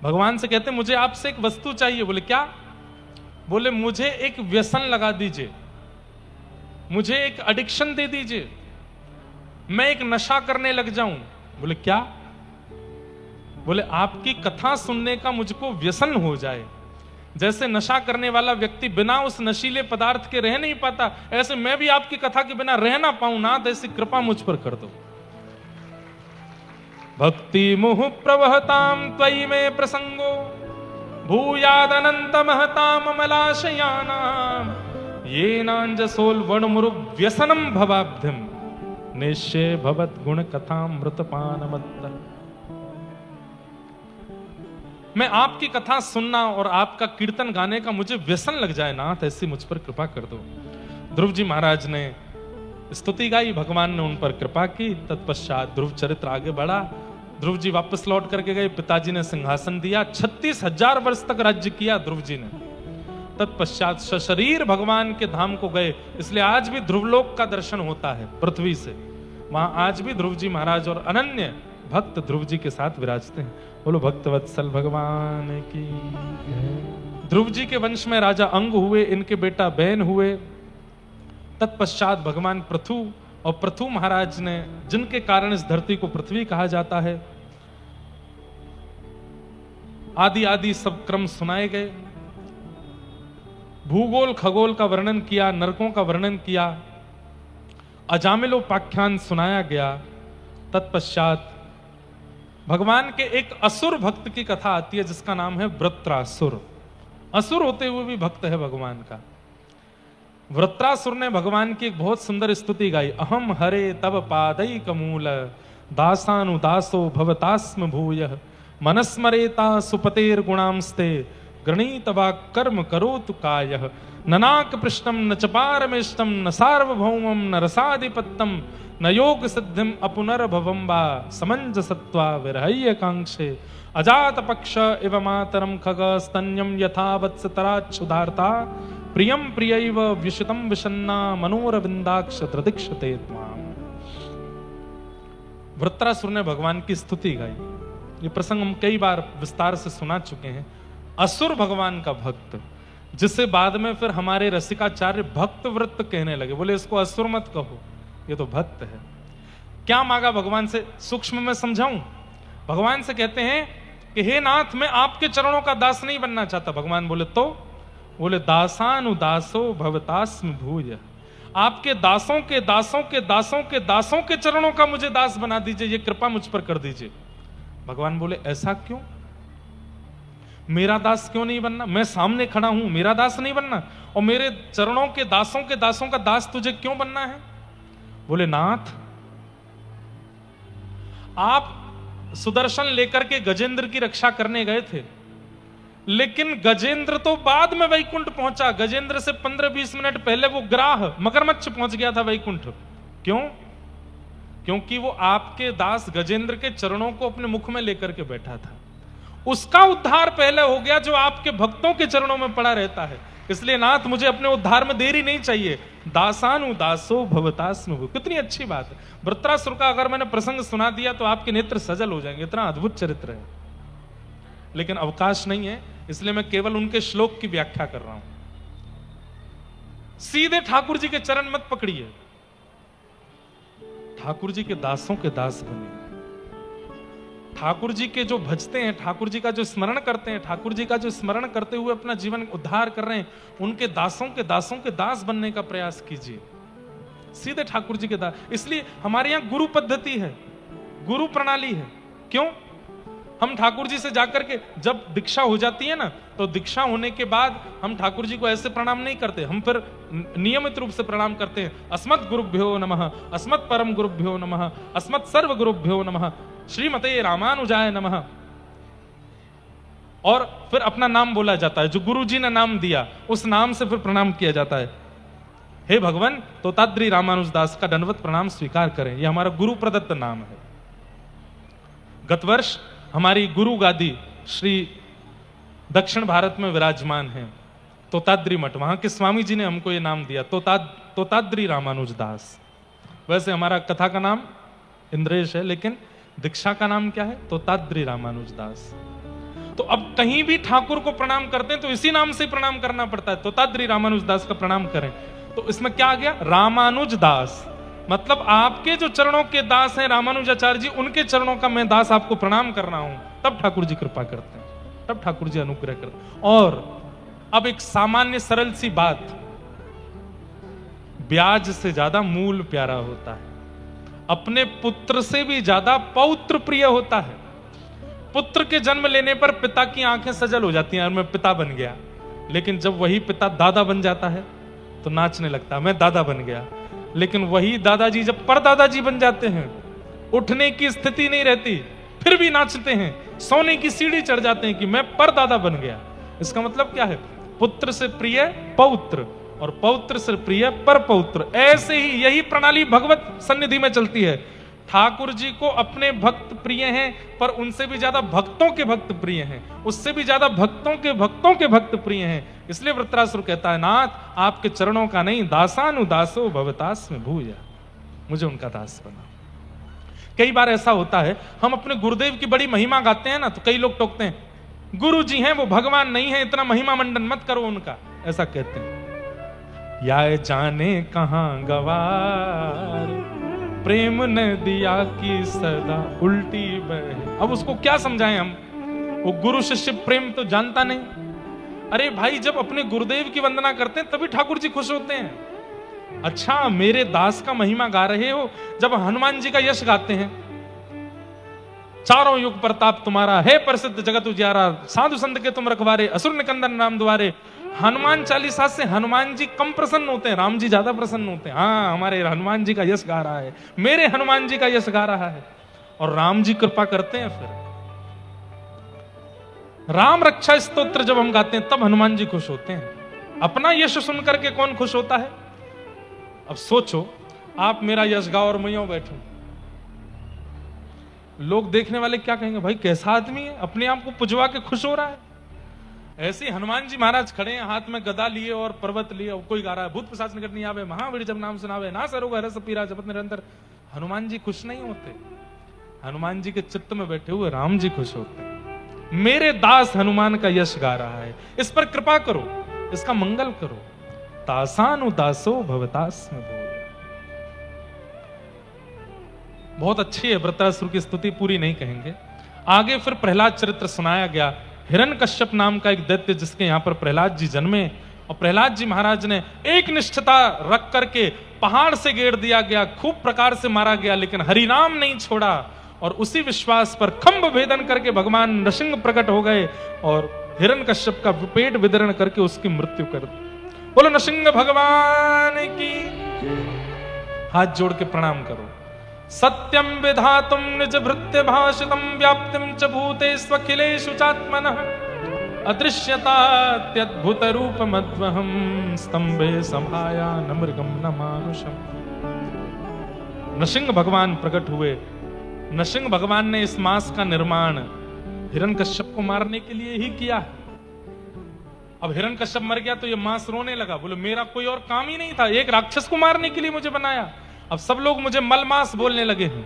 भगवान से कहते हैं मुझे आपसे एक वस्तु चाहिए। बोले क्या? बोले मुझे एक व्यसन लगा दीजिए, मुझे एक एडिक्शन दे दीजिए, मैं एक नशा करने लग जाऊं। बोले क्या? बोले आपकी कथा सुनने का मुझको व्यसन हो जाए। जैसे नशा करने वाला व्यक्ति बिना उस नशीले पदार्थ के रह नहीं पाता, ऐसे मैं भी आपकी कथा के बिना रह ना पाऊं। नाथ, ऐसी कृपा मुझ पर कर दो। भक्ति मुह प्रवहताम त्वयि में प्रसंगो भूयादनंत महताम अमलाशयानाम येनांजसोल्वणमुरु व्यसनम भवाब्धिम निश्चय भवत गुण कथामृतपानमत्त। मैं आपकी कथा सुनना और आपका कीर्तन गाने का मुझे व्यसन लग जाए नाथ, ऐसी मुझ पर कृपा कर दो। ध्रुव जी महाराज ने स्तुति गाई, भगवान ने उन पर कृपा की। तत्पश्चात ध्रुव चरित्र आगे बढ़ा। ध्रुव जी वापस लौट करके गए, पिताजी ने सिंहासन दिया, 36,000 वर्ष तक राज्य किया ध्रुव जी ने। तत्पश्चात सशरीर भगवान के धाम को गए, इसलिए आज भी ध्रुवलोक का दर्शन होता है पृथ्वी से। वहां आज भी ध्रुव जी महाराज और अनन्य भक्त ध्रुव जी के साथ विराजते हैं। बोलो भक्तवत्सल भगवान की। ध्रुव जी के वंश में राजा अंग हुए, इनके बेटा बैन हुए। तत्पश्चात भगवान पृथु और पृथु महाराज ने, जिनके कारण इस धरती को पृथ्वी कहा जाता है, आदि आदि सब क्रम सुनाए गए। भूगोल खगोल का वर्णन किया, नरकों का वर्णन किया, अजामिलोपाख्यान सुनाया गया। तत्पश्चात भगवान के एक असुर भक्त की कथा आती है जिसका नाम है वृत्रासुर। असुर होते हुए भी भक्त है भगवान का। वृत्रासुर ने भगवान की एक बहुत सुंदर स्तुति गाई। अहम हरे तब पादई कमूल दासानुदासो भवतास्म भूयः मनस्मरेता सुपतेर गुणांस्ते गृणीत वा कर्म करोतु कायः ननाक पृष्ठम न चपारमेष्टम न सार्वभौमम न रसाधिपत्यम न योग सिद्धिम अपुनर्भवम वा समंजसत्वा विरहय्य कांक्षे अजात पक्ष इव मातरम खग स्तन्यम यथा वत्सतराच्छुधार्ता प्रियम प्रियैव विशुतम विषन्ना मनोरविंदाक्ष दृदीक्षते त्वाम। वृत्रासुर ने भगवान की स्तुति गाई। ये प्रसंग हम कई बार विस्तार से सुना चुके हैं। असुर भगवान का भक्त, जिसे बाद में फिर हमारे रसिकाचार्य भक्त वृत्त कहने लगे। बोले इसको असुर मत कहो, ये तो भक्त है। क्या मांगा भगवान से, सूक्ष्म में समझाऊं। भगवान से कहते हैं कि हे नाथ, मैं आपके चरणों का दास नहीं बनना चाहता। भगवान बोले तो, बोले दासानुदासो भवतास्म भूय, आपके दासों के दासों के दासों के दासों के चरणों का मुझे दास बना दीजिए, ये कृपा मुझ पर कर दीजिए। भगवान बोले ऐसा क्यों, मेरा दास क्यों नहीं बनना? मैं सामने खड़ा हूं, मेरा दास नहीं बनना? और मेरे चरणों के दासों का दास तुझे क्यों बनना है? बोले नाथ, आप सुदर्शन लेकर के गजेंद्र की रक्षा करने गए थे, लेकिन गजेंद्र तो बाद में वैकुंठ पहुंचा। गजेंद्र से 15-20 मिनट पहले वो ग्राह मगरमच्छ पहुंच गया था वैकुंठ। क्यों? क्योंकि वो आपके दास गजेंद्र के चरणों को अपने मुख में लेकर के बैठा था। उसका उद्धार पहले हो गया जो आपके भक्तों के चरणों में पड़ा रहता है। इसलिए नाथ, मुझे अपने उद्धार में देरी नहीं चाहिए। दासानुदासो भवतास्म भूय, कितनी अच्छी बात है। वृत्रासुर का अगर मैंने प्रसंग सुना दिया तो आपके नेत्र सजल हो जाएंगे, इतना अद्भुत चरित्र है। लेकिन अवकाश नहीं है, इसलिए मैं केवल उनके श्लोक की व्याख्या कर रहा हूं। सीधे ठाकुर जी के चरण मत पकड़िए, ठाकुर जी के दासों के दास बनिए। ठाकुर जी के जो भजते हैं, ठाकुर जी का जो स्मरण करते हैं, ठाकुर जी का जो स्मरण करते हुए अपना जीवन उद्धार कर रहे हैं, उनके दासों के दास बनने का प्रयास कीजिए। सीधे ठाकुर जी के दास। इसलिए हमारे यहां गुरु पद्धति है, गुरु प्रणाली है। क्यों? हम ठाकुर जी से जाकर के जब दीक्षा हो जाती है ना, तो दीक्षा होने के बाद हम ठाकुर जी को ऐसे प्रणाम नहीं करते, हम फिर नियमित रूप से प्रणाम करते हैं। अस्मत् गुरुभ्यो नमः, अस्मत् परम गुरुभ्यो नमः, अस्मत् सर्व गुरुभ्यो नमः, श्रीमते रामानुजाय नमः। और फिर अपना नाम बोला जाता है, जो गुरु जी ने नाम दिया उस नाम से फिर प्रणाम किया जाता है। हे भगवान, तोताद्री रामानुजदास का दंडवत प्रणाम स्वीकार करें, यह हमारा गुरु प्रदत्त नाम है। गत वर्ष हमारी गुरु गादी श्री दक्षिण भारत में विराजमान है तोताद्री मठ, वहां के स्वामी जी ने हमको ये नाम दिया, तोताद्री रामानुजदास। वैसे हमारा कथा का नाम इंद्रेश है, लेकिन दीक्षा का नाम क्या है? तोताद्री रामानुजदास। तो अब कहीं भी ठाकुर को प्रणाम करते हैं तो इसी नाम से प्रणाम करना पड़ता है, तोताद्री रामानुजदास का प्रणाम करें। तो इसमें क्या आ गया? रामानुजदास, मतलब आपके जो चरणों के दास हैं रामानुजाचार्य जी, उनके चरणों का मैं दास आपको प्रणाम कर रहा हूं। तब ठाकुर जी कृपा करते हैं, तब ठाकुर जी अनुग्रह करते हैं। और अब एक सामान्य सरल सी बात, ब्याज से ज्यादा मूल प्यारा होता है, अपने पुत्र से भी ज्यादा पौत्र प्रिय होता है। पुत्र के जन्म लेने पर पिता की आंखें सजल हो जाती हैं, और मैं पिता बन गया। लेकिन जब वही पिता दादा बन जाता है तो नाचने लगता है, मैं दादा बन गया। लेकिन वही दादाजी जब परदादाजी बन जाते हैं, उठने की स्थिति नहीं रहती, फिर भी नाचते हैं, सोने की सीढ़ी चढ़ जाते हैं कि मैं परदादा बन गया। इसका मतलब क्या है? पुत्र से प्रिय पौत्र, और पौत्र से प्रिय पर पौत्र। ऐसे ही यही प्रणाली भगवत सन्निधि में चलती है। ठाकुर जी को अपने भक्त प्रिय हैं, पर उनसे भी ज्यादा भक्तों के भक्त प्रिय हैं, उससे भी ज्यादा भक्तों के भक्त प्रिय हैं। इसलिए वृत्रासुर कहता है, नाथ आपके चरणों का नहीं, दासानुदासो भवतास में भूया, मुझे उनका दास बना। कई बार ऐसा होता है, हम अपने गुरुदेव की बड़ी महिमा गाते हैं ना, तो कई लोग टोकते हैं, गुरु जी हैं वो भगवान नहीं है, इतना महिमा मंडन मत करो उनका, ऐसा कहते हैं। या जाने कहां गवार, प्रेम ने दिया कि सदा उल्टी बहे। अब उसको क्या समझाएं हम, वो गुरु शिष्य प्रेम तो जानता नहीं। अरे भाई, जब अपने गुरुदेव की वंदना करते हैं तभी ठाकुर जी खुश होते हैं। अच्छा, मेरे दास का महिमा गा रहे हो, जब हनुमान जी का यश गाते हैं, चारों युग प्रताप तुम्हारा है, प्रसिद्ध जगत उजियारा, साधु संत के तुम रखवारे, असुर निकंदन नाम द्वारे। हनुमान चालीसा से हनुमान जी कम प्रसन्न होते हैं, राम जी ज्यादा प्रसन्न होते हैं। हाँ, हमारे हनुमान जी का यश गा रहा है, मेरे हनुमान जी का यश गा रहा है, और राम जी कृपा करते हैं। फिर राम रक्षा स्तोत्र जब हम गाते हैं तब हनुमान जी खुश होते हैं। अपना यश सुन करके कौन खुश होता है? अब सोचो, आप मेरा यश गाओ और मैं यूं बैठूं, लोग देखने वाले क्या कहेंगे, भाई कैसा आदमी है, अपने आप को पुजवा के खुश हो रहा है। ऐसे ही हनुमान जी महाराज खड़े हैं, हाथ में गदा लिए और पर्वत लिए, और कोई गा रहा है, भूत पिशाच निकट नहीं आवे, महावीर जब नाम सुनावे, ना सरोग हरस पीरा जपत निरंतर। हनुमान जी खुश नहीं होते, हनुमान जी के चित्त में बैठे हुए राम जी खुश होते हैं। मेरे दास हनुमान का यश गा रहा है, इस पर कृपा करो, इसका मंगल करो। दासानुदासो भवतास में भूय। बहुत अच्छी है, वृत्रासुर की स्तुति पूरी नहीं कहेंगे। आगे फिर प्रहलाद चरित्र सुनाया गया। हिरण्यकश्यप नाम का एक दैत्य, जिसके यहां पर प्रहलाद जी जन्मे, और प्रहलाद जी महाराज ने एक निष्ठता रख करके पहाड़ से घेर दिया गया, खूब प्रकार से मारा गया, लेकिन हरिनाम नहीं छोड़ा। और उसी विश्वास पर खंभ भेदन करके भगवान नृसिंह प्रकट हो गए और हिरण्यकश्यप का पेट विदरण करके उसकी मृत्यु कर दी। बोलो नृसिंह भगवान की। हाथ जोड़ के प्रणाम करो। सत्यम विधातुम निज भृत्य भाषितम व्याप्तिम च भूतेष्वखिलेषु चात्मनः अदृश्यतात्यद्भुत रूप मद्वहम स्तंभे सभाया न मृगम न मानुषम। नृसिंह भगवान प्रकट हुए। नृसिंह भगवान ने इस मांस का निर्माण हिरण्यकश्यप को मारने के लिए ही किया। अब हिरण्यकश्यप मर गया तो ये मांस रोने लगा, बोले मेरा कोई और काम ही नहीं था, एक राक्षस को मारने के लिए मुझे बनाया, अब सब लोग मुझे मलमास बोलने लगे हैं।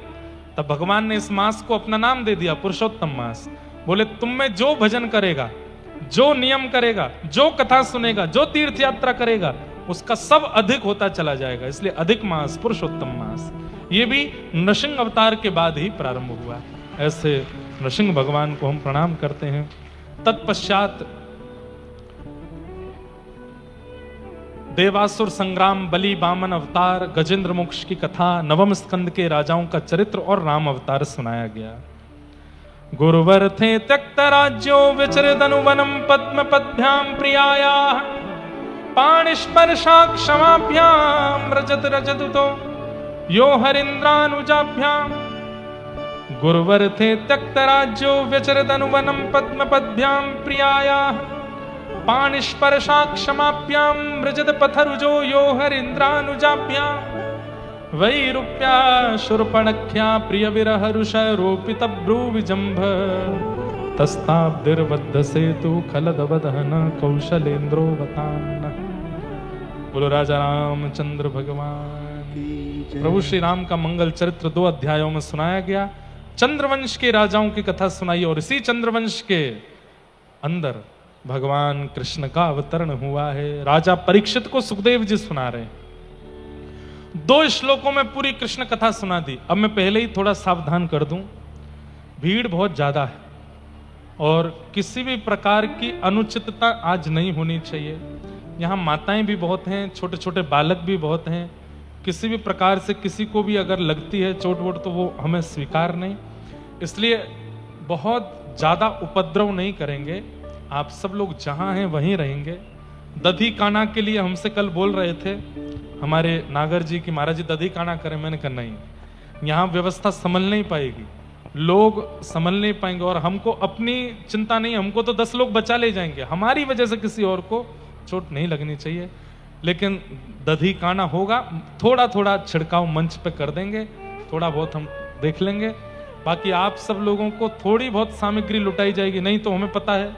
तब भगवान ने इस मांस को अपना नाम दे दिया, पुरुषोत्तम मांस। बोले तुम में जो भजन करेगा, जो नियम करेगा, जो कथा सुनेगा, जो तीर्थ यात्रा करेगा, उसका सब अधिक होता चला जाएगा, इसलिए अधिक मास, पुरुषोत्तम मास। ये भी नृसिंह अवतार के बाद ही प्रारंभ हुआ। ऐसे नृसिंह भगवान को हम प्रणाम करते हैं। तत्पश्चात देवासुर संग्राम, बलि, वामन अवतार, गजेंद्र मोक्ष की कथा, नवम स्कंद के राजाओं का चरित्र और राम अवतार सुनाया गया। गुरुवर थे त्यक्त राज्यो विचरदनुवनम पद्म पद्भ्याम प्रियाया पाणिस्पर्शा क्षमाभ्याम रजत रजतुतो यो हरिंद्रानुजाभ्याम। गुरुवर थे त्यक्त राज्यो विचरदनुवनम पद्म पद्भ्याम प्रियाया पाणिस्पर्शा क्षमाभ्याम रजत पथरुजो यो हरिंद्रानुजाभ्याम। वैरूप्या शूर्पणख्या प्रिय विरह रुष रोपित भ्रू विजंभ तस्ताब्दिर्बद्ध सेतु खलदवदहन कौशलेन्द्रो वतान्न। बोलो राजा रामचंद्र भगवान। प्रभु श्री राम का मंगल चरित्र 2 अध्यायों में सुनाया गया। चंद्रवंश के राजाओं की कथा सुनाई और इसी चंद्रवंश के अंदर भगवान कृष्ण का अवतरण हुआ है। राजा परीक्षित को सुखदेव जी सुना रहे हैं। 2 श्लोकों में पूरी कृष्ण कथा सुना दी। अब मैं पहले ही थोड़ा सावधान कर दूं, भीड़ बहुत ज्यादा है और किसी भी प्रकार की अनुचितता आज नहीं होनी चाहिए। यहाँ माताएं भी बहुत हैं, छोटे छोटे बालक भी बहुत हैं। किसी भी प्रकार से किसी को भी अगर लगती है चोट वोट तो वो हमें स्वीकार नहीं, इसलिए बहुत ज्यादा उपद्रव नहीं करेंगे। आप सब लोग जहां हैं वहीं रहेंगे। दधी काना के लिए हमसे कल बोल रहे थे हमारे नागर जी की, महाराज जी दधी काना करें। मैंने कहा नहीं, यहाँ व्यवस्था संभल नहीं पाएगी, लोग संभल नहीं पाएंगे और हमको अपनी चिंता नहीं, हमको तो 10 लोग बचा ले जाएंगे, हमारी वजह से किसी और को चोट नहीं लगनी चाहिए। लेकिन दधी काना होगा, थोड़ा थोड़ा छिड़काव मंच पे कर देंगे, थोड़ा बहुत हम देख लेंगे। बाकी आप सब लोगों को थोड़ी बहुत सामग्री लुटाई जाएगी, नहीं तो हमें पता है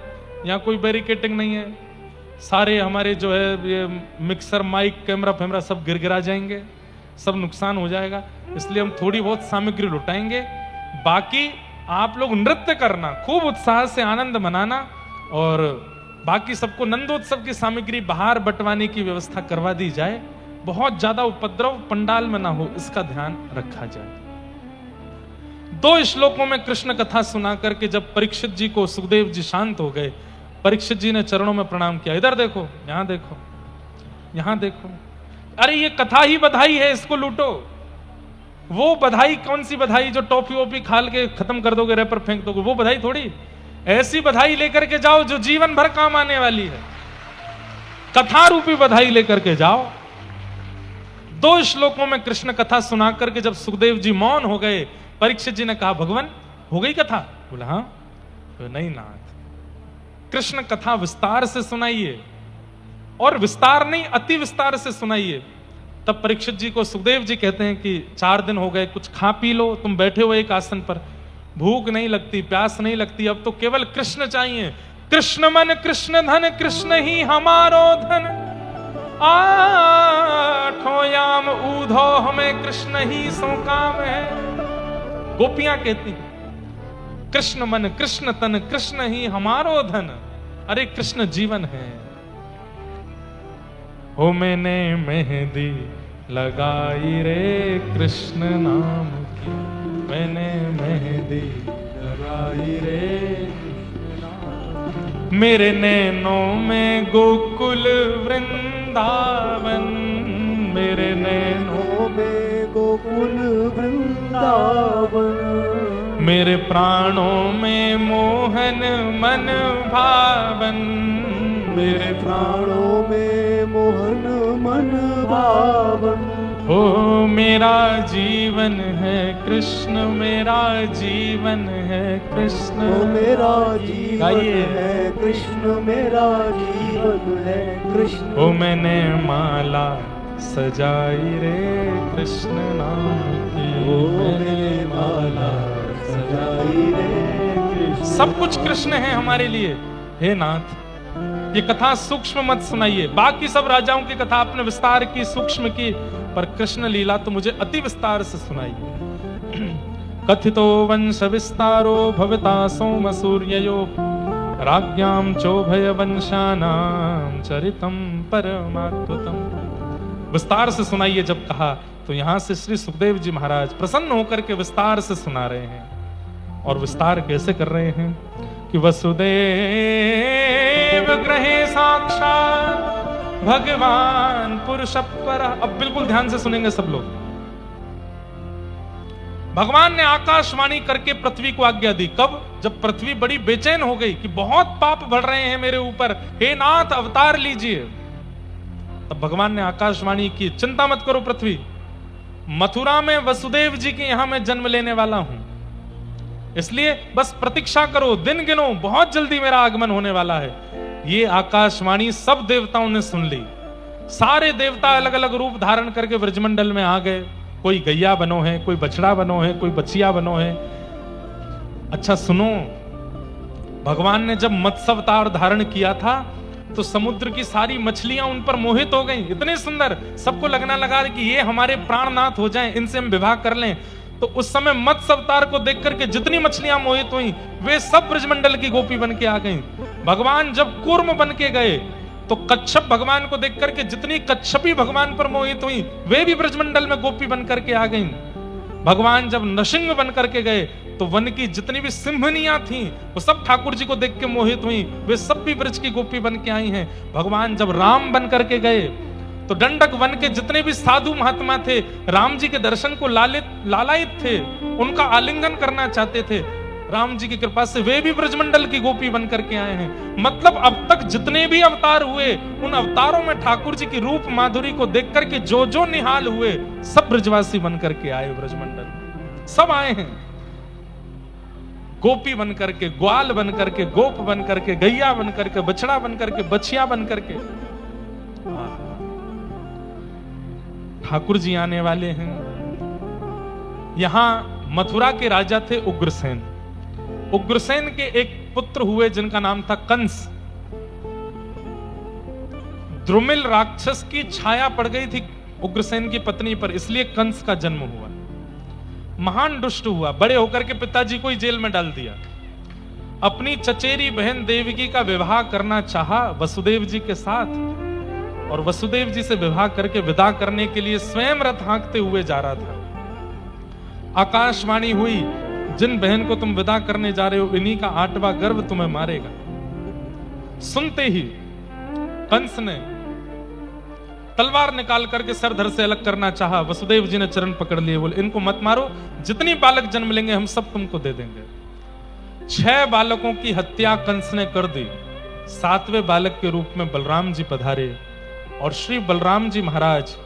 यहाँ कोई बैरिकेटिंग नहीं है, सारे हमारे जो है ये मिक्सर माइक कैमरा फैमरा सब गिरगिरा जाएंगे, सब नुकसान हो जाएगा। इसलिए हम थोड़ी बहुत सामग्री लुटाएंगे। बाकी आप लोग नृत्य करना, खूब उत्साह से आनंद मनाना, और बाकी सबको नंदोत्सव की सामग्री बाहर बंटवाने की व्यवस्था करवा दी जाए। बहुत ज्यादा उपद्रव पंडाल में ना हो, इसका ध्यान रखा जाए। 2 श्लोकों में कृष्ण कथा सुना करके जब परीक्षित जी को सुखदेव जी शांत हो गए, परीक्षित जी ने चरणों में प्रणाम किया। इधर देखो, यहां देखो, यहां देखो, अरे ये कथा ही बधाई है, इसको लूटो। वो बधाई कौन सी बधाई जो टॉफी वॉफी खाल के खत्म कर दोगे, रैपर फेंक दोगे, वो बधाई थोड़ी। ऐसी बधाई लेकर के जाओ जो जीवन भर काम आने वाली है, कथा रूपी बधाई लेकर के जाओ। 2 श्लोकों में कृष्ण कथा सुना करके जब सुखदेव जी मौन हो गए, परीक्षित जी ने कहा भगवान हो गई कथा? बोला हाँ। तो नहीं नाथ, कृष्ण कथा विस्तार से सुनाइए, और विस्तार नहीं अति विस्तार से सुनाइए। तब परीक्षित जी को सुखदेव जी कहते हैं कि 4 दिन हो गए, कुछ खा पी लो, तुम बैठे हो एक आसन पर, भूख नहीं लगती, प्यास नहीं लगती, अब तो केवल कृष्ण चाहिए। कृष्ण मन कृष्ण धन, कृष्ण ही हमारो धन, आठों याम ऊधो हमें कृष्ण ही सो काम है। गोपियां कहती कृष्ण मन कृष्ण तन, कृष्ण ही हमारो धन, अरे कृष्ण जीवन है। हो मैंने मेहंदी लगाई रे कृष्ण नाम की, मैंने मेहंदी लगाई रे कृष्ण नाम की। मेरे नैनों में गोकुल वृंदावन, मेरे नैनों में गोकुल वृंदावन, मेरे प्राणों में मोहन मन भावन, मेरे प्राणों में मोहन मन भावन। हो मेरा जीवन है कृष्ण, मेरा जीवन है कृष्ण, ओ मेरा जीवन है कृष्ण, मेरा जीवन है कृष्ण। ओ मैंने माला सजाई रे कृष्ण नाम की, ओ मैंने माला सजाई रे कृष्ण। सब कुछ कृष्ण है हमारे लिए। हे नाथ, ये कथा सूक्ष्म मत सुनाइए। बाकी सब राजाओं की कथा आपने विस्तार की, सूक्ष्म की, पर कृष्ण लीला तो मुझे अति विस्तार से सुनाइए। कथितो वंश विस्तारो भवता सोम सूर्ययो, राज्ञाम चोभय वंशानाम चरितम परमाद्भुतम। विस्तार से सुनाइए जब कहा, तो यहां से श्री सुखदेव जी महाराज प्रसन्न होकर के विस्तार से सुना रहे हैं। और विस्तार कैसे कर रहे हैं कि वसुदेव ग्रहे साक्षात भगवान पुरुष पर। अब बिल्कुल ध्यान से सुनेंगे सब लोग। भगवान ने आकाशवाणी करके पृथ्वी को आज्ञा दी। कब? जब पृथ्वी बड़ी बेचैन हो गई कि बहुत पाप बढ़ रहे हैं मेरे ऊपर, हे नाथ अवतार लीजिए। तब भगवान ने आकाशवाणी की, चिंता मत करो पृथ्वी, मथुरा में वसुदेव जी के यहां मैं जन्म लेने वाला हूं, इसलिए बस प्रतीक्षा करो, दिन गिनो, बहुत जल्दी मेरा आगमन होने वाला है। ये आकाशवाणी सब देवताओं ने सुन ली। सारे देवता अलग अलग रूप धारण करके ब्रजमंडल में आ गए। कोई गैया बनो है, कोई बछड़ा बनो है, कोई बछिया बनो है। अच्छा सुनो, भगवान ने जब मत्स्य अवतार धारण किया था तो समुद्र की सारी मछलियां उन पर मोहित हो गईं। इतने सुंदर, सबको लगना लगा कि ये हमारे प्राणनाथ हो जाएं, इनसे हम विवाह कर लें। तो उस समय मत्स्य अवतार को देख करके जितनी मछलियां मोहित हुई, वे सब ब्रजमंडल की गोपी बन के आ गईं। भगवान जब कूर्म बन के गए तो कच्छप भगवान को देख करके जितनी कच्छपी भगवान पर मोहित हुई, वे भी ब्रजमंडल में गोपी बन करके आ गईं। भगवान जब नृसिंह बन करके गए तो वन की जितनी भी सिंहनियां थीं, वो सब ठाकुर जी को देख के मोहित हुई, वे सब भी ब्रज की गोपी बन के आई हैं। भगवान जब राम बन करके गए तो दंडक वन के जितने भी साधु महात्मा थे, राम जी के दर्शन को लालायित थे, उनका आलिंगन करना चाहते थे। राम जी की कृपा से वे भी ब्रजमंडल की गोपी बन करके आए हैं। मतलब अब तक जितने भी अवतार हुए, उन अवतारों में ठाकुर जी की रूप माधुरी को देख करके जो जो निहाल हुए, सब ब्रजवासी बन करके आए ब्रजमंडल। सब आए हैं गोपी बन करके, ग्वाल बन करके, गोप बन करके, गैया बन करके, बछड़ा बन करके, बछिया बन करके। ठाकुर जी आने वाले हैं। यहां मथुरा के राजा थे उग्रसेन। उग्रसेन के एक पुत्र हुए जिनका नाम था कंस। द्रुमिल राक्षस की छाया पड़ गई थी उग्रसेन की पत्नी पर, इसलिए कंस का जन्म हुआ। महान दुष्ट हुआ, बड़े होकर के पिताजी को ही जेल में डाल दिया। अपनी चचेरी बहन देवकी का विवाह करना चाहा वसुदेव जी के साथ, और वसुदेव जी से विवाह करके विदा करने के लिए स्वयं रथ हाँकते हुए जा रहा था। आकाशवाणी हुई, जिन बहन को तुम विदा करने जा रहे हो इन्हीं का 8वां गर्भ तुम्हें मारेगा। सुनते ही कंस ने तलवार निकाल करके सर धड़ से अलग करना चाहा। वसुदेव जी ने चरण पकड़ लिए, बोले इनको मत मारो, जितनी बालक जन्म लेंगे हम सब तुमको दे देंगे। 6 बालकों की हत्या कंस ने कर दी। 7वें बालक के रूप में बलराम जी पधारे, और श्री बलराम जी महाराज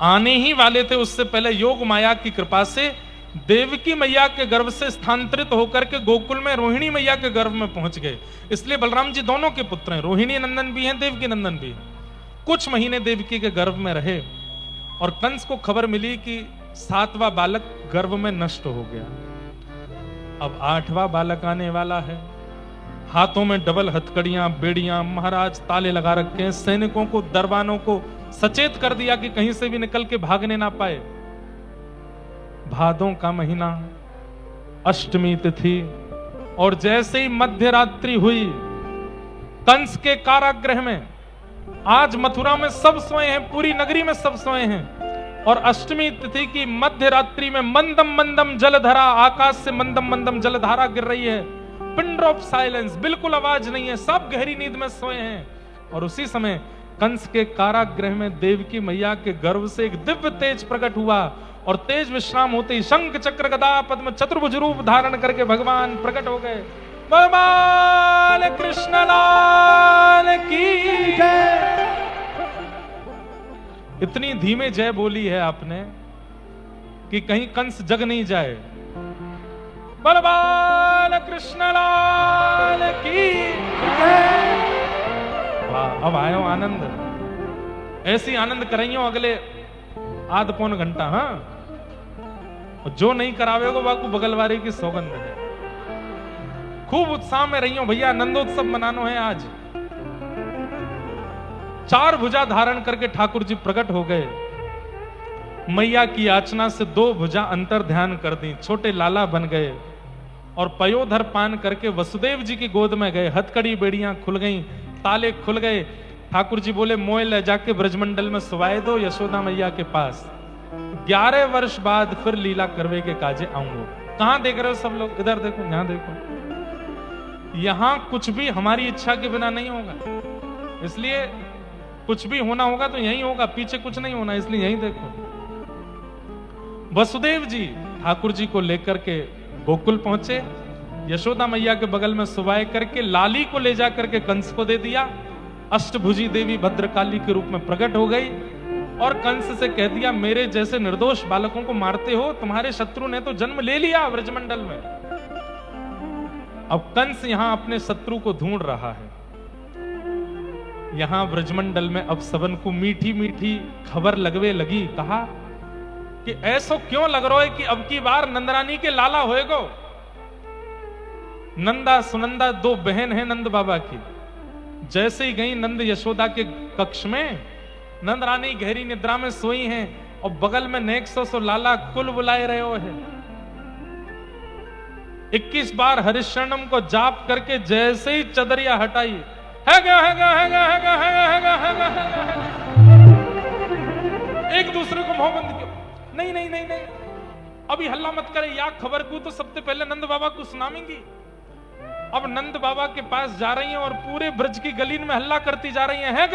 आने ही वाले थे, उससे पहले योग माया की कृपा से देवकी मैया के गर्भ से स्थानांतरित होकर के गोकुल में रोहिणी मैया के गर्भ में पहुंच गए। इसलिए बलराम जी दोनों के पुत्र हैं, रोहिणी नंदन भी हैं, देवकी नंदन भी हैं। कुछ महीने देवकी के गर्भ में रहे, और कंस को खबर मिली कि 7वां बालक गर्भ में नष्ट हो गया। अब 8वां बालक आने वाला है। हाथों में डबल हथकड़ियां, बेड़ियां, महाराज ताले लगा रखे हैं। सैनिकों को, दरबानों को सचेत कर दिया कि कहीं से भी निकल के भागने ना पाए। भादों का महीना, अष्टमी तिथि, और जैसे ही मध्य रात्रि हुई कंस के कारागृह में, आज मथुरा में सब सोए हैं, पूरी नगरी में सब सोए हैं, और अष्टमी तिथि की मध्य रात्रि में मंदम मंदम जलधारा, आकाश से मंदम मंदम जलधारा गिर रही है। पिन ड्रॉप साइलेंस, बिल्कुल आवाज नहीं है, सब गहरी नींद में सोए हैं। और उसी समय कंस के कारागृह में देवकी मैया के गर्भ से एक दिव्य तेज प्रकट हुआ, और तेज विश्राम होते ही शंख चक्र गदा पद्म चतुर्भुज रूप धारण करके भगवान प्रकट हो गए। बाल कृष्ण लाल की जय। इतनी धीमे जय बोली है आपने कि कहीं कंस जग नहीं जाए। बाल कृष्ण लाल की जय। वाह, अब आयो आनंद, ऐसी आनंद कराइयो अगले आध पौन घंटा। हाँ, जो नहीं करावेगा वाकू बगलवारी की सौगंध है। खूब उत्साह में रहियो भैया, नंदोत्सव मनानो है आज। 4 भुजा धारण करके ठाकुर जी प्रकट हो गए। मैया की याचना से 2 भुजा अंतर ध्यान कर दी, छोटे लाला बन गए, और पयोधर पान करके वसुदेव जी की गोद में गए। हथकड़ी बेड़ियां खुल गईं, ताले खुल गए। ठाकुर जी बोले मोय ले जाके ब्रजमंडल में सुवाए दो यशोदा मैया के पास। 11 वर्ष बाद फिर लीला करवे के काजे आऊंगा। कहां देख रहे हो सब लोग? इधर देखो, यहां देखो। यहां कुछ भी हमारी इच्छा के बिना नहीं होगा, इसलिए कुछ भी होना होगा तो यही होगा, पीछे कुछ नहीं होना, इसलिए यही देखो। वसुदेव जी ठाकुर जी को लेकर के गोकुल पहुंचे, यशोदा मैया के बगल में सुवाए करके लाली को ले जाकर के कंस को दे दिया। अष्टभुजी देवी भद्रकाली के रूप में प्रकट हो गई, और कंस से कह दिया मेरे जैसे निर्दोष बालकों को मारते हो, तुम्हारे शत्रु ने तो जन्म ले लिया ब्रजमंडल में। अब कंस यहां अपने शत्रु को ढूंढ रहा है। यहां ब्रजमंडल में अब सबन को मीठी मीठी खबर लगवे लगी। कहा कि ऐसो क्यों लग रहा है कि अब की बार नंदरानी के लाला होएगो। नंदा सुनंदा 2 बहन हैं नंद बाबा की। जैसे ही गई नंद यशोदा के कक्ष में, नंद रानी गहरी निद्रा में सोई हैं, और बगल में नेक सो लाला कुल बुलाए रहे हो है। 21 बार हरिशरणम को जाप करके जैसे ही चदरिया हटाई, एक दूसरे को मुंह बंद किया। नहीं नहीं नहीं नहीं, अभी हल्ला मत करे, या खबर को तो सबसे पहले नंद बाबा को सुनाएंगी। अब नंद बाबा के पास जा रही हैं, और पूरे ब्रज की गली में हल्ला करती जा रही हैं,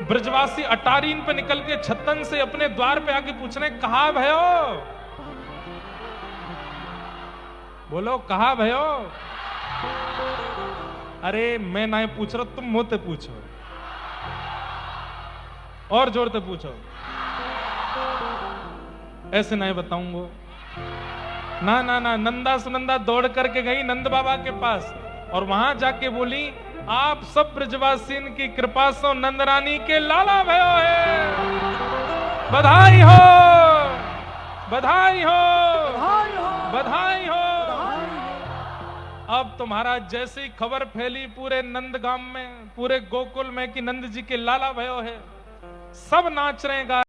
ब्रजवासी अटारीन पे निकल के छतन से अपने द्वार पे आके पूछने, कहा भयो? बोलो कहा भयो? अरे मैं ना पूछ रहा, तुम मुझसे पूछो, और जोर से पूछो। ऐसे नहीं बताऊंगा। ना ना ना, नंदा सुनंदा दौड़ करके गई नंद बाबा के पास, और वहां जाके बोली आप सब ब्रजवासीन की कृपा से नंद रानी के लाला भयो है। बधाई हो, बधाई हो, बधाई हो। अब तुम्हारा जैसे ही खबर फैली पूरे नंदगाम में, पूरे गोकुल में कि नंद जी के लाला भयो है, सब नाच रहे हैं, गा